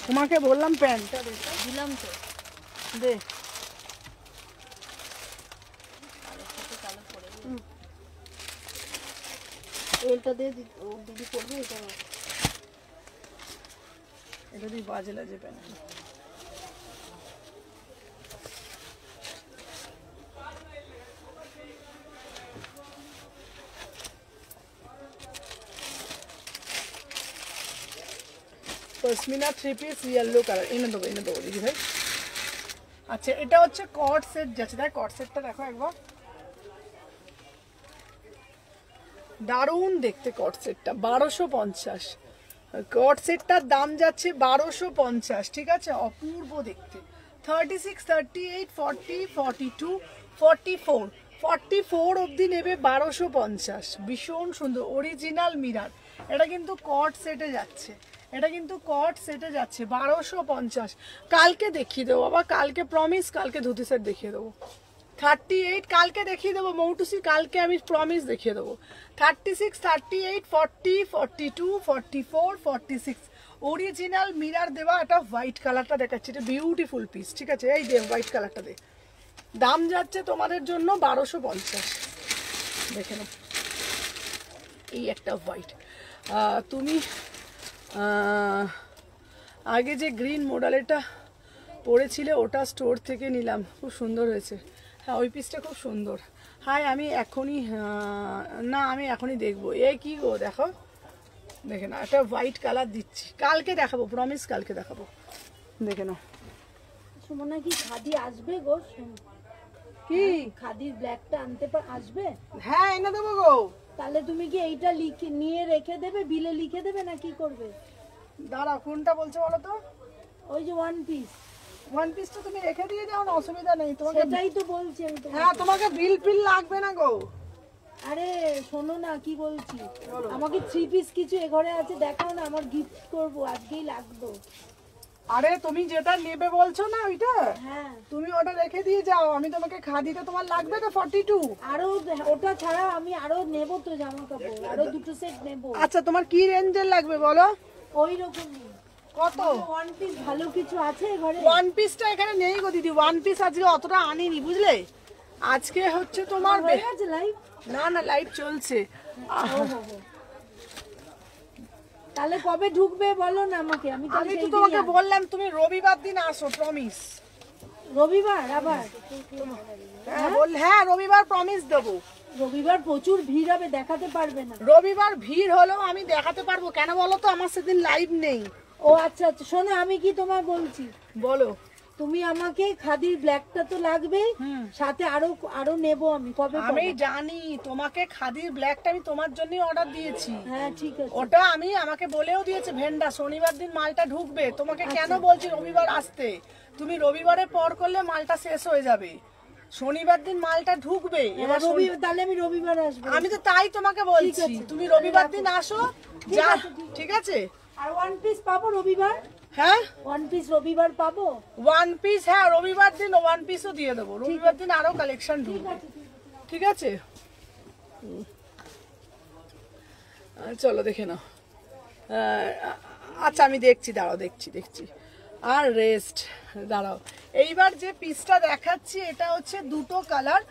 তোমাকে বললাম প্যান্টটা দিলাম তো। দে। এলটা দিয়ে ও দিদি করবে এটা। এটা দিয়ে বাজে লাগে pant. Pashmina 3 piece yellow colour এনে দেবো দিদি ভাই। আচ্ছা এটা হচ্ছে কট সেট যাচ্ছে, দেখ কট সেটটা দেখো একবার, দারুণ দেখতে কট সেটটা। 1250 কট সেটটার দাম যাচ্ছে 1250, ঠিক আছে, অপূর্ব দেখতে। 36, 38, 40, 42, 44, 44 অবধি নেবে 1250। ভীষণ সুন্দর অরিজিনাল মিরার। এটা কিন্তু কট সেটে যাচ্ছে, এটা কিন্তু কট সেটে যাচ্ছে 1250। কালকে দেখিয়ে দেবো বাবা, কালকে প্রমিস, কালকে ধুতি সেট দেখিয়ে দেবো। 38 কালকে দেখিয়ে দেবো মৌটুসি, কালকে আমি প্রমিস দেখিয়ে দেবো। 36, 38, 40, 42, 44, 46 অরিজিনাল মিরার দেওয়া। একটা হোয়াইট কালারটা দেখাচ্ছে, এটা বিউটিফুল পিস, ঠিক আছে, এই দে হোয়াইট কালারটা দে। দাম যাচ্ছে তোমাদের জন্য 1250, দেখে নাও। এই একটা হোয়াইট, তুমি আগে যে গ্রিন মডেলটা পরেছিলে ওটা স্টোর থেকে নিলাম, খুব সুন্দর হয়েছে। হ্যাঁ ওই পিসটা খুব সুন্দর। হাই আমি এখনই না আমি এখনই দেখবো। এই কি গো দেখো, দেখে না একটা হোয়াইট কালার দিচ্ছি, কালকে দেখাবো প্রমিস, কালকে দেখাবো, দেখে নাও। সুমনা কি খাদি আসবে গো? কি খাদির ব্ল্যাকটা আনতে আসবে? হ্যাঁ এনে দেবো গো। তাহলে তুমি কি এইটা লিখে নিয়ে রেখে দেবে, বিলে লিখে দেবে না কি করবে? দাঁড়া কোনটা বলছো বলো তো? ওই যে ওয়ান পিস, ওয়ান পিস তো তুমি রেখে দিয়ে যাও না, অসুবিধা নেই তোমাকে। সেটাই তো বলছি আমি তোমাকে। হ্যাঁ তোমাকে বিল লাগবে না গো। আরে শোনো না কি বলছি, আমাকে থ্রি পিস কিছু এ ঘরে আছে দেখাও না, আমার গিফট করব, আজকেই লাগবে। আরে তুমি যেটা নেবে বলছো না ওইটা, হ্যাঁ তুমি ওটা রেখে দিয়ে যাও, আমি তোমাকে খাদিটা তোমার লাগবে তো 42। আরো ওটা ছাড়া আমি আরো নেব তো জামা কাপড়, আরো দুটো সেট নেব। আচ্ছা তোমার কি রেঞ্জের লাগবে বলো? ওই রকমই। কত? ওয়ান পিস ভালো কিছু আছে ঘরে? ওয়ান পিসটা এখানে নেই গো দিদি, ওয়ান পিস আজকে অতটা আনিনি বুঝলে। আজকে হচ্ছে তোমার হয়ে গেছে লাইভ? না না লাইভ চলছে। তাহলে কবে ঢুকবে বলো না আমাকে, আমি তাহলে আমি তো সেই দিনই তোমাকে আসবো। বললাম তুমি রবিবার দিন আসো প্রমিস। রবিবার আবার? হ্যাঁ রবিবার প্রমিস দেবো। রবিবার প্রচুর ভিড় হবে, দেখাতে পারবে না। রবিবার ভিড় হলেও আমি দেখাতে পারবো, কেন বলো তো, আমার সেদিন লাইভ নেই। ও আচ্ছা আচ্ছা, শোনো আমি কি তোমায় বলছি, বলো। তুমি আমাকে খাদির ব্ল্যাকটা তো লাগবে, সাথে আরো আরো নেব আমি, কবে আমি পাবো? জানি তোমাকে খাদির ব্ল্যাকটা আমি তোমার জন্যই অর্ডার দিয়েছি। হ্যাঁ ঠিক আছে। ওটা আমি আমাকে বলেও দিয়েছে ভেন্ডা শনিবার দিন মালটা ঢুকবে। তোমাকে কেন বলছি রবিবার আসতে, তুমি রবিবারে পর করলে মালটা শেষ হয়ে যাবে, শনিবার দিন মালটা ঢুকবে। এবার রবিবার, তাহলে আমি রবিবার আসবো। আমি তো তাই তোমাকে বলছি, তুমি রবিবার দিন আসো যা, ঠিক আছে। আর ওয়ান পিস পাবো রবিবার? হ্যাঁ ওয়ান পিস রবিবার পাবো? ওয়ান পিস, হ্যাঁ রবিবার দিন ওয়ান পিসও দিয়ে দেবো, রবিবার দিন আরো কালেকশন ঢুকবে, ঠিক আছে। চলো দেখে নাও। আচ্ছা আমি দেখছি, দাঁড়াও দেখছি আর রেস্ট, দাঁড়াও। এইবার যে পিসটা দেখাচ্ছি এটা হচ্ছে দুটো কালার,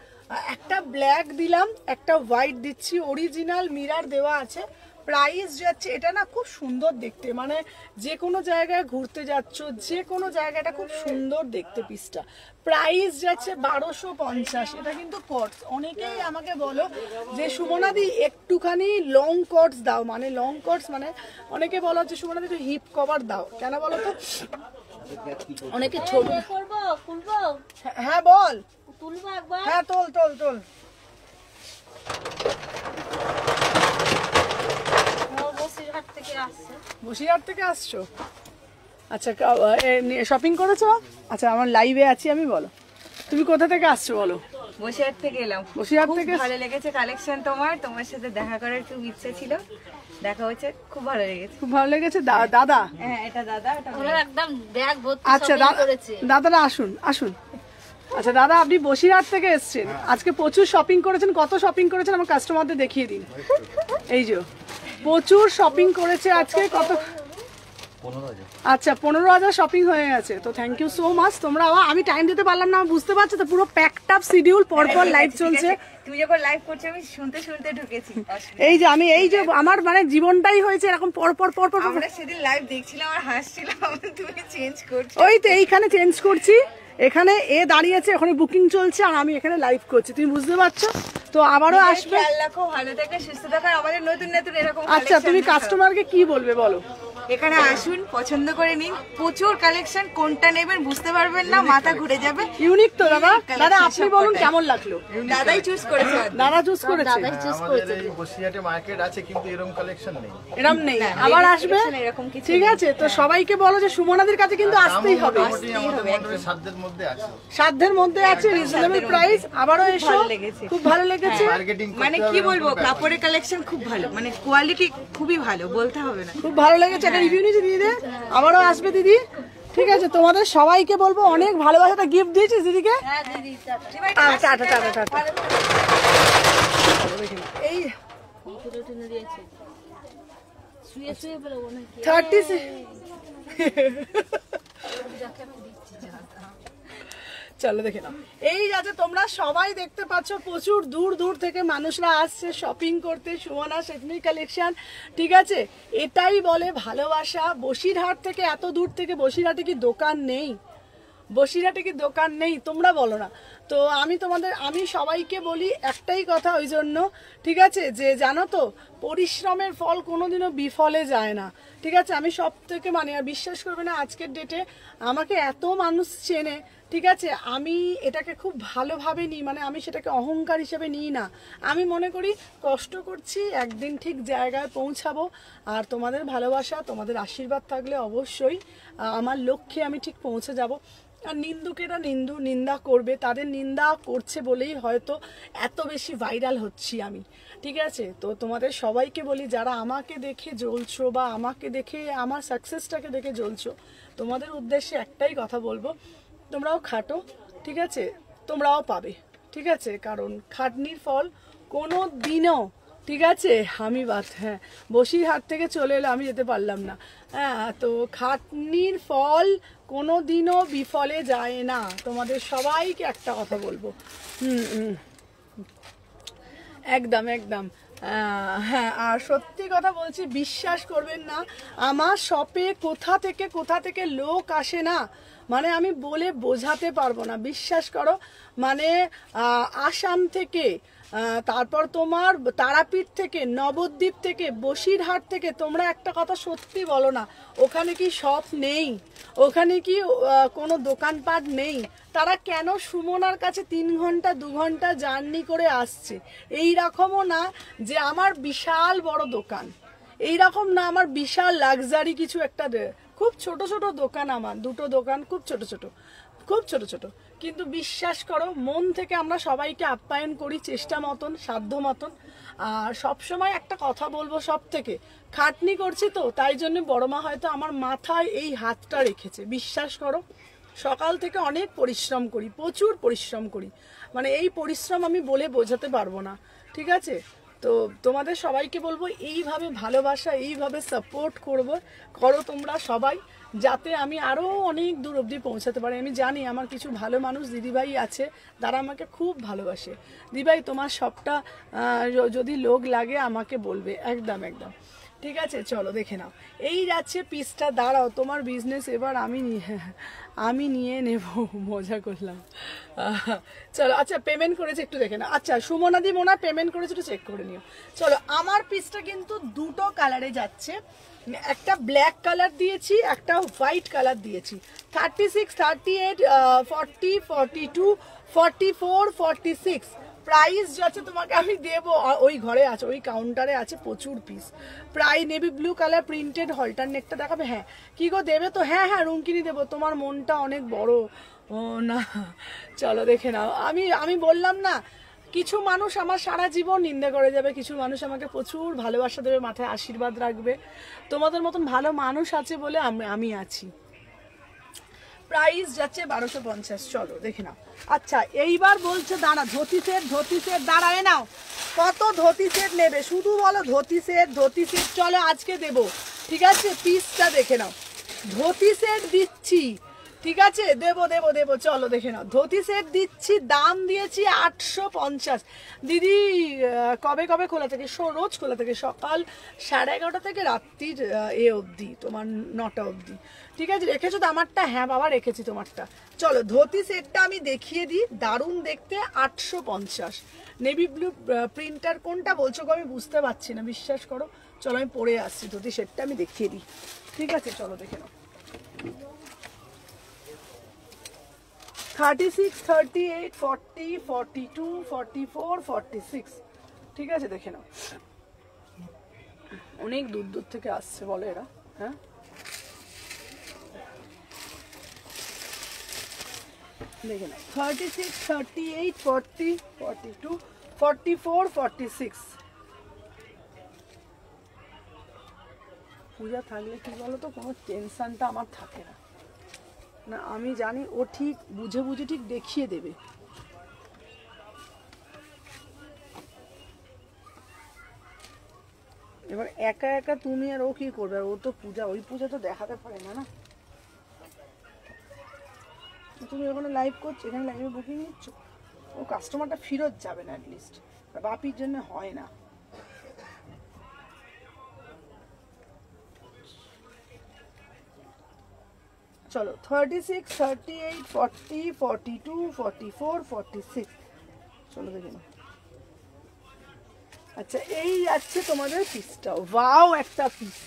একটা ব্ল্যাক দিলাম, একটা হোয়াইট দিচ্ছি, অরিজিনাল মিরার দেওয়া আছে। প্রাইস যাচ্ছে, এটা না খুব সুন্দর দেখতে, মানে যে কোনো জায়গায় ঘুরতে যাচ্ছ, যে কোনো জায়গাটা খুব সুন্দর দেখতে পিসটা। প্রাইস যাচ্ছে 1250। এটা কিন্তু কটস। অনেকেই আমাকে বলো যে সুমনাদি একটুখানি লং কটস দাও, মানে লং কটস মানে অনেকে বলো যে সুমনাদি একটু হিপ কভার দাও, কেন বলো তো, অনেকে ছোট। করবো খুলবো, হ্যাঁ বল। তুলবো একবার। হ্যাঁ তোল। বসিরহাট থেকে আসছে। বসিরহাট থেকে আসছো? আচ্ছা শপিং করেছো? আচ্ছা আমার লাইভে আছি আমি, বলো তুমি কোথা থেকে আসছো বলো। বসিরহাট থেকে এলাম। বসিরহাট খুব থেকে? ভালো লেগেছে কালেকশন তোমার সাথে দেখা করার খুব ইচ্ছে ছিল, দেখা হচ্ছে, খুব ভালো লেগেছে। খুব ভালো লেগেছে। দাদা, হ্যাঁ এটা দাদা, এটা ওরা একদম ব্যাগ ভর্তি আচ্ছা shopping করেছে। দাদারা আসুন আসুন। আচ্ছা দাদা, আপনি বসিরহাট থেকে এসেছেন, আজকে প্রচুর শপিং করেছেন। কত শপিং করেছেন আমার কাস্টমারদের দেখিয়ে দিন। এই যে প্রচুর শপিং করেছে আজকে। কত? 15,000। আচ্ছা 15,000 শপিং হয়ে গেছে। তো থ্যাংক ইউ সো মাচ। তোমরা আমি টাইম দিতে পারলাম না, বুঝতে পারছো তো, পুরো প্যাকড আপ শিডিউল, পরপর লাইভ চলছে। তুমি যখন লাইভ করছো আমি শুনতে শুনতে ঢুকেছি। এই যে আমি এই যে আমার মানে জীবনটাই হয়েছে এরকম পরপর পরপর। আমরা সেদিন লাইভ দেখছিলাম আর হাসছিলাম, তুমি চেঞ্জ করছো। ওই তো এইখানে চেঞ্জ করছি, এখানে এ দাঁড়িয়েছে, ওখানে বুকিং চলছে, আর আমি এখানে লাইভ করছি, তুমি বুঝতে পারছো তো। আবারও আসবে। খেয়াল রাখো, ভালো থেকে সুস্থ থাকো, আমাদের নতুন নতুন এরকম আচ্ছা তুমি কাস্টমারকে কি বলবে বলো? এখানে আসুন, পছন্দ করে নিন, প্রচুর কালেকশন, কোনটা নেবেন বুঝতে পারবেন না, মাথা ঘুরে যাবে। ইউনিক তো দাদা। Unique দাদা collection আপনি বলুন সবকটাই। কেমন লাগলো? দাদাই চুজ করেছে। দাদা চুজ করেছে। আমাদের এই বসিরহাটে মার্কেট আছে কিন্তু এরকম কালেকশন নেই। এরকম নেই, আবার আসবে। এরকম কিছু ঠিক আছে, তো সবাইকে বলো যে সুমনাদির কাছে কিন্তু আসতেই হবে। মোটামুটি আমাদের মধ্যে সাধ্যের মধ্যে আছে। সাধ্যের মধ্যে আছে, রিজনেবল প্রাইস। আবারও এসো, ভালো লেগেছে। খুব ভালো লেগেছে। মার্কেটিং মানে কি বলবো, কাপড়ের কালেকশন খুব ভালো, মানে কোয়ালিটি খুবই ভালো, বলতে হবে না। খুব ভালো লেগেছে। একটা রিভিউ নিয়েছি দিদি, আবারও আসবে দিদি। ঠিক আছে, তোমাদের সবাইকে বলবো অনেক ভালোবাসাটা গিফট দিয়েছিস দিদিকে। হ্যাঁ দিদি টাটা। Tata tata tata. এই পুরো টেনে দিয়েছে। শুয়ে শুয়ে বলবো নাকি? 30 চলো দেখে নাও। এই যাতে তোমরা সবাই দেখতে পাচ্ছ, প্রচুর দূর দূর থেকে মানুষরা আসছে শপিং করতে সুমনা শেখনি কালেকশন। ঠিক আছে, এটাই বলে ভালোবাসা। বসিরহাট থেকে এত দূর থেকে, বসিরহাটে কি দোকান নেই? বসিরহাটে কি দোকান নেই? তোমরা বলো না তো। আমি সবাইকে বলি একটাই কথা ওই জন্য, ঠিক আছে, যে জানো তো পরিশ্রমের ফল কোনোদিনও বিফলে যায় না। ঠিক আছে, আমি সব থেকে মানে বিশ্বাস করবে না, আজকের ডেটে আমাকে এত মানুষ চেনে। ঠিক আছে, আমি এটাকে খুব ভালোভাবে নিই, মানে আমি সেটাকে অহংকার হিসেবে নিই না। আমি মনে করি কষ্ট করছি, একদিন ঠিক জায়গায় পৌঁছাবো। আর তোমাদের ভালোবাসা, তোমাদের আশীর্বাদ থাকলে অবশ্যই আমার লক্ষ্যে আমি ঠিক পৌঁছে যাব। আর নিন্দুকেরা নিন্দা করবে, তাদের নিন্দা করছে বলেই হয়তো এত বেশি ভাইরাল হচ্ছি আমি। ঠিক আছে, তো তোমাদের সবাইকে বলি, যারা আমাকে দেখে জ্বলছো বা আমাকে দেখে আমার সাকসেসটাকে দেখে জ্বলছো, তোমাদের উদ্দেশ্যে একটাই কথা বলবো, তোমরাও খাটো। ঠিক আছে, তোমরাও পাবে। ঠিক আছে, কারণ খাটনির ফল কোনো দিনও, ঠিক আছে, হ্যাঁ বসিরহাট থেকে চলে এলো, আমি যেতে পারলাম না। হ্যাঁ, তো খাটনির ফল কোনো দিনও বিফলে যায় না। তোমাদের সবাইকে একটা কথা বলবো, একদম একদম। হ্যাঁ, আর সত্যি কথা বলছি, বিশ্বাস করবেন না, আমার শপে কোথা থেকে লোক আসে না, মানে আমি বলে বোঝাতে পারবো না, বিশ্বাস করো। মানে আসাম থেকে, তারপর তোমার তারাপীঠ থেকে, নবদ্বীপ থেকে, বসিরহাট থেকে। তোমরা একটা কথা সত্যি বলো না, ওখানে কি শপ নেই? ওখানে কি কোনো দোকানপাট নেই? তারা কেন সুমনার কাছে 3 ঘন্টা 2 ঘন্টা জার্নি করে আসছে? এই রকমও না যে আমার বিশাল বড় দোকান, এই রকম না আমার বিশাল লাক্সারি কিছু একটা। খুব ছোট ছোট দোকান, আমার 2টো দোকান, খুব ছোট ছোট। কিন্তু বিশ্বাস করো, মন থেকে আমরা সবাইকে আপ্যায়ন করি, চেষ্টা মতন, সাধ্য মতন। আর সবসময় একটা কথা বলবো, সব থেকে খাটনি করছি তো, তাই জন্য বড় মা হয়তো আমার মাথায় এই হাতটা রেখেছে। বিশ্বাস করো, সকাল থেকে অনেক পরিশ্রম করি, প্রচুর পরিশ্রম করি, মানে এই পরিশ্রম আমি বলে বোঝাতে পারবো না। ঠিক আছে, তো তোমাদের সবাইকে বলবো এইভাবে ভালোবাসা, এইভাবে সাপোর্ট করো তোমরা সবাই, যাতে আমি আরও অনেক দূর অবধি পৌঁছাতে পারি। আমি জানি আমার কিছু ভালো মানুষ দিদিভাই আছে, তারা আমাকে খুব ভালোবাসে। দিদিভাই তোমার সবটা যদি লোক লাগে আমাকে বলবে, একদম একদম। ঠিক আছে, চলো দেখে নাও। এই যাচ্ছে পিসটা, দাঁড়াও, তোমার বিজনেস এবার আমি নিয়ে নেব, মজা করলাম। চলো, আচ্ছা পেমেন্ট করেছে একটু দেখে নাও। আচ্ছা সুমনাদি মোনা পেমেন্ট করেছে, একটু চেক করে নিও। চলো, আমার পিসটা কিন্তু 2টো কালারে যাচ্ছে, একটা ব্ল্যাক কালার দিয়েছি, একটা হোয়াইট কালার দিয়েছি। 36, 38, 40, 42, 44, 46 প্রাইস যাচ্ছে তোমাকে আমি দেবো। ওই ঘরে আছে, ওই কাউন্টারে আছে প্রচুর পিস। প্রায় নেভি ব্লু কালার প্রিন্টেড হলটার নেকটা দেখাবে। হ্যাঁ কি গো, দেবে তো? হ্যাঁ রুমকিনি দেবো, তোমার মনটা অনেক বড়। ও না, চলো দেখে নাও। আমি বললাম না, কিছু মানুষ আমার সারা জীবন নিন্দা করে যাবে, কিছু মানুষ আমাকে প্রচুর ভালোবাসা দেবে, মাথায় আশীর্বাদ রাখবে। তোমাদের মতন ভালো মানুষ আছে বলে আমি আছি। প্রাইস যাচ্ছে 1250। চলো দেখে নাও। আচ্ছা এইবার বলছে দাঁড়া, ধুতি সেট দাঁড়ায় নাও। কত ধুতি সেট নেবে শুধু বলো, ধুতি সেট। চলো আজকে দেবো, ঠিক আছে? পিসটা দেখে নাও। ধুতি সেট দিচ্ছি, ঠিক আছে? দেবো। চলো দেখে নাও, ধুতি সেট দিচ্ছি, দাম দিয়েছি 850। দিদি কবে খোলা থাকে? রোজ খোলা থাকে, সকাল 11:30 থেকে রাত্রির অবধি, তোমার 9টা অবধি, ঠিক আছে? রেখেছো তো আমারটা? হ্যাঁ বাবা রেখেছি তোমারটা। চলো ধুতি সেটটা আমি দেখিয়ে দিই, দারুণ দেখতে, 850। নেভি ব্লু প্রিন্টার কোনটা বলছো গো? আমি বুঝতে পারছি না, বিশ্বাস করো। চলো আমি পরে আসছি, ধুতি সেটটা আমি দেখিয়ে দিই, ঠিক আছে? চলো দেখে নাও। 36, 38, 40, 42, 44, 46, ঠিক আছে? দেখে নাও। অনেক দূর থেকে আসছে বলো এরা, হ্যাঁ? দেখে নাও, 36, 38, 40, 42, 44, 46। পূজা থাকলে কি বলো তো, কোনো টেনশনটা আমার থাকে না। না আমি জানি ও ঠিক বুঝে ঠিক দেখিয়ে দেবে। এবার একা তুমি আর ও কি করবে? আর ও তো পূজা, ওই পূজা তো দেখাতে পারে না। না তুমি ওখানে লাইভ করছো, এখানে লাইভে বুকিং নিচ্ছ, ও কাস্টমারটা ফেরত যাবে না অ্যাটলিস্ট। বাপির জন্য হয় না। চলো 36, 38, 40, 42, 44, 46। চলো দেখে নাও। আচ্ছা এই যাচ্ছে তোমাদের পিসটা। ওয়াও, একটা পিস,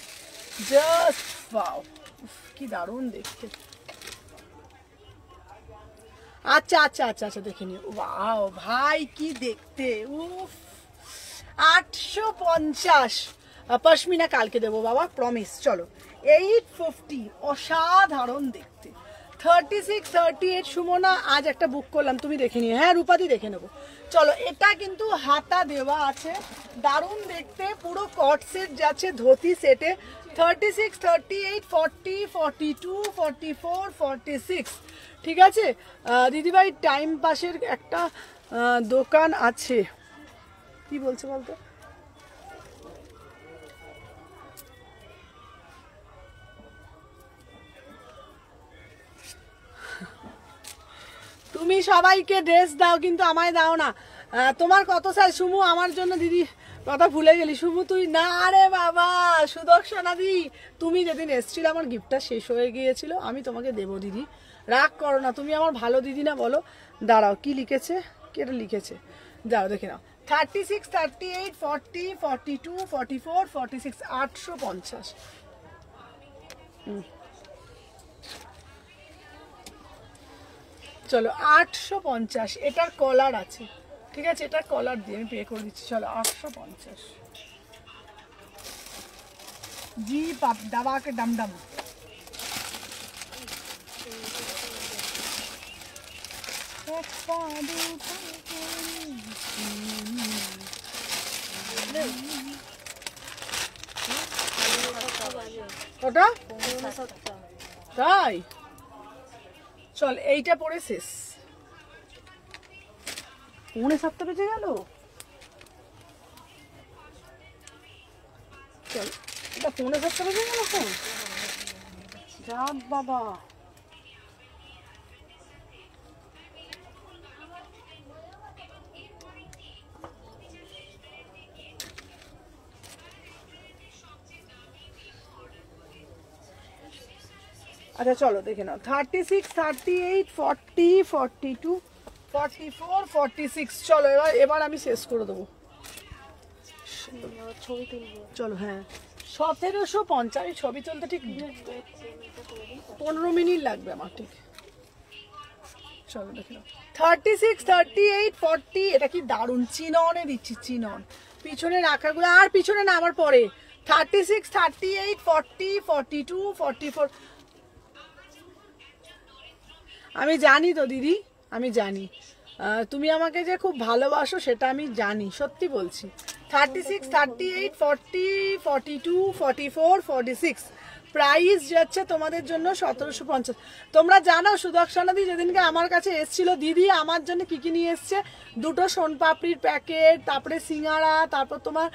জাস্ট ওয়াও, কি দারুণ দেখতে। আচ্ছা দেখে নিও। ওয়াও ভাই কি দেখতে, উফ। 850 পশমিনা কালকে দেবো বাবা, প্রমিস। চলো 850, অসাধারণ দেখতে। 36, 38 সুমনা আজ একটা বুক করলাম, তুমি দেখে নিও। হ্যাঁ রূপাদি দেখে নেবো। চলো এটা কিন্তু হাতা দেওয়া আছে, দারুণ দেখতে, পুরো কট সেট যাচ্ছে ধুতি সেটে। 36, 38, 40, 42, 44, 46, ঠিক আছে? দিদিভাই টাইম পাসের একটা দোকান আছে, কি বলছে বলতো? তুমি সবাইকে ড্রেস দাও কিন্তু আমায় দাও না। তোমার কত সাইজ সুমু? আমার জন্য দিদি কথা ভুলে গেলি সুমু তুই। না রে বাবা সুদর্শনা দি, তুমি যেদিন এসেছিলে আমার গিফটটা শেষ হয়ে গিয়েছিল, আমি তোমাকে দেবো দিদি, রাগ করো না, তুমি আমার ভালো দিদি না বলো। দাঁড়াও কি লিখেছে, কি এটা লিখেছে, যাও দেখে নাও। 36, 38, 40, 42, 44, 46, 850। চলো 850, এটার কলার আছে, ঠিক আছে? এটার কলার দিয়ে আমি পে করে দিচ্ছি। চলো 850। জি পাপ দাবাকে ডামডাম। ওটা তাই? চল এইটা পরে শেষ। 6:45 বেজে গেল। চল এটা 6:45 বেজে গেল এখন। যাক বাবা, আচ্ছা চলো দেখে নাও। 36, 38, 40, 42, 44, 46। চলো এবার আমি শেষ করে দেবো। চলো হ্যাঁ 1750। আমি ছবি তুলতে ঠিক 15 মিনিট লাগবে আমার, ঠিক। চলো দেখে নাও। 36, 38, 40, এটা কি দারুণ, চিননে দিচ্ছি, চিনন পিছনে রাখাগুলো, আর পিছনে না আমার পরে। 36, 38, 40, 42, 44। আমি জানি তো দিদি, আমি জানি তুমি আমাকে যে খুব ভালোবাসো সেটা আমি জানি, সত্যি বলছি। 36, 38, 40, 42, 44, 46 প্রাইস যাচ্ছে তোমাদের জন্য 1750। তোমরা জানো সুদর্শনাদি যেদিনকে আমার কাছে এসেছিল, দিদি আমার জন্য কি কি নিয়ে এসছে, দুটো সোনপাপড়ির প্যাকেট, তারপরে সিঙ্গারা, তারপর তোমার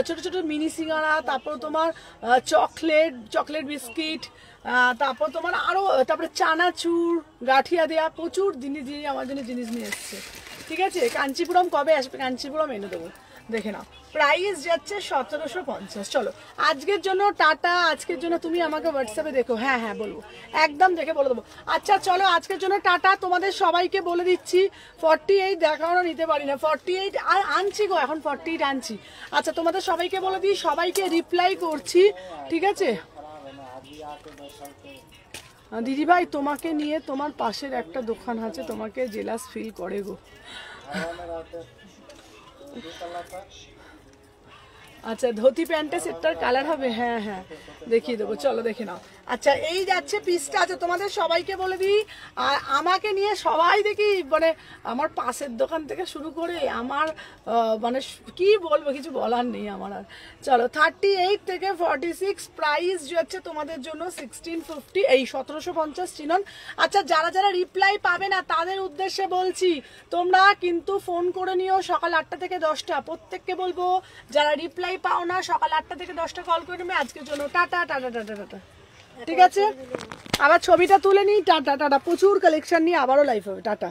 ছোট ছোট মিনি সিঙ্গারা, তারপর তোমার চকলেট বিস্কিট, তারপর তোমার আরো, তারপরে চানাচুর, গাঠিয়া দেয়া, প্রচুর জিনিস আমার জন্য জিনিস নিয়ে এসছে। ঠিক আছে, কাঞ্চিপুরম কবে আসবে? কাঞ্চিপুরম এনে দেবো, দেখে নাও। প্রাইস যাচ্ছে 1750। চলো আজকের জন্য টাটা। আজকের জন্য তুমি আমাকে হোয়াটসঅ্যাপে দেখো, হ্যাঁ হ্যাঁ বলবো, একদম দেখে বলে দেবো। আচ্ছা চলো আজকের জন্য টাটা। তোমাদের সবাইকে বলে দিচ্ছি 48 দেখানো নিতে পারি না, 48 আর আনছি গো, এখন 48 আনছি। আচ্ছা তোমাদের সবাইকে বলে দিই, সবাইকে রিপ্লাই করছি, ঠিক আছে? দিদি ভাই তোমাকে নিয়ে তোমার পাশের একটা দোকান আছে, তোমাকে জেলাস ফিল করে গো। আচ্ছা ধুতি প্যান্টে সেটার কালার হবে, হ্যাঁ হ্যাঁ দেখিয়ে দেবো, চলো দেখে নাও। আচ্ছা এই যাচ্ছে পিসটা। আছে তোমাদের সবাইকে বলে দিই, আর আমাকে নিয়ে সবাই দেখি মানে আমার পাশের দোকান থেকে শুরু করে আমার মানে কি বলবো, কিছু বলার নেই আমার আর। চলো 38 থেকে 46 প্রাইস যাচ্ছে তোমাদের জন্য 1650, এই 1750 চিনন। আচ্ছা যারা যারা রিপ্লাই পাবে না তাদের উদ্দেশ্যে বলছি, তোমরা কিন্তু ফোন করে নিও সকাল 8টা থেকে 10টা, প্রত্যেককে বলবো যারা রিপ্লাই পাও না সকাল 8টা থেকে 10টা কল করে নেবে। আজকের জন্য টাটা টাটা টাটা টাটা, ঠিক আছে? আবার ছবিটা তুলে নিই, টাটা টাটা। প্রচুর কালেকশন নিয়ে আবারও লাইভ হবে, টাটা।